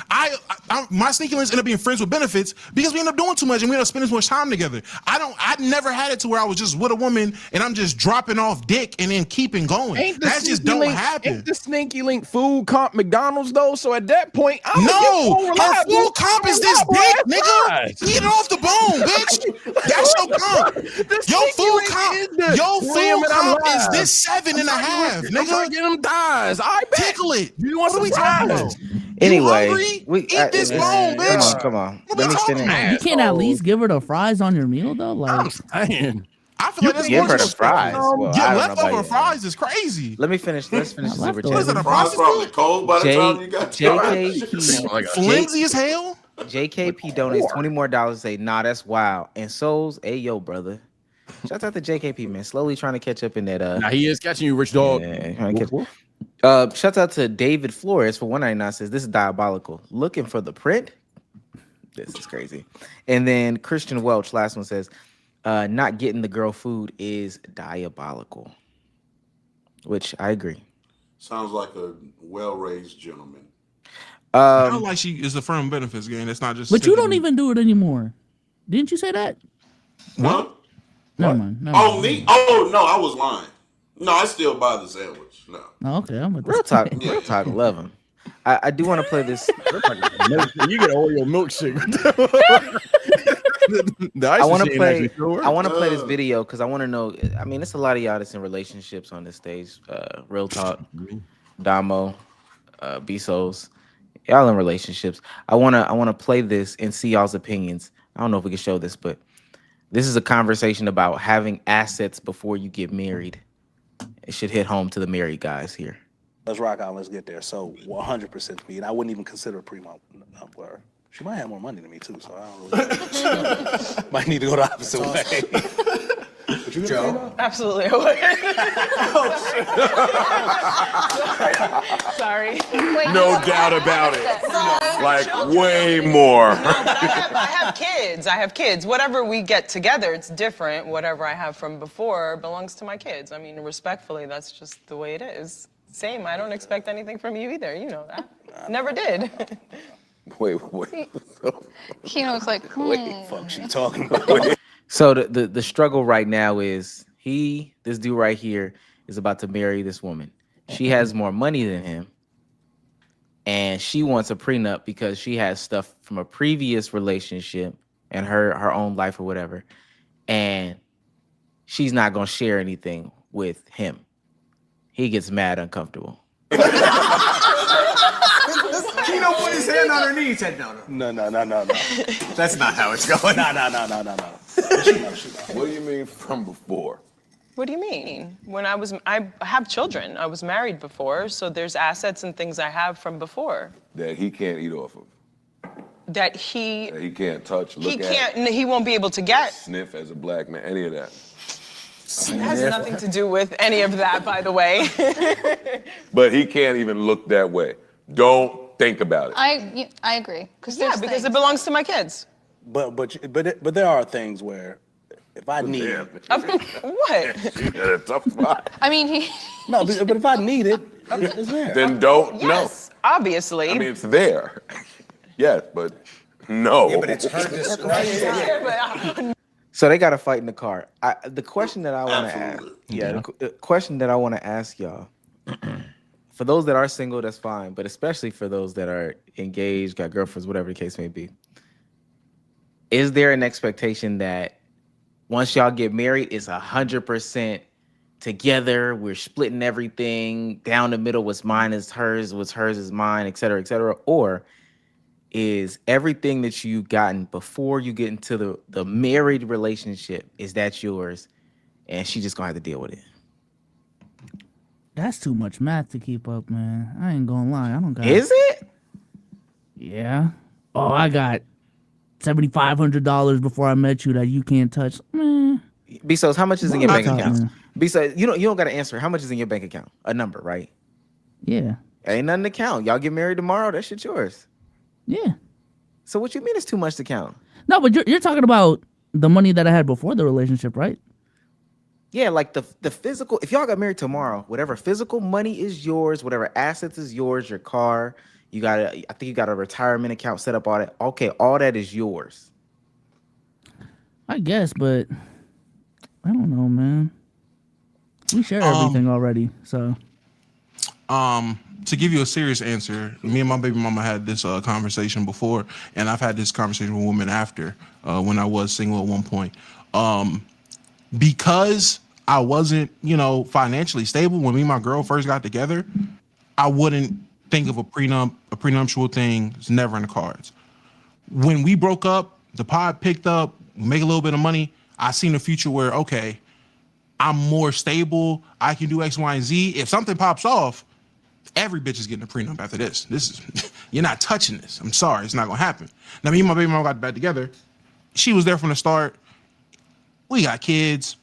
My Sneaky Links end up being friends with benefits because we end up doing too much and we end up spending too much time together. I never had it to where I was just with a woman and I'm just dropping off dick and then keeping going. That just don't happen. Ain't the Sneaky Link food comp McDonald's though? So at that point, her food comp is this dick, nigga. Eat it off the bone, bitch. That's your comp. Your food comp is this 7.5, nigga. Thighs. I bet. Tickle it. You want some thighs? Anyway, eat this bone, bitch. Come on. Let me finish. You can't at least give her the fries on your meal though. Like, I feel like that's give her the fries. Well, leftover fries is crazy. Let me finish. Let's finish the super What is it, chat. a prostitute? Cold by the time you got flimsy as hell. JKP donates $20 more. Say, nah, that's wild. And Souls, hey yo, brother. Shout out to JKP, man. Slowly trying to catch up in that. Nah, he is catching you, rich dog. Shout out to David Flores for 199. Says this is diabolical. Looking for the print. This is crazy. And then Christian Welch, last one, says, not getting the girl food is diabolical. Which I agree. Sounds like a well-raised gentleman. I don't like she is a firm benefits game. It's not just. But you don't even do it anymore. Didn't you say that? What? Never mind. Me? Oh no, I was lying. No, I still buy the sandwich. No. Oh, okay, I'm with Real talk. Love him. I do want to play this. You get Oreo milkshake. I want to play this video because I want to know. I mean, it's a lot of y'all that's in relationships on this stage. Real talk, Domo, Bsolz, y'all in relationships. I wanna play this and see y'all's opinions. I don't know if we can show this, but this is a conversation about having assets before you get married. It should hit home to the married guys here. Let's rock out. Let's get there. So 100% me, and I wouldn't even consider Primo. She might have more money than me too, so I don't really. Might need to go the opposite way. Joe? Absolutely. Sorry. No doubt about it. Like way more. I have kids. I have kids. Whatever we get together, it's different. Whatever I have from before belongs to my kids. I mean, respectfully, that's just the way it is. Same. I don't expect anything from you either. You know that. Never did. Wait. Keno's like, What the fuck she talking about? So the struggle right now is this dude right here is about to marry this woman. She has more money than him, and she wants a prenup because she has stuff from a previous relationship and her own life or whatever, and she's not gonna share anything with him. He gets mad, uncomfortable. Keno put his hand on her knee. He said, no. That's not how it's going. No. What do you mean from before? What do you mean? I have children. I was married before, so there's assets and things I have from before. That he can't eat off of. That he can't touch, look at. He won't be able to get. Sniff as a black man, any of that. It has nothing to do with any of that, by the way. But he can't even look that way. Don't think about it. I agree. Because it belongs to my kids. But there are things where if I need it. What? You got a tough spot. I mean, No, but if I need it, it's there. Then don't Yes, obviously. I mean, it's there. Yes, but no. Yeah, but it's her discretion. So they got to fight in the car. The question that I want to ask, Absolutely. the question that I want to ask y'all, for those that are single, that's fine, but especially for those that are engaged, got girlfriends, whatever the case may be, is there an expectation that once y'all get married, it's 100% together, we're splitting everything down the middle, what's mine is hers, what's hers is mine, et cetera, or is everything that you've gotten before you get into the married relationship, is that yours and she just gonna have to deal with it? That's too much math to keep up, man. I ain't gonna lie. I don't got. Is it? Yeah. Oh, I got $7,500 before I met you that you can't touch. Man. Bsolz, how much is in your bank Tough, account? man. Bsolz, you don't got to answer. How much is in your bank account? A number, right? Yeah. Ain't nothing to count. Y'all get married tomorrow, that shit's yours. Yeah. So what you mean it's too much to count? No, but you're talking about the money that I had before the relationship, right? Yeah, like the physical. If y'all got married tomorrow, whatever physical money is yours, whatever assets is yours, your car, I think you got a retirement account set up, all that. Okay, all that is yours. I guess, but I don't know, man. We share everything already, so. To give you a serious answer, me and my baby mama had this conversation before, and I've had this conversation with women after when I was single at one point. Because I wasn't, financially stable when me and my girl first got together, I wouldn't think of a prenuptial thing. It's never in the cards. When we broke up, the pod picked up, make a little bit of money. I seen a future where, okay, I'm more stable. I can do X, Y, and Z. If something pops off, every bitch is getting a prenup after this. This is, you're not touching this. I'm sorry, it's not gonna happen. Now, me and my baby mama got back together. She was there from the start. We got kids.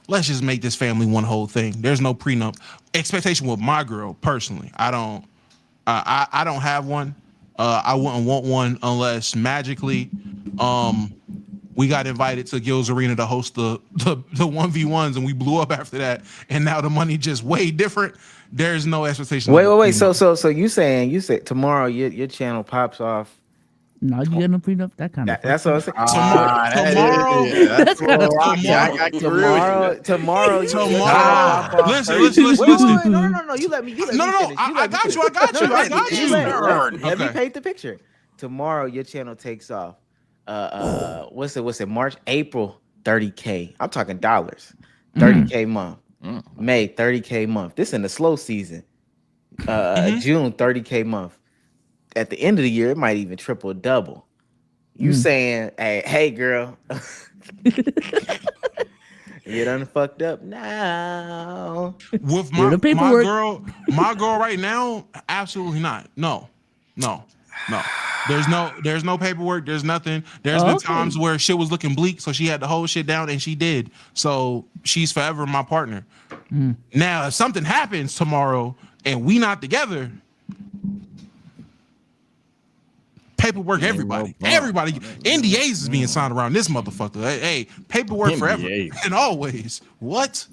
Let's just make this family one whole thing. There's no prenup. Expectation with my girl, personally. I don't have one. I wouldn't want one unless magically we got invited to Gil's Arena to host the 1v1s and we blew up after that. And now the money just way different. There's no expectation. Wait. So you said tomorrow your channel pops off. No, you getting a prenup? That kind of. That's what I'm saying. Tomorrow. Listen. No. You let me finish. I got you. Let me paint the picture. Tomorrow your channel takes off. What's it? March, April, 30K. I'm talking dollars. 30K month. May, 30K month. This in the slow season. June, 30K month. At the end of the year, it might even triple double. You saying, hey girl, you done fucked up now. With my girl right now, absolutely not. No. There's no paperwork. There's nothing. There's been times where shit was looking bleak, so she had to hold shit down, and she did. So she's forever my partner. Now, if something happens tomorrow and we not together, paperwork, everybody, NDAs is being signed around this motherfucker. Hey, paperwork forever and always. What?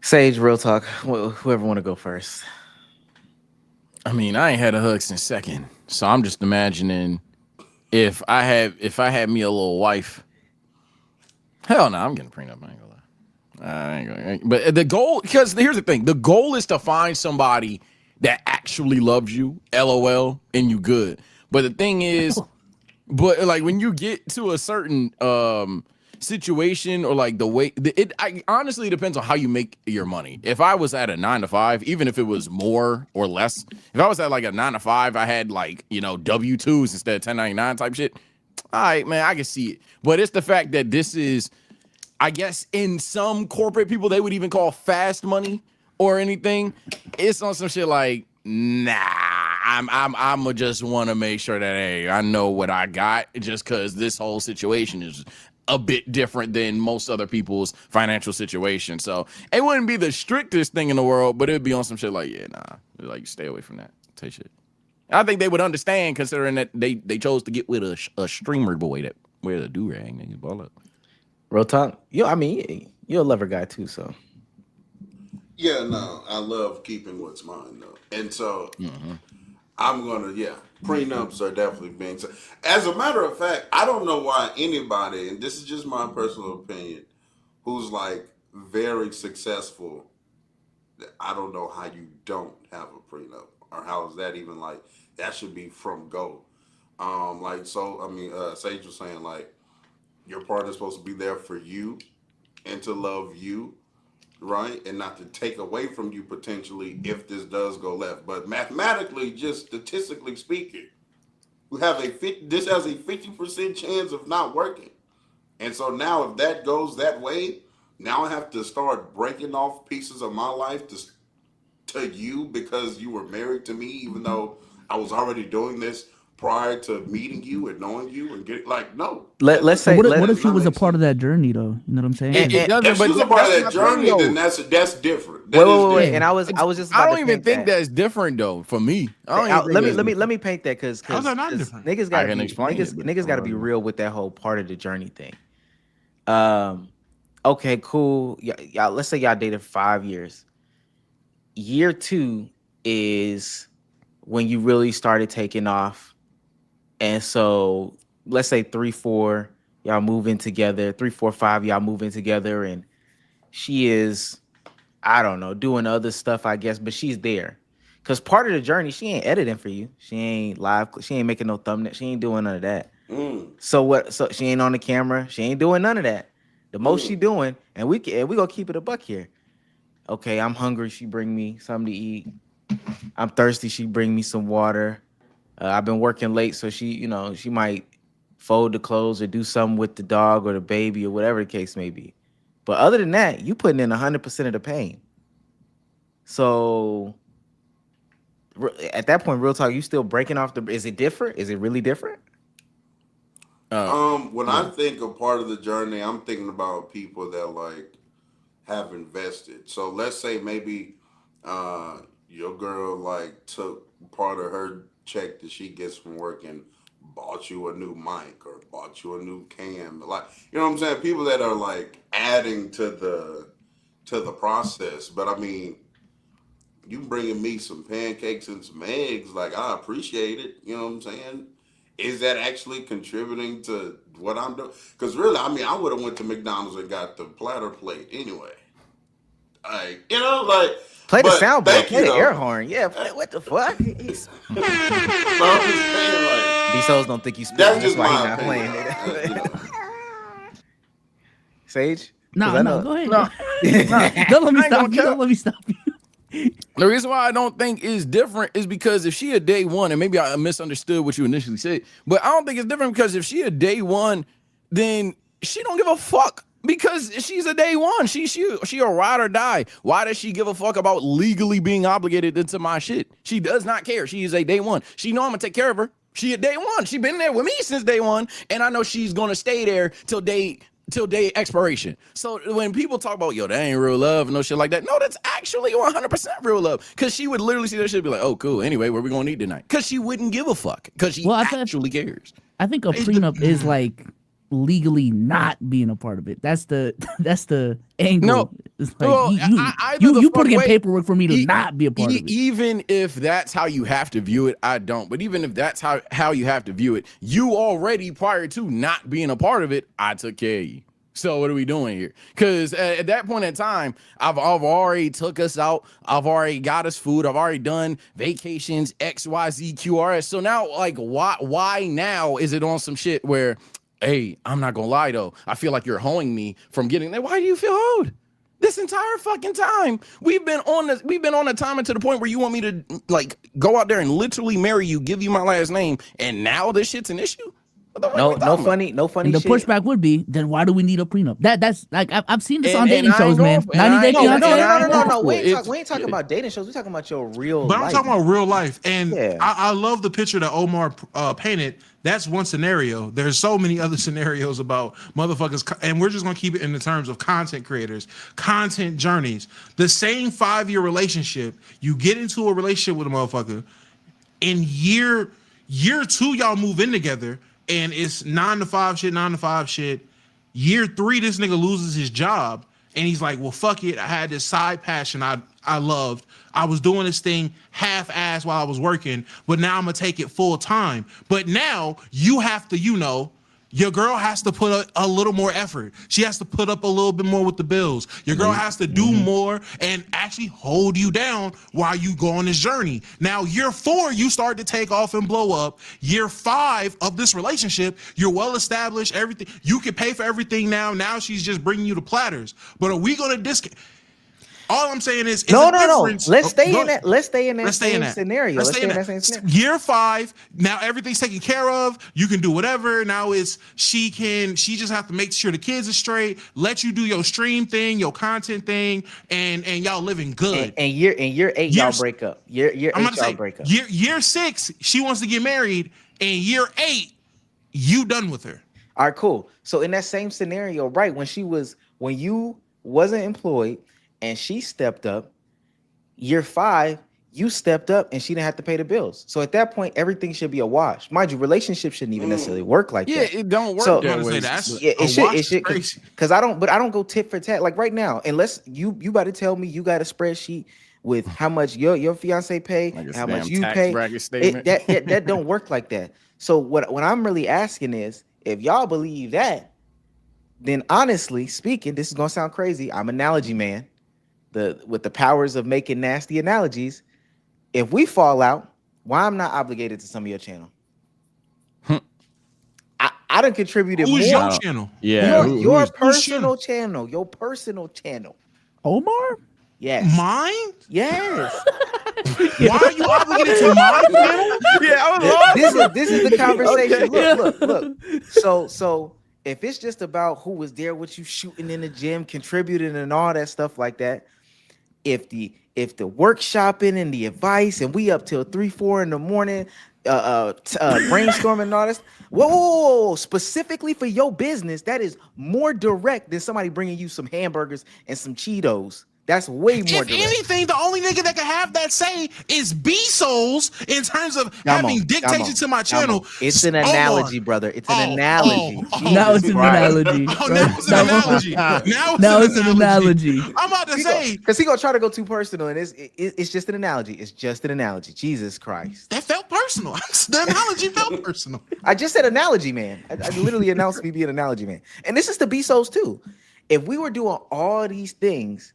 Sage, real talk. Whoever want to go first. I mean, I ain't had a hug since second, so I'm just imagining if I had me a little wife. Hell no, I'm getting prenup. I ain't gonna lie. But the goal, because here's the thing: the goal is to find somebody that actually loves you, LOL, and you good. But the thing is, like when you get to a certain situation or like the way it honestly depends on how you make your money. If I was at a 9-to-5, even if it was more or less, if I was at like a 9-to-5, I had like, W-2s instead of 1099 type shit. All right, man, I can see it. But it's the fact that this is, I guess in some corporate people, they would even call fast money or anything. It's on some shit like, nah, I'm just want to make sure that, hey, I know what I got, just because this whole situation is a bit different than most other people's financial situation. So it wouldn't be the strictest thing in the world, but it'd be on some shit like, yeah, nah, like stay away from that type shit. I think they would understand, considering that they chose to get with a streamer boy that wear the do-rag and ball up. Real talk. You're a lover guy too, so. Yeah, no, I love keeping what's mine though. And so I'm gonna, prenups are definitely being. As a matter of fact, I don't know why anybody, and this is just my personal opinion, who's like very successful. I don't know how you don't have a prenup, or how is that even like that should be from go. Sage was saying like your partner's supposed to be there for you and to love you, right? And not to take away from you potentially if this does go left. But mathematically, just statistically speaking, this has a 50% chance of not working. And so now if that goes that way, now I have to start breaking off pieces of my life to you because you were married to me, even though I was already doing this prior to meeting you and knowing you and getting like, no. Let's say, what if she was a part of that journey though? You know what I'm saying? If she was a part of that journey, then that's different. Wait. And I was just. I don't even think that's different though. For me, let me paint that because how's that not different? Niggas got to be real with that whole part of the journey thing. Okay, cool. Y'all, let's say y'all dated 5 years. Year 2 is when you really started taking off. And so let's say 3, 4, y'all move in together. 3, 4, 5, y'all move in together. And she is, I don't know, doing other stuff, I guess, but she's there. Because part of the journey, she ain't editing for you. She ain't live. She ain't making no thumbnail. She ain't doing none of that. So what? So she ain't on the camera. She ain't doing none of that. The most she doing, and we gonna keep it a buck here. Okay, I'm hungry. She bring me something to eat. I'm thirsty. She bring me some water. I've been working late, so she might fold the clothes or do something with the dog or the baby or whatever the case may be. But other than that, you putting in 100% of the pain. So at that point, real talk, you still breaking off is it different? Is it really different? When I think of part of the journey, I'm thinking about people that like have invested. So let's say maybe your girl like took part of her check that she gets from work and bought you a new mic or bought you a new cam. Like, you know what I'm saying? People that are like adding to the process. But I mean, you bringing me some pancakes and some eggs, like I appreciate it. You know what I'm saying? Is that actually contributing to what I'm doing? Because really, I mean, I would have went to McDonald's and got the platter plate anyway. Like, you know, like play the soundboard, play the air horn. Yeah, what the fuck? Bsolz don't think you speak. That's why he's not playing it. Sage? No, go ahead. No. Don't let me stop you. Don't let me stop you. The reason why I don't think it's different is because if she a day one, and maybe I misunderstood what you initially said, but I don't think it's different because if she a day one, then she don't give a fuck because she's a day one. She a ride or die. Why does she give a fuck about legally being obligated into my shit? She does not care. She is a day one. She know I'm gonna take care of her. She a day one. She been there with me since day one, and I know she's gonna stay there till day expiration. So when people talk about, yo, that ain't real love and no shit like that, no, that's actually 100% real love. Because she would literally see that shit and be like, oh, cool. Anyway, where we gonna eat tonight? Because she wouldn't give a fuck. Because she actually cares. I think a prenup is like legally not being a part of it. That's the angle. No, it's like you putting in paperwork for me to not be a part of it. Even if that's how you have to view it, I don't. But even if that's how you have to view it, you already prior to not being a part of it, I took care of you. So what are we doing here? Because at that point in time, I've already took us out. I've already got us food. I've already done vacations, XYZ, QRS. So now, like, why now is it on some shit where, hey, I'm not gonna lie though, I feel like you're hoeing me from getting there. Why do you feel hoed? This entire fucking time we've been on a time to the point where you want me to like go out there and literally marry you, give you my last name, and now this shit's an issue. No funny and the shit. pushback would be, then why do we need a prenup? That's like I've seen this on dating shows, man. 90 Day Fiancé. No. We ain't talking about dating shows. We're talking about your real life. But I'm talking about real life, and I love the picture that Omar painted. That's one scenario. There's so many other scenarios about motherfuckers, and we're just gonna keep it in the terms of content creators, content journeys. The same 5-year relationship, you get into a relationship with a motherfucker. In year 2, y'all move in together. And it's 9 to 5 shit. Year 3, this nigga loses his job, and he's like, well, fuck it. I had this side passion I loved. I was doing this thing half-ass while I was working, but now I'm gonna take it full time. But now you have to, your girl has to put a little more effort. She has to put up a little bit more with the bills. Your girl has to do more and actually hold you down while you go on this journey. Now, year 4, you start to take off and blow up. Year 5 of this relationship, you're well established, everything. You can pay for everything now. Now she's just bringing you the platters. But are we going to all I'm saying is no. Let's stay in that. Let's stay in that scenario. Let's stay in that same scenario. Year 5, now everything's taken care of. You can do whatever. Now she just have to make sure the kids are straight. Let you do your stream thing, your content thing, and y'all living good. And year 8, y'all break up. Year 8, y'all break up. Year 6, she wants to get married, and year 8, you done with her. All right, cool. So in that same scenario, right, when you wasn't employed. And she stepped up. Year 5, you stepped up and she didn't have to pay the bills. So at that point, everything should be a wash. Mind you, relationships shouldn't even necessarily work like that. Yeah, it don't work that way. It should because I don't go tit for tat. Like right now, unless you about to tell me you got a spreadsheet with how much your fiance pay, like how much you pay. That don't work like that. So what I'm really asking is, if y'all believe that, then honestly speaking, this is gonna sound crazy. I'm an analogy man. With the powers of making nasty analogies, if we fall out, why I'm not obligated to some of your channel? I done contributed Who's more. your channel? Yeah, your personal channel. Your personal channel. Omar? Yes. Mine? Yes. Why are you obligated to my channel? Yeah, I was this is the conversation. Okay. Look. So if it's just about who was there with you shooting in the gym, contributing and all that stuff like that, if the workshopping and the advice and we up till 3-4 in the morning, brainstorming and all this, whoa, specifically for your business, that is more direct than somebody bringing you some hamburgers and some Cheetos. That's way more If direct. anything, the only nigga that can have that say is Bsolz in terms of having dictation to my channel. It's an analogy, brother. It's an analogy. Now it's an analogy. Now it's an analogy. Now it's an analogy. I'm about to say, because he gonna try to go too personal, and it's just an analogy. It's just an analogy. Jesus Christ. That felt personal. The analogy felt personal. I just said analogy, man. I literally announced me being an analogy, man. And this is the Bsolz too. If we were doing all these things,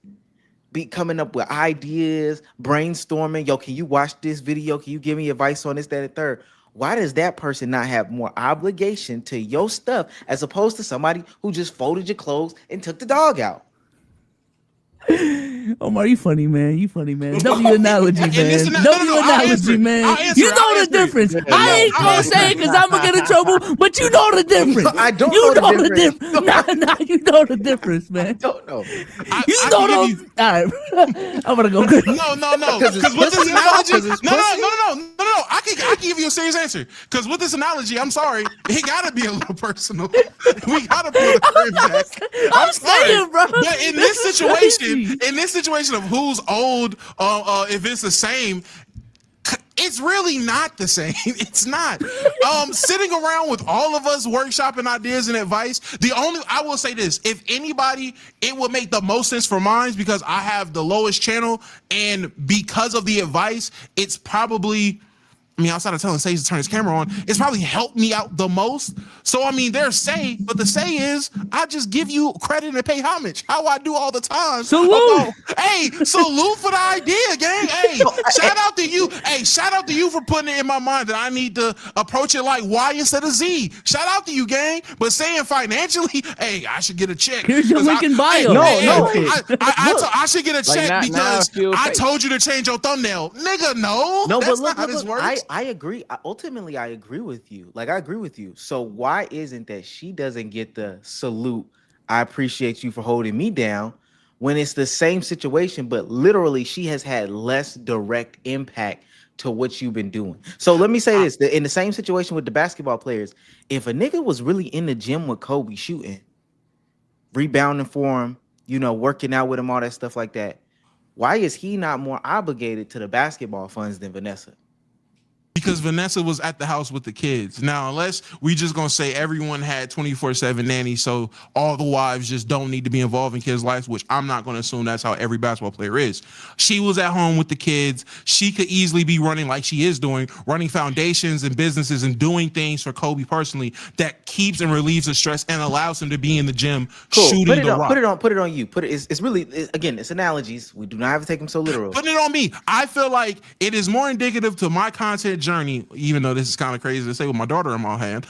be coming up with ideas, brainstorming. Yo, can you watch this video? Can you give me advice on this, that, and third? Why does that person not have more obligation to your stuff as opposed to somebody who just folded your clothes and took the dog out? Omar, you funny, man. You funny, man. W analogy, man. W analogy, man. You know the difference. I ain't gonna say it because I'm gonna get in trouble, but you know the difference. I don't you know the difference. Nah, you know the difference, man. I don't know. You know the. All right, I'm gonna go. No. Because with this analogy, no. I can give you a serious answer. Because with this analogy, I'm sorry, it gotta be a little personal. We gotta pull the curve back. I'm sorry, saying, bro. But in this situation of who's old, if it's the same, it's really not the same. It's not. Sitting around with all of us workshopping ideas and advice. I will say this: if anybody, it would make the most sense for mine because I have the lowest channel, and because of the advice, it's probably. I mean, outside of telling Sage to turn his camera on, it's probably helped me out the most. So, I mean, there's say, but the say is, I just give you credit and pay homage. How I do all the time. Salute. Hey, salute for the idea, gang. Hey, shout out to you. Hey, shout out to you for putting it in my mind that I need to approach it like Y instead of Z. Shout out to you, gang. But saying financially, hey, I should get a check. Here's your link in bio. I should get a check like because I told you to change your thumbnail. Nigga, no. No, that's but look, not how this works. I agree. Ultimately, I agree with you. Like, I agree with you. So why isn't that she doesn't get the salute? I appreciate you for holding me down when it's the same situation, but literally she has had less direct impact to what you've been doing. So let me say this: in the same situation with the basketball players, if a nigga was really in the gym with Kobe shooting, rebounding for him, working out with him, all that stuff like that, why is he not more obligated to the basketball funds than Vanessa? because Vanessa was at the house with the kids. Now, unless we just gonna say everyone had 24/7 nannies, so all the wives just don't need to be involved in kids' lives, which I'm not gonna assume that's how every basketball player is. She was at home with the kids. She could easily be running like she is doing, running foundations and businesses and doing things for Kobe personally that keeps and relieves the stress and allows him to be in the gym shooting Put it the on. rock. Put it on you. It's really again. It's analogies. We do not have to take them so literal. Putting it on me. I feel like it is more indicative to my content journey, even though this is kind of crazy to say with my daughter in my hand.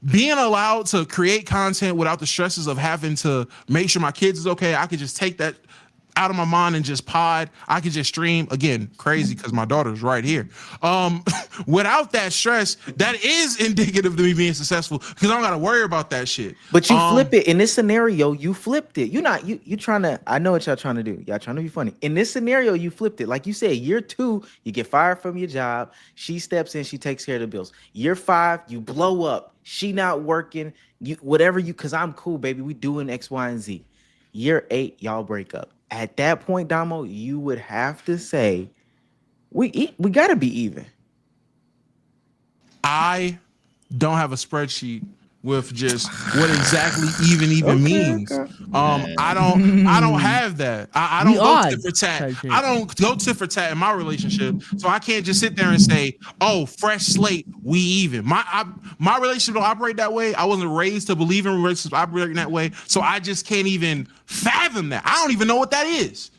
Being allowed to create content without the stresses of having to make sure my kids is okay. I could just take that out of my mind and just pod. I could just stream. Again, crazy because my daughter's right here. Without that stress, that is indicative to me being successful because I don't got to worry about that shit. But you flip it in this scenario. You flipped it. You trying to. I know what y'all trying to do. Y'all trying to be funny. In this scenario, you flipped it. Like you said, year 2, you get fired from your job. She steps in. She takes care of the bills. Year 5, you blow up. She not working. Because I'm cool, baby. We doing X, Y, and Z. Year 8, y'all break up. At that point, Domo, you would have to say, we got to be even. I don't have a spreadsheet with just what exactly even means. Okay. I don't have that. I don't go tit for tat. I don't go tit for tat in my relationship. So I can't just sit there and say, oh, fresh slate, we even. My relationship don't operate that way. I wasn't raised to believe in relationships operating that way. So I just can't even fathom that. I don't even know what that is.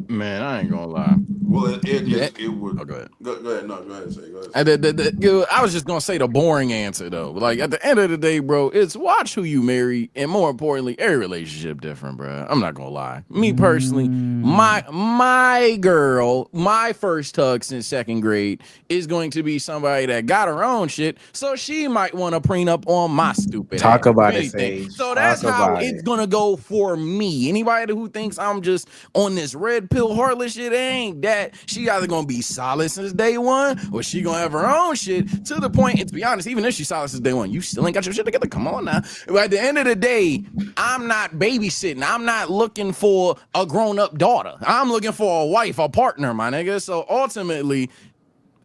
Man, I ain't gonna lie. Well, it would. Oh, go ahead. Go ahead. No, go ahead. Go ahead. I was just gonna say the boring answer though. Like at the end of the day, bro, it's watch who you marry, and more importantly, every relationship different, bro. I'm not gonna lie. Me personally, my girl, my first tug since 2nd grade is going to be somebody that got her own shit, so she might want to prenup on my stupid. Talk ass, about if it, anything. Sage. So that's Talk how about it's it. gonna go for me. Anybody who thinks I'm just on this red pill heartless shit ain't that. She either gonna be solid since day one, or she gonna have her own shit to the point. And to be honest, even if she's solid since day one, you still ain't got your shit together. Come on now. But at the end of the day, I'm not babysitting. I'm not looking for a grown-up daughter. I'm looking for a wife, a partner, my nigga. So ultimately,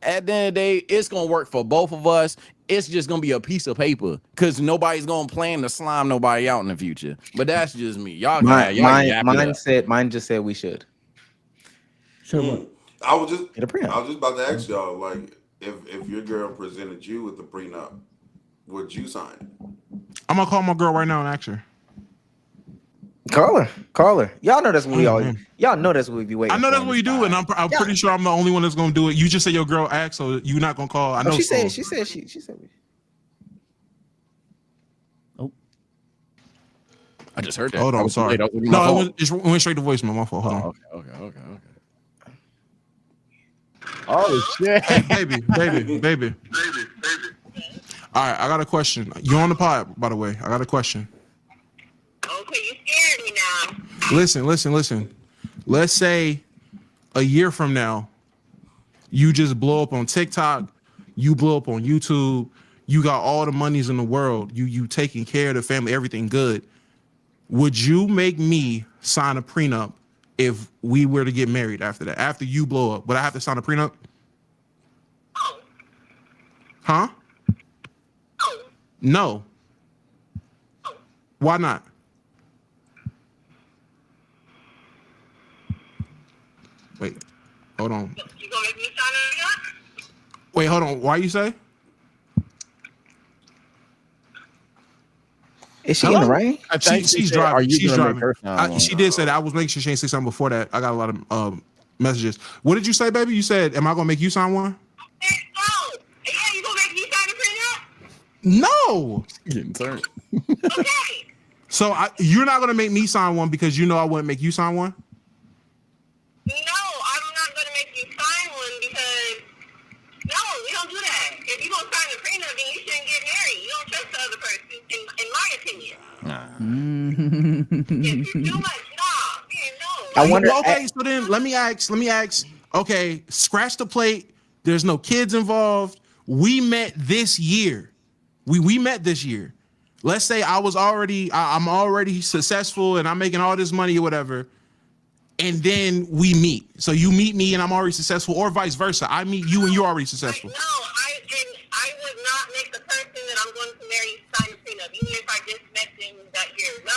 at the end of the day, it's gonna work for both of us. It's just gonna be a piece of paper because nobody's gonna plan to slime nobody out in the future. But that's just me. Y'all can Mine just said we should. I was just about to ask y'all, like, if your girl presented you with the prenup, would you sign it? I'm gonna call my girl right now and ask her. Call her. Y'all know that's what we always. Y'all know that's what we be waiting. I know for that's what you do, and I'm pretty sure I'm the only one that's gonna do it. You just say your girl asked, so you're not gonna call. I know. She said. I just heard that. Hold on, sorry. No, it went straight to voicemail. My fault. Hold on. Okay. Oh shit. Hey, baby. All right, I got a question. You on the pod, by the way. I got a question. Okay, you scared me now. Listen. Let's say a year from now, you just blow up on TikTok, you blow up on YouTube, you got all the monies in the world, you taking care of the family, everything good. Would you make me sign a prenup if we were to get married after that? After you blow up, would I have to sign a prenup? Huh? No. Why not? Wait, hold on. You gonna make me sign it? Wait, hold on. Why you say? Is she in the rain? She's driving. She's driving. She did say that. I was making sure she ain't say something before that. I got a lot of messages. What did you say, baby? You said, "Am I gonna make you sign one?" No. Yeah, you gonna make me sign a prenup? No. Getting turned. Okay. So you're not gonna make me sign one because you know I wouldn't make you sign one. No, I'm not gonna make you sign one because no, we don't do that. If you gonna sign a prenup, then you shouldn't get married. You don't trust the other person, in my opinion. It's too much. No. I wonder. Okay, so then let me ask. Okay, scratch the plate. There's no kids involved. We met this year. We met this year. Let's say I'm already successful and I'm making all this money or whatever. and then we meet. So you meet me and I'm already successful, or vice versa. I meet you and you're already successful. I would not make the person that I'm going to marry sign a prenup, even if I just met them that year. No,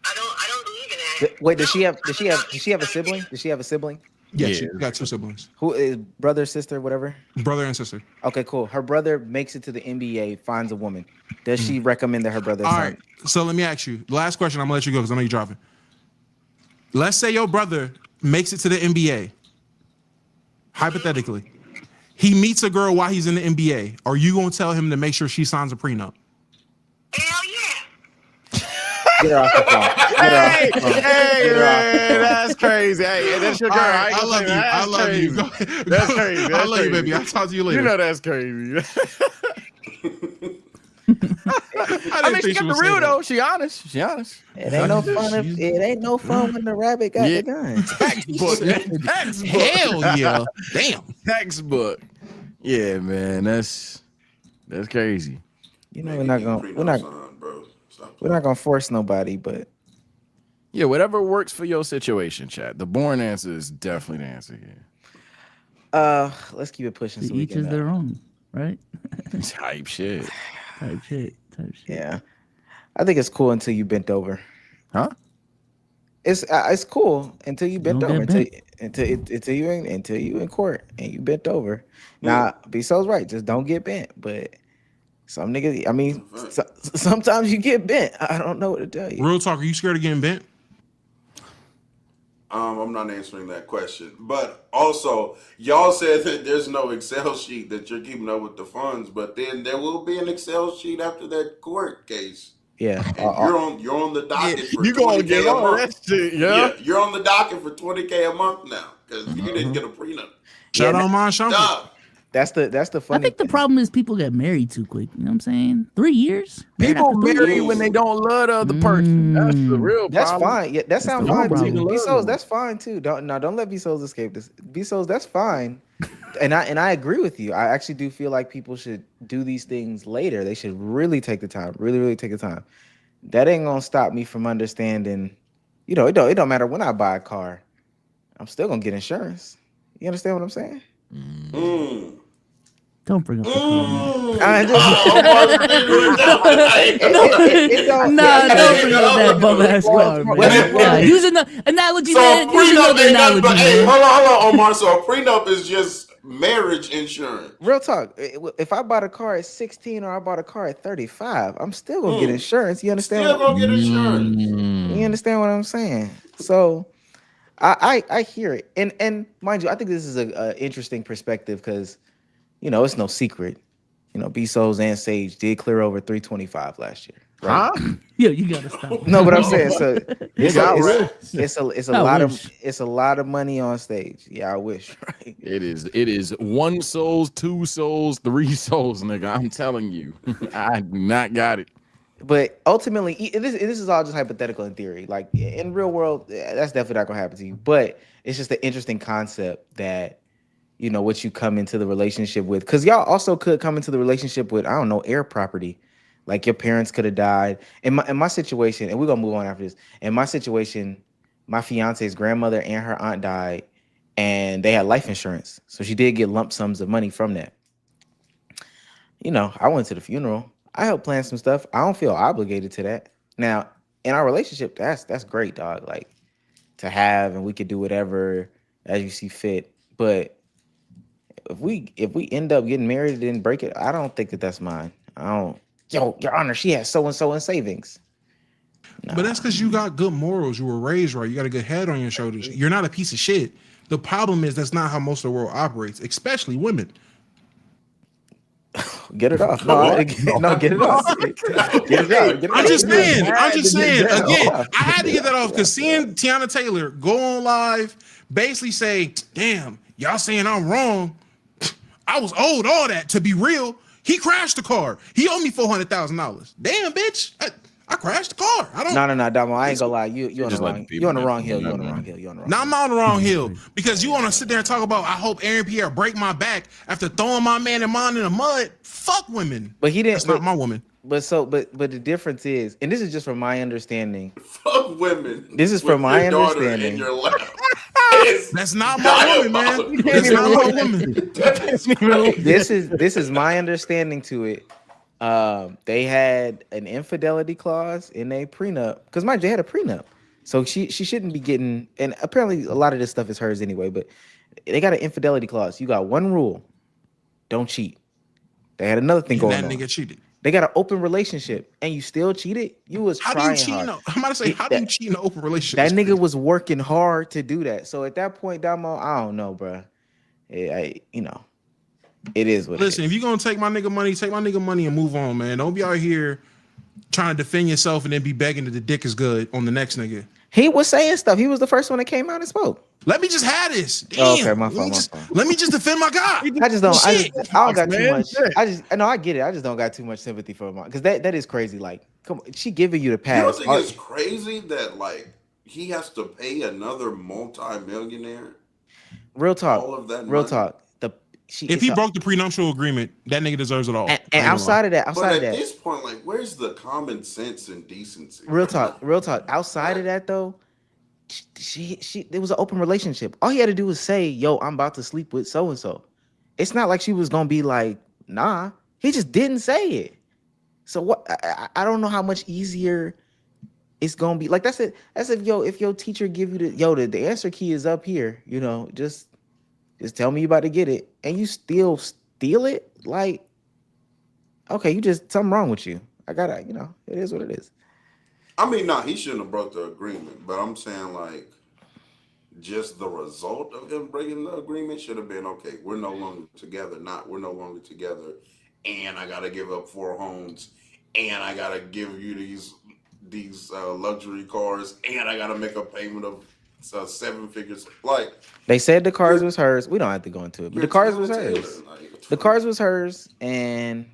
I don't believe in that. Wait, does she have a sibling? Does she have a sibling? Yeah, she got 2 siblings. Who is brother, sister, whatever? Brother and sister. Okay, cool. Her brother makes it to the NBA, finds a woman. Does she recommend that her brother? All right. So let me ask you. The last question. I'm gonna let you go because I know you're driving. Let's say your brother makes it to the NBA. Hypothetically, he meets a girl while he's in the NBA. Are you gonna tell him to make sure she signs a prenup? Hell yeah. Get her off the phone. Hey, man, that's crazy. Hey, that's your girl. Right, I love you. I love you. That's crazy. I love you, baby. I'll talk to you later. You know that's crazy. I mean, she got the real though. She honest. She honest. It ain't no fun. It ain't no fun when the rabbit got the gun. Textbook. Hell yeah. Damn. Textbook. Yeah, man. That's crazy. You know, we're not gonna force nobody, but yeah, whatever works for your situation, chat. The boring answer is definitely the answer here. Let's keep it pushing. To So we each can, is their own, right? Type shit. Type shit. Yeah, I think it's cool until you bent over. Huh? It's cool until you bent Don't over. get Until you in court and you bent over. Now, Bsolz right. Just don't get bent. But some niggas, I mean, sometimes you get bent. I don't know what to tell you. Real talk. Are you scared of getting bent? I'm not answering that question. But also, y'all said that there's no Excel sheet that you're keeping up with the funds, but then there will be an Excel sheet after that court case. Yeah. And you're on the docket for you gonna $20K get a all month. that shit, yeah? You're on the docket for $20K a month now because you didn't get a prenup. Shout out my Shumpert. Duh. That's the funny. I think the problem is people get married too quick. You know what I'm saying? 3 years. People marry when they don't love the other person. That's the real That's problem. fine. Yeah, that sounds the fine too. problem. Bsolz, that's fine too. Don't let Bsolz escape this. Bsolz, that's fine. And I agree with you. I actually do feel like people should do these things later. They should really take the time. Really take the time. That ain't gonna stop me from understanding. You know, it don't matter when I buy a car. I'm still gonna get insurance. You understand what I'm saying? Don't bring up the car. Don't bring up that bum ass car, man. Using the analogy, man. Using the analogy, man. Hey, hold on, Omar. So a prenup is just marriage insurance. Real talk. If I bought a car at 16 or I bought a car at 35, I'm still gonna get insurance. You understand? Still gonna get insurance. You understand what I'm saying? So I hear it, and mind you, I think this is a interesting perspective because you know it's no secret. You know, Bsolz and Sage did clear over 325 last year. Right? Huh? Yo, you gotta stop. No, but I'm saying so. It's It's a lot of money on stage. Yeah, I wish. Right? It is 1 souls, 2 souls, 3 souls, nigga. I'm telling you, I do not got it. But ultimately, this is all just hypothetical in theory. Like in real world, that's definitely not gonna happen to you. But it's just an interesting concept that you know what you come into the relationship with, because y'all also could come into the relationship with, I don't know, heir property. Like your parents could have died. In my situation, and we're gonna move on after this. In my situation, my fiance's grandmother and her aunt died, and they had life insurance, so she did get lump sums of money from that. You know, I went to the funeral. I helped plan some stuff. I don't feel obligated to that. Now, in our relationship, that's great, dog. Like to have, and we could do whatever as you see fit. But if we end up getting married and break it, I don't think that's mine. I don't. Yo, Your Honor, she has so and so in savings. Nah. But that's because you got good morals. You were raised right. You got a good head on your shoulders. You're not a piece of shit. The problem is that's not how most of the world operates, especially women. Get it off. No, get it off. Get it off. I'm just saying. Again, I had to get that off because seeing Tiana Taylor go on live, basically say, "Damn, y'all saying I'm wrong. I was owed all that to be real. He crashed the car. He owed me $400,000. Damn, bitch, I crashed the car. I don't." No, Domo. I ain't gonna lie. You on the wrong. You on the wrong hill. You on the wrong hill. You on the wrong. No, I'm on the wrong hill because you want to sit there and talk about. I hope Aaron Pierre break my back after throwing my man and mine in the mud. Fuck women. But he didn't. That's not my woman. but the difference is, and this is just from my understanding. Fuck women. This is with from my your daughter understanding. in your lap. That's not my woman, man. That's not my woman. This is my understanding to it. They had an infidelity clause in a prenup because mind you, they had a prenup, so she shouldn't be getting. And apparently, a lot of this stuff is hers anyway. But they got an infidelity clause. You got one rule: don't cheat. They had another thing going that on. nigga cheated. They got an open relationship, and you still cheated. You was How do trying you cheat? hard. I'm about to say, how do you cheat in an open relationship? That nigga was working hard to do that. So at that point, Domo, I don't know, bro. It is what. Listen, if you're gonna take my nigga money and move on, man. Don't be out here trying to defend yourself and then be begging that the dick is good on the next nigga. He was saying stuff. He was the first one that came out and spoke. Let me just have this. Damn. Oh, okay, my fault. Let me just defend my guy. I just don't. I don't got man. too much. I know I get it. I just don't got too much sympathy for him because that is crazy. Like, come on, she giving you the pass. You don't think it's crazy that like he has to pay another multi-millionaire? Real talk. All of that real money? talk. If he broke the prenuptial agreement, that nigga deserves it all. And outside of that, But at this point, like, where's the common sense and decency? real talk. Outside of that though, she it was an open relationship. All he had to do was say, "Yo, I'm about to sleep with so and so." It's not like she was gonna be like, "Nah." He just didn't say it. So what? I don't know how much easier it's gonna be. Like that's it. That's if your teacher give you the answer key is up here. Just tell me you about to get it, and you still steal it. Like, okay, you just something wrong with you. I gotta, it is what it is. I mean, nah, he shouldn't have broke the agreement, but I'm saying like, just the result of him breaking the agreement should have been okay. We're no longer together. We're no longer together, and I gotta give up 4 homes, and I gotta give you these luxury cars, and I gotta make a payment of 7 figures. Like they said, the cars was hers. We don't have to go into it, but the cars was hers. The cars was hers, and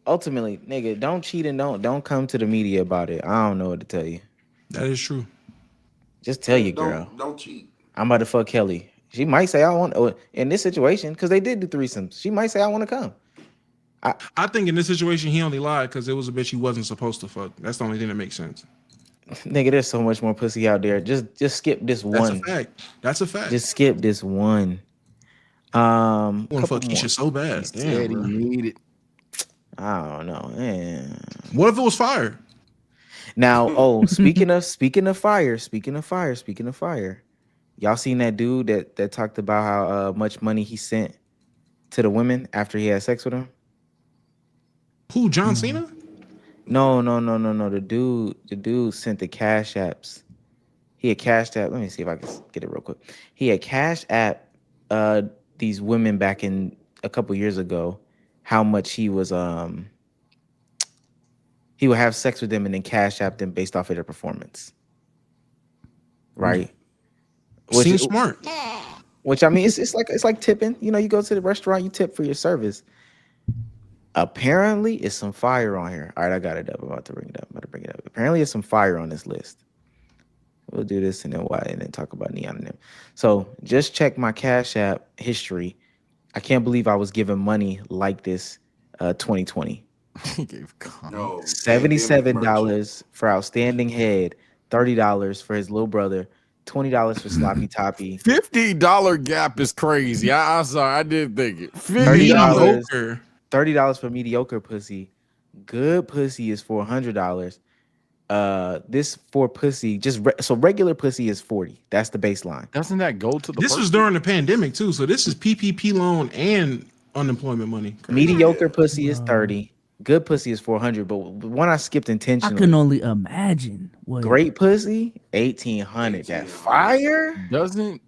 ultimately, nigga, don't cheat and don't come to the media about it. I don't know what to tell you. That is true. Just tell your girl. Don't cheat. I'm about to fuck Kelly. She might say I want in this situation because they did do threesomes. She might say I want to come. I think in this situation he only lied because it was a bitch he wasn't supposed to fuck. That's the only thing that makes sense. Nigga, there's so much more pussy out there. Just skip this one. That's a fact. Just skip this one. I want to fuck Keisha so bad. Damn, Damn, he need it. I don't know, man. What if it was fire? Now, speaking of fire, y'all seen that dude that talked about how much money he sent to the women after he had sex with them? Who, John Cena? No. The dude sent the cash apps. He had cashed app. Let me see if I can get it real quick. He had cash app these women back in a couple years ago how much he was he would have sex with them and then cash app them based off of their performance. Right? Seems smart. Which I mean it's like tipping. You go to the restaurant, you tip for your service. Apparently, it's some fire on here. All right, I got it up. I'm about to bring it up. Apparently, it's some fire on this list. We'll do this and then talk about Neon and them. So just check my Cash App history. I can't believe I was given money like this 2020. He gave $77 for outstanding head, $30 for his little brother, $20 for sloppy toppy. $50 gap is crazy. I'm sorry, I did think it. $30 for mediocre pussy. Good pussy is $400. This for pussy, so regular pussy is $40. That's the baseline. Doesn't that go to the This was during the pandemic too, so this is PPP loan and unemployment money. Mediocre pussy is $30. Good pussy is $400. But one I skipped intentionally. I can only imagine. Great pussy, $1,800. That fire doesn't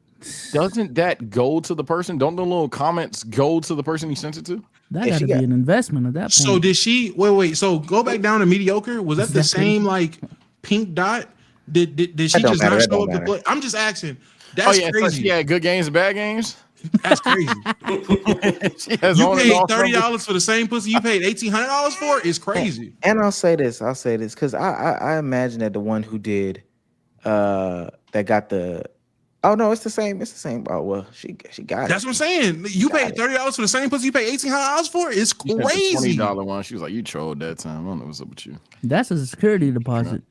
that go to the person? Don't the little comments go to the person you sent it to? That got to be an investment at that point. So did she? Wait. So go back down to mediocre. Was that the same like pink dot? Did she just not show up to play? I'm just asking. That's crazy. So she had good games and bad games. That's crazy. You paid $30 for the same pussy you paid $1,800 for is crazy. And I'll say this because I imagine that the one who did that got the Oh no, it's the same. It's the same. Oh well, she got it. That's what I'm saying. You paid $30 for the same pussy you paid $1,800 for. It's crazy. $20 one. She was like, "You trolled that time. I don't know what's up with you." That's a security deposit.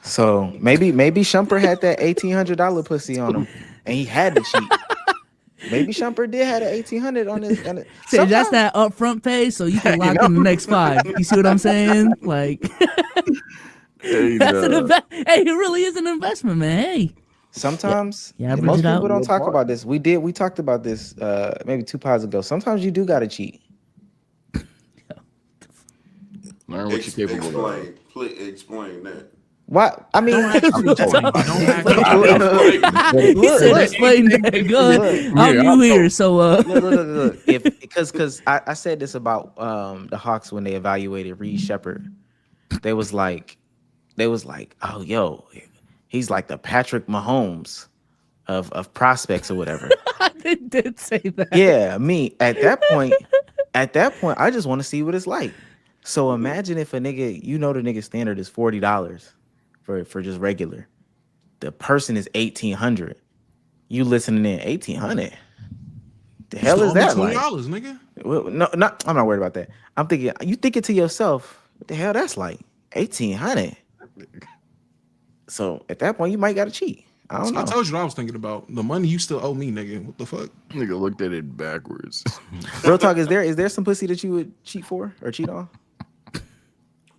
So maybe Shumper had that $1,800 pussy on him, and he had to cheat. Maybe Shumper did have an $1,800 on his. Say that's that upfront pay, so you can lock in the next 5. You see what I'm saying? Like, that's an Hey, it really is an investment, man. Hey. Sometimes most people don't talk about this. We talked about this maybe 2 pods ago. Sometimes you do gotta cheat. Learn what you're capable of. Please explain that. What? I mean, explain that. Good. I'm new here, so look. Because I said this about the Hawks when they evaluated Reed Shepherd. They was like, oh, yo, he's like the Patrick Mahomes of prospects or whatever. I did say that. Yeah, me at that point, I just want to see what it's like. So imagine if a nigga, the nigga standard is $40 for just regular. The person is $1,800. You listening in $1,800? The hell is that like? $20, nigga. Well, no, I'm not worried about that. I'm thinking you thinking to yourself, what the hell that's like? $1,800. So at that point, you might gotta cheat. I don't know. I told you what I was thinking about. The money you still owe me, nigga. What the fuck? Nigga looked at it backwards. Real talk, is there some pussy that you would cheat for or cheat on?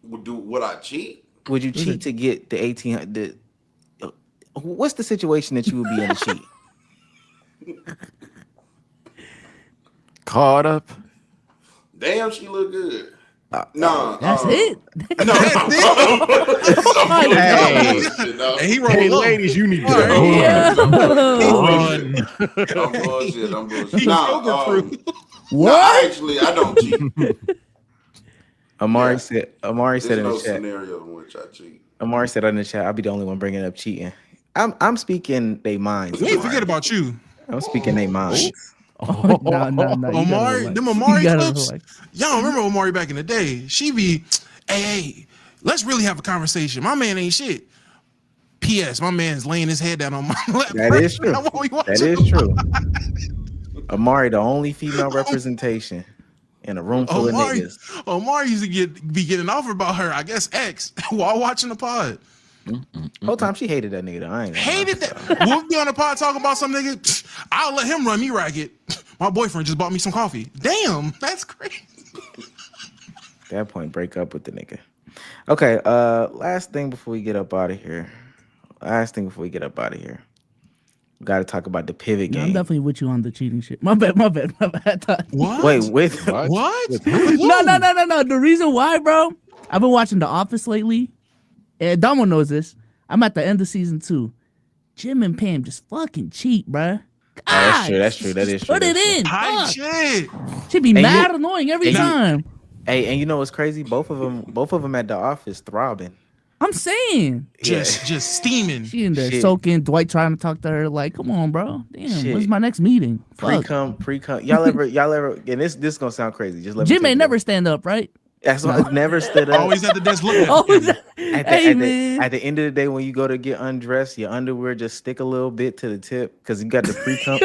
Would I cheat? Would you cheat to get the 1,800? What's the situation that you would be in to cheat? Caught up. Damn, she look good. No, that's it. No, Hey, ladies, you need to I'm bullshit. What? Actually, I don't cheat. Amari said in no the chat. scenario in which I cheat. Amari said in the chat, I'll be the only one bringing up cheating. I'm speaking they minds. We ain't forget about you. I'm speaking they minds. No. Omari, them Omari clips. Y'all remember Omari back in the day? She be, hey, let's really have a conversation. My man ain't shit. P.S. My man's laying his head down on my lap. That is true. That is true. Amari, the only female representation in a room full of niggas. Omari used to be getting offered about her, I guess, ex, while watching the pod. Whole time she hated that nigga though. I ain't hated that. We'll be on the pod talking about some nigga. I'll let him run me ragged. My boyfriend just bought me some coffee. Damn, that's crazy. At that point, break up with the nigga. Okay, last thing before we get up out of here. We got to talk about the pivot game. I'm definitely with you on the cheating shit. My bad. What? Wait, with what? No. The reason why, bro, I've been watching The Office lately. And Domo knows this. I'm at the end of season 2. Jim and Pam just fucking cheat, bruh. That's true. That is true. Put it in. Hype shit. She'd be mad annoying every time. Hey, and you know what's crazy? Both of them at the office throbbing. I'm saying. Just steaming. She in there soaking. Dwight trying to talk to her like, come on, bro. Damn, when's my next meeting? Pre-cum. Y'all ever, and this gonna sound crazy. Just let me Jim ain't never stand up, right? That's why I never stood up. Always at the desk looking. At the end of the day, when you go to get undressed, your underwear just stick a little bit to the tip because you got the pre-cum.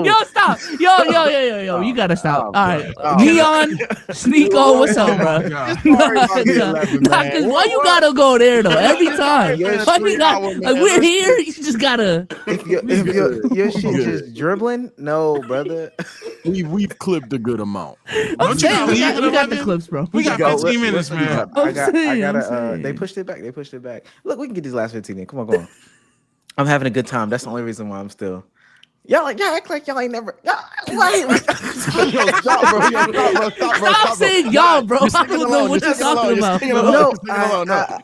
Yo, stop. Yo, you gotta stop. All right. Neon, Sneeko, what's up, bro? Why you gotta go there, though? Every time. We're here, you just gotta. If your shit just dribbling, no, brother. We've clipped a good amount. I'm saying, we got the clips, bro. We got 15 minutes, man. I gotta. They pushed it back. Look, we can get these last 15 in. Come on. I'm having a good time. That's the only reason why I'm still. Y'all act like y'all ain't never. Stop saying y'all, bro. I don't know what you're talking about. No,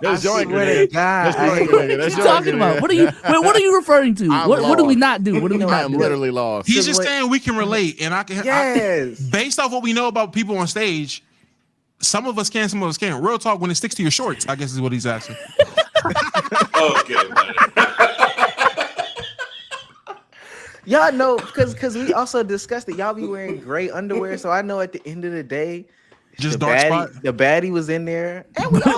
I swear to God. What are you talking about? What are you referring to? What do we not do? What do we not do? I'm literally lost. He's just saying we can relate, and I can. Yes. Based off what we know about people on stage, some of us can, some of us can't. Real talk, when it sticks to your shorts, I guess is what he's asking. Okay, buddy. Y'all know, because we also discussed that y'all be wearing gray underwear, so I know at the end of the day, Just the dark baddie, spot. The baddie was in there.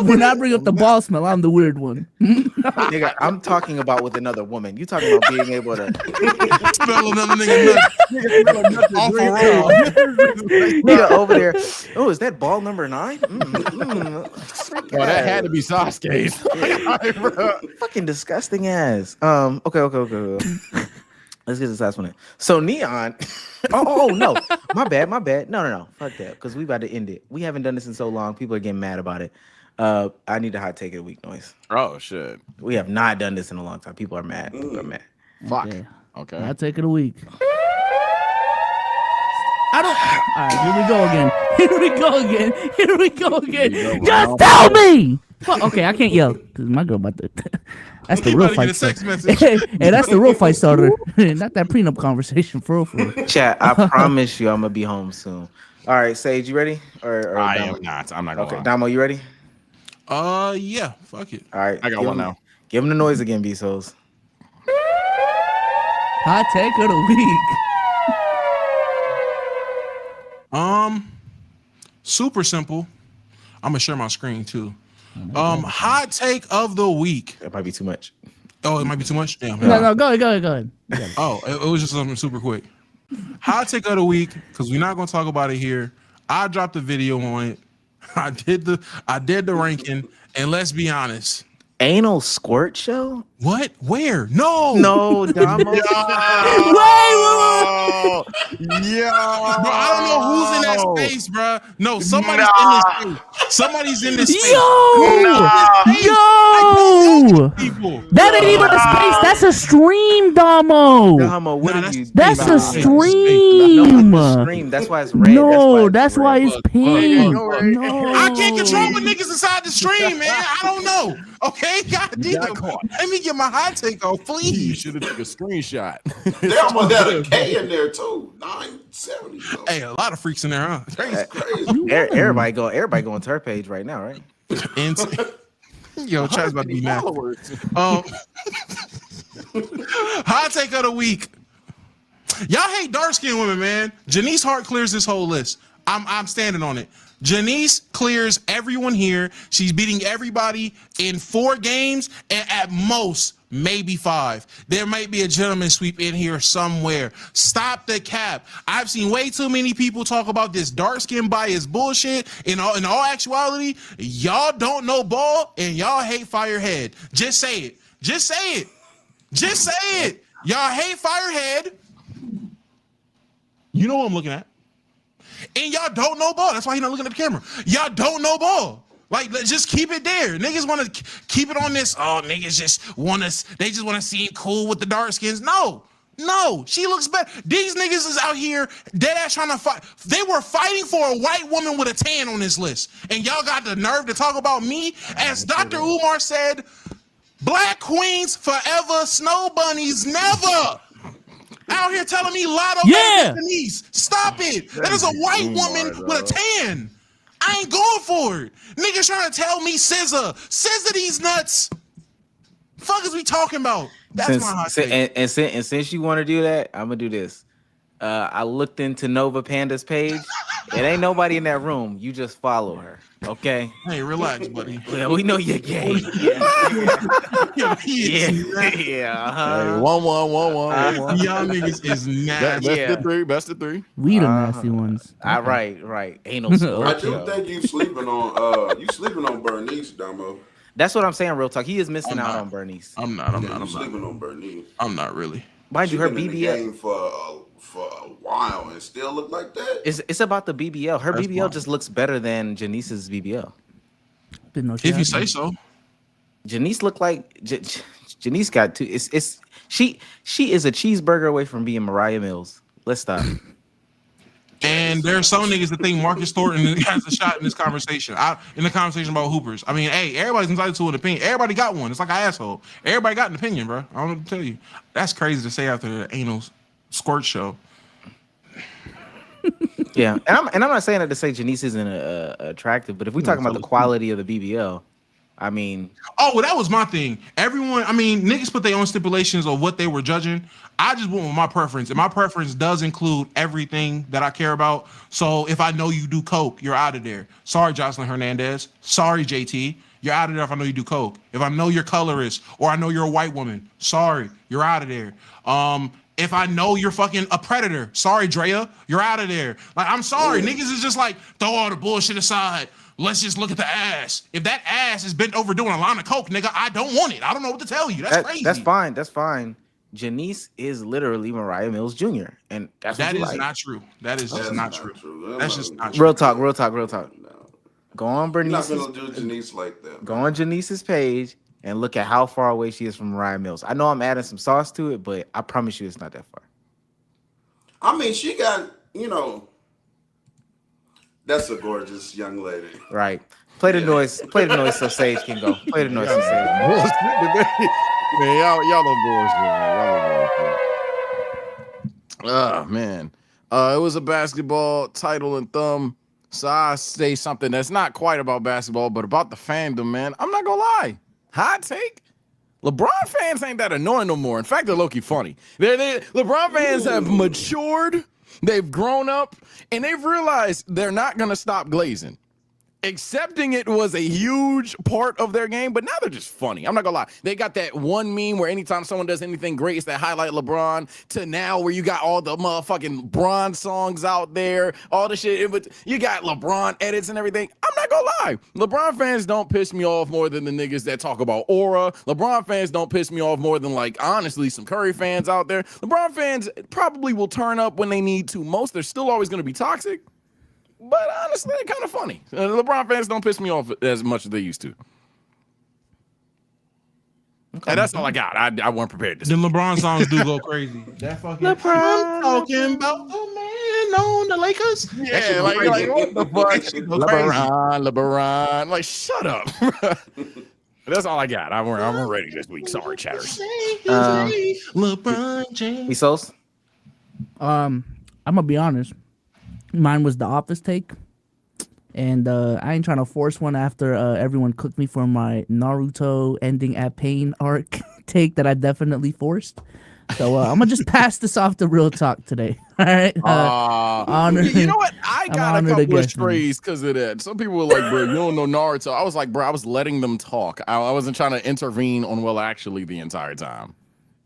When I bring up the ball smell, I'm the weird one. Nigga, I'm talking about with another woman. You talking about being able to Smell another nigga nuts. Off a roll. nigga over there. Oh, is that ball number 9? Bro, that had to be Sasuke's. Fucking disgusting ass. Okay. Let's get this last one in. So Neon. oh no. My bad. No. Fuck that. Because we about to end it. We haven't done this in so long. People are getting mad about it. I need a hot take of the week, Noise. Oh shit. We have not done this in a long time. People are mad. Fuck. Okay. I'll take it a week. All right, here we go again. Just tell me. Well, okay, I can't yell because my girl about to. That's the real fight starter. Hey, that's the real fight starter. Not that prenup conversation, for real. Chat, I promise you I'm gonna be home soon. All right, Sage, you ready? Or I Damo? am not. I'm not gonna Okay, lie. Damo, you ready? Yeah, fuck it. All right, I got one now. Give him the noise again, Bsolz. Hot take of the week. Super simple. I'm gonna share my screen too. Hot take of the week. That might be too much. Oh, it might be too much. Damn. No, go ahead. Oh, it was just something super quick. Hot take of the week, because we're not gonna talk about it here. I dropped a video on it. I did the ranking, and let's be honest. Anal squirt show? What? Where? No, Damo. Wait. Yeah. Bro, I don't know who's in that space, bro. No, somebody's in this space. Somebody's in this space. Yo! That ain't even a space. That's a stream, Domo. Damo, what did you? That's a stream. stream. Stream. That's why it's red. No, that's why it's pink. No. I can't control what niggas inside the stream, man. I don't know. Okay, goddamn. Let me get my hot take off, You please. should have took a screenshot. They almost had a K in there too. 970. Hey, a lot of freaks in there, huh? That's crazy. Everybody going to her page right now, right? Yo, Chad's about to be mad. Hot take of the week. Y'all hate dark-skinned women, man. Janice Hart clears this whole list. I'm standing on it. Janice clears everyone here. She's beating everybody in 4 games and at most maybe 5. There might be a gentleman sweep in here somewhere. Stop the cap. I've seen way too many people talk about this dark skin bias bullshit. In all actuality, y'all don't know ball and y'all hate Firehead. Just say it. Just say it. Just say it. Y'all hate Firehead. You know what I'm looking at. And y'all don't know ball. That's why he's not looking at the camera. Y'all don't know ball. Like, let's just keep it there. Niggas want to keep it on this. Oh, niggas just want us. They just want to seem cool with the dark skins. No, she looks better. These niggas is out here dead ass trying to fight. They were fighting for a white woman with a tan on this list. And y'all got the nerve to talk about me? As Dr. Umar said, black queens forever, snow bunnies never. Out here telling me Lotto Denise. Stop it. That is a white woman with a tan. I ain't going for it. Niggas trying to tell me scissor these nuts. Fuck is we talking about? That's my hot take. And since you want to do that, I'm gonna do this. I looked into Nova Panda's page. It ain't nobody in that room. You just follow her, okay? Hey, relax, buddy. Yeah, we know you're gay. Yeah. Hey, 1-1. Y'all niggas is nasty. Best of three. We the nasty ones. Right. Anal squirt. I do think you sleeping on Bernice, Damo. That's what I'm saying, real talk. He is missing out on Bernice. I'm not. Sleeping on Bernice. I'm not really. Mind you, her Been in the BBL game for a while and still look like that. it's about the BBL. Her BBL just looks better than Janice's BBL. Didn't know If you say so. Janice looked like Janice got two. She is a cheeseburger away from being Mariah Mills. Let's stop. And there are some niggas that think Marcus Thornton has a shot in this conversation. In the conversation about hoopers. I mean, hey, everybody's entitled to an opinion. Everybody got one. It's like an asshole. Everybody got an opinion, bro. I don't know what to tell you. That's crazy to say after the anal squirt show. Yeah, and I'm not saying that to say Janice isn't attractive, but if we're talking about the quality of the BBL, I mean, oh, well, that was my thing. Everyone, I mean, niggas put their own stipulations of what they were judging. I just went with my preference, and my preference does include everything that I care about. So if I know you do coke, you're out of there. Sorry, Jocelyn Hernandez. Sorry, JT. You're out of there if I know you do coke. If I know you're colorist or I know you're a white woman, sorry, you're out of there. If I know you're fucking a predator, sorry, Drea, you're out of there. Like, I'm sorry, niggas is just like, throw all the bullshit aside. Let's just look at the ass. If that ass is bent over doing a line of coke, nigga, I don't want it. I don't know what to tell you. That's crazy. That's fine. That's fine. Janice is literally Mariah Mills Jr. And that's that what is like. not true. That is just not true. That's just not Real true. talk. Go on Bernice's. You're not gonna do Janice like that. Go on Janice's page and look at how far away she is from Mariah Mills. I know I'm adding some sauce to it, but I promise you it's not that far. I mean, she got, that's a gorgeous young lady. Right. Play the noise so Sage can go. Play the noise so Sage. Man, y'all on bullshit, man. Oh man. It was a basketball title and thumb. So I say something that's not quite about basketball, but about the fandom, man. I'm not gonna lie. Hot take. LeBron fans ain't that annoying no more. In fact, they're low-key funny. LeBron fans have matured, they've grown up, and they've realized they're not gonna stop glazing. Accepting it was a huge part of their game, but now they're just funny. I'm not gonna lie. They got that one meme where anytime someone does anything great, it's that highlight LeBron, to now where you got all the motherfucking Bron songs out there, all the shit. But you got LeBron edits and everything. I'm not gonna lie. LeBron fans don't piss me off more than the niggas that talk about aura. LeBron fans don't piss me off more than, like, honestly, some Curry fans out there. LeBron fans probably will turn up when they need to most. They're still always gonna be toxic. But honestly, they're kind of funny. LeBron fans don't piss me off as much as they used to. Okay. And that's all I got. I wasn't prepared to. The LeBron songs do go crazy. That fucking LeBron talking about the man on the Lakers. Yeah, like what the fuck? LeBron. Like, shut up. That's all I got. I'm ready this week. Sorry, chatters. LeBron James. Bsolz? I'm gonna be honest. Mine was the Office take, and I ain't trying to force one after everyone cooked me for my Naruto ending at pain arc take that I definitely forced. So I'm gonna just pass this off to Real Talk today. All right. You know what? I got a couple of strays because of that. Some people were like, "Bro, you don't know Naruto." I was like, "Bro, I was letting them talk. I wasn't trying to intervene on Well Actually the entire time."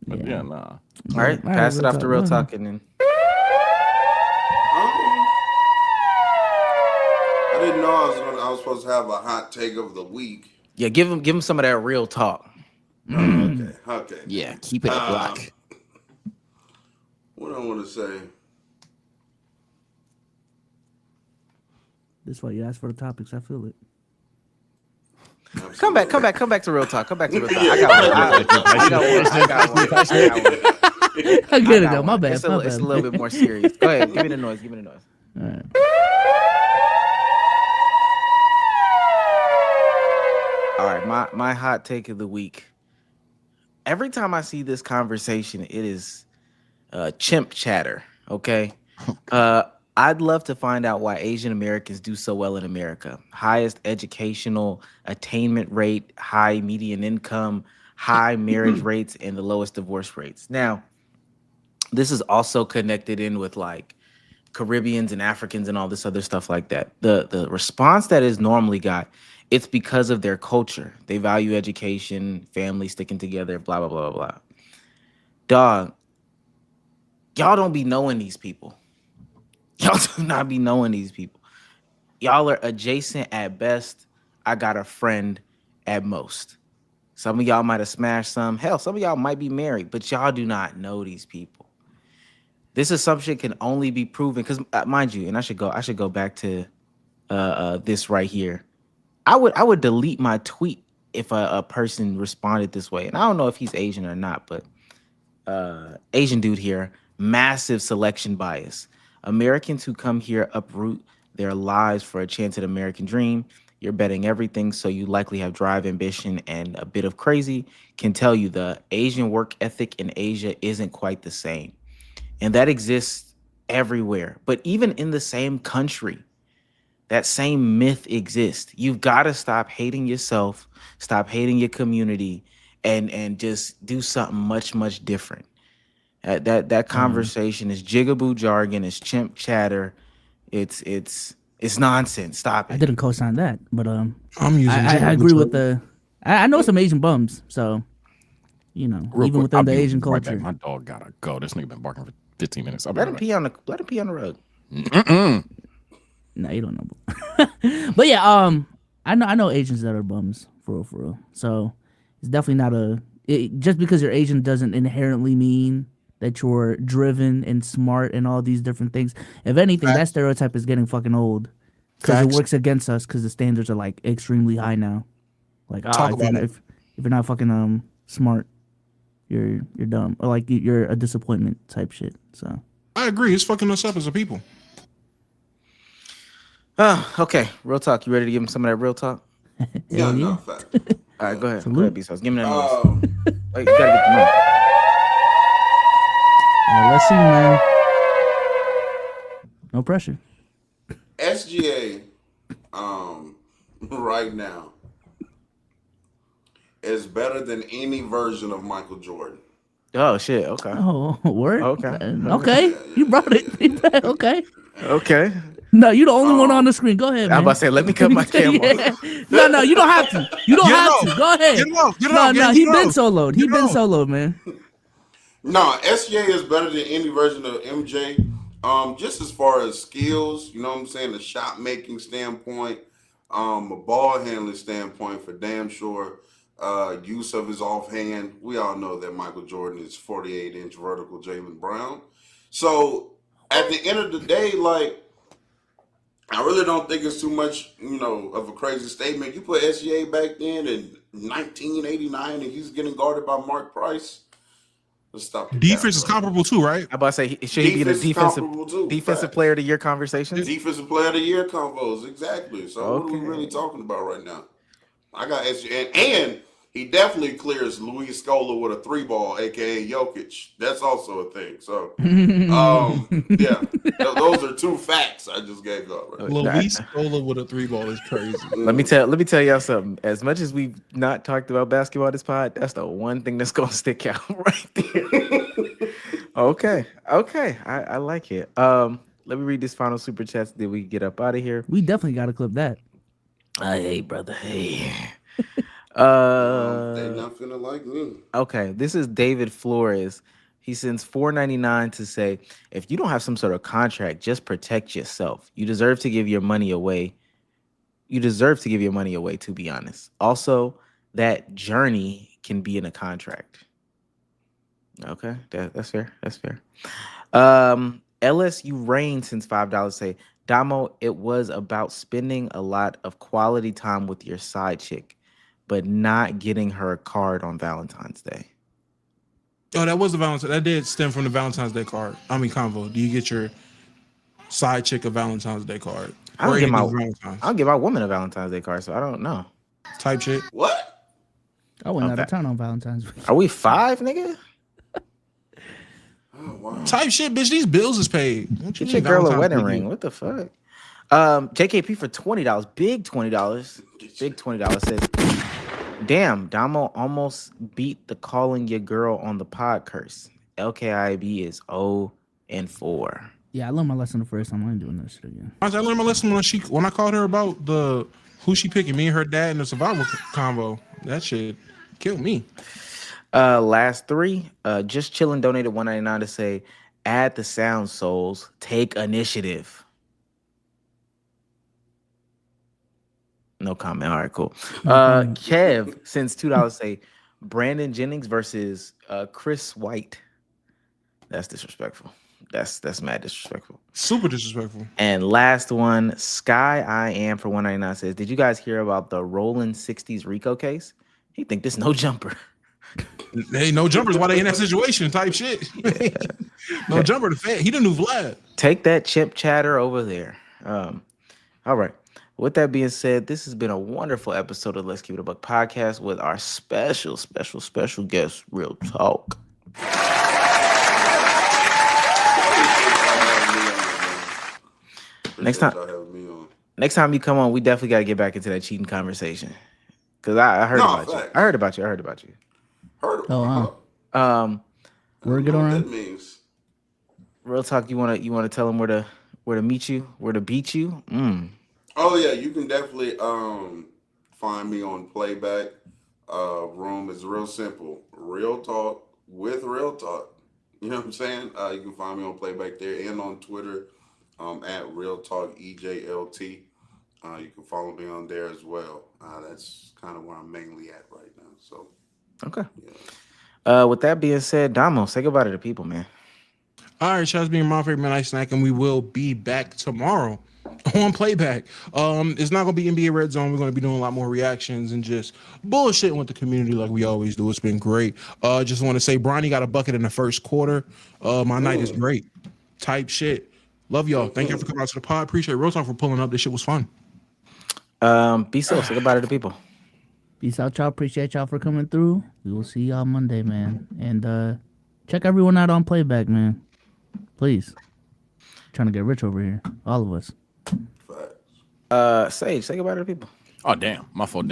But yeah, nah. All right, pass it off to Real Talk and then. I didn't know I was supposed to have a hot take of the week. Yeah, give him some of that real talk. Okay. Yeah, keep it a block. What I want to say. This is why you asked for the topics. I feel it. Come back to Real Talk. Come back to Real Talk. I got one. I get it though. My bad. It's a little bit more serious. Go ahead. Give me the noise. All right. All right, my hot take of the week. Every time I see this conversation, it is chimp chatter, okay? I'd love to find out why Asian Americans do so well in America. Highest educational attainment rate, high median income, high marriage rates, and the lowest divorce rates. Now, this is also connected in with like Caribbeans and Africans and all this other stuff like that. The response that is normally got, it's because of their culture. They value education, family sticking together, blah, blah, blah, blah. Dog, y'all don't be knowing these people. Y'all do not be knowing these people. Y'all are adjacent at best. I got a friend at most. Some of y'all might have smashed some. Hell, some of y'all might be married, but y'all do not know these people. This assumption can only be proven because, mind you, and I should go back to this right here. I would delete my tweet if a person responded this way. And I don't know if he's Asian or not, but Asian dude here, massive selection bias. Americans who come here uproot their lives for a chance at American dream. You're betting everything, so you likely have drive, ambition, and a bit of crazy. Can tell you the Asian work ethic in Asia isn't quite the same. And that exists everywhere. But even in the same country, That same myth exists. You've got to stop hating yourself, stop hating your community, and just do something much different. That conversation is jigaboo jargon, it's chimp chatter, it's nonsense. Stop I it. didn't co-sign that, but I'm using. I agree with the. I know some Asian bums, so Real even quick, within I'll the be Asian right back. culture. My dog gotta go. This nigga been barking for 15 minutes. I'll be Let right him back. pee on the rug. No, you don't know. But yeah, I know Asians that are bums for real. So it's definitely not just because you're Asian doesn't inherently mean that you're driven and smart and all these different things. If anything, that stereotype is getting fucking old because it works against us because the standards are like extremely high now. Like, if you're not fucking smart, you're dumb, or like you're a disappointment type shit. So I agree. It's fucking us up as a people. Oh, okay. Real talk. You ready to give him some of that real talk? Yeah, no, fact. All right, go ahead. Salute. Go ahead, B-Sauce. Give me that noise. Wait, you gotta get the noise. Let's see, man. No pressure. SGA, right now, is better than any version of Michael Jordan. Oh shit. Okay. Oh, word. Okay. Okay. You brought it. Okay. Okay. No, you're the only one on the screen. Go ahead, man. I'm about to say, let me cut my camera. Yeah. No, you don't have to. You don't have to. Go ahead. He been soloed. He been soloed, man. No, SGA is better than any version of MJ. Just as far as skills, you know what I'm saying, the shot making standpoint, a ball handling standpoint for damn sure. Use of his offhand. We all know that Michael Jordan is 48-inch vertical Jaylen Brown. So at the end of the day, like, I really don't think it's too much, of a crazy statement. You put SGA back then in 1989 and he's getting guarded by Mark Price. Let's stop. Defense is comparable too, right? I'm about to say, should he be in the defensive player of the year conversation? Defensive player of the year combos, exactly. So what are we really talking about right now? I got SGA, and he definitely clears Luis Scola with a 3-ball, aka Jokic. That's also a thing. So, yeah, those are two facts I just gave up. Right? Luis Scola with a 3-ball is crazy. Let me tell y'all something. As much as we've not talked about basketball this pod, that's the one thing that's gonna stick out right there. Okay, I like it. Let me read this final super chats. Did we get up out of here? We definitely got to clip that. Hey, brother. Hey. They're not finna like me. Okay, this is David Flores. He sends $4.99 to say, if you don't have some sort of contract, just protect yourself. You deserve to give your money away. You deserve to give your money away, to be honest. Also, that journey can be in a contract. Okay, that's fair. That's fair. LSU Rain sends $5 say, Domo, it was about spending a lot of quality time with your side chick, but not getting her a card on Valentine's Day. Oh, that was the Valentine. That did stem from the Valentine's Day card. Convo. Do you get your side chick a Valentine's Day card? I don't give my woman a Valentine's Day card, so I don't know. Type shit. What? I went out of town on Valentine's Week. Are we 5, nigga? Oh, wow. Type shit, bitch. These bills is paid. Get your girl a wedding ring. What the fuck? JKP for $20. Big $20. Big $20 says, damn, Domo almost beat the calling your girl on the pod curse. LKIAB is 0-4. Yeah, I learned my lesson the first time. I ain't doing that shit again. I learned my lesson when I called her about who she picking, me and her dad in the survival combo. That shit killed me. Last 3. Just chilling donated $1.99 to say, add the sound, souls. Take initiative. No comment. All right, cool. Kev sends $2 say, Brandon Jennings versus Chris White. That's disrespectful. That's mad disrespectful. Super disrespectful. And last one, Sky I Am for $1.99 says, did you guys hear about the Rolling 60s Rico case? He think this no jumper. Hey, no jumpers. Why they in that situation? Type shit. No jumper. He the new Vlad. Take that chimp chatter over there. All right. With that being said, this has been a wonderful episode of Let's Keep It a Buck podcast with our special guest, Real Talk. Next time. next time you come on, we definitely got to get back into that cheating conversation. Cause I heard about you. I heard about you. Heard Oh, wow. Word get around. That means. Real talk. You wanna tell them where to meet you, where to beat you? Oh yeah, you can definitely find me on Playback. Room is real simple. Real talk with real talk. You know what I'm saying? You can find me on Playback there and on Twitter at Real Talk EJLT. You can follow me on there as well. That's kind of where I'm mainly at right now. So okay. With that being said, Domo, say goodbye to the people, man. All right, shout out to being my favorite midnight snack, and we will be back tomorrow on Playback. It's not gonna be NBA Red Zone. We're gonna be doing a lot more reactions and just bullshitting with the community like we always do. It's been great. Just want to say, Bronny got a bucket in the first quarter. My night is great. Type shit. Love y'all. Thank y'all for coming out to the pod. Appreciate Real Talk for pulling up. This shit was fun. Peace out. Say goodbye to the people. Peace out, y'all. Appreciate y'all for coming through. We will see y'all Monday, man. And check everyone out on Playback, man. Please. Trying to get rich over here. All of us. Sage, say goodbye to the people. Oh, damn. My fault.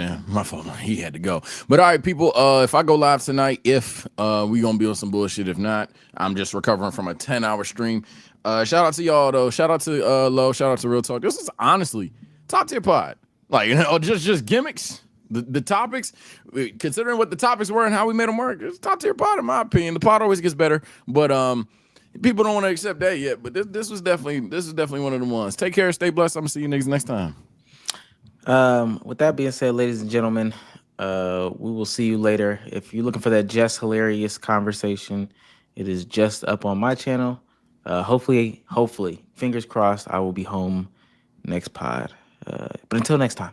He had to go. But all right, people, if I go live tonight, if we going to be on some bullshit. If not, I'm just recovering from a 10-hour stream. Shout out to y'all, though. Shout out to Low. Shout out to Real Talk. This is honestly top tier pod. Like, just gimmicks. The topics, considering what the topics were and how we made them work, it's top tier pod in my opinion. The pod always gets better, but people don't want to accept that yet. But this is definitely one of the ones. Take care, stay blessed. I'm gonna see you niggas next time. With that being said, ladies and gentlemen, we will see you later. If you're looking for that just hilarious conversation, it is just up on my channel. Hopefully, fingers crossed, I will be home next pod. But until next time.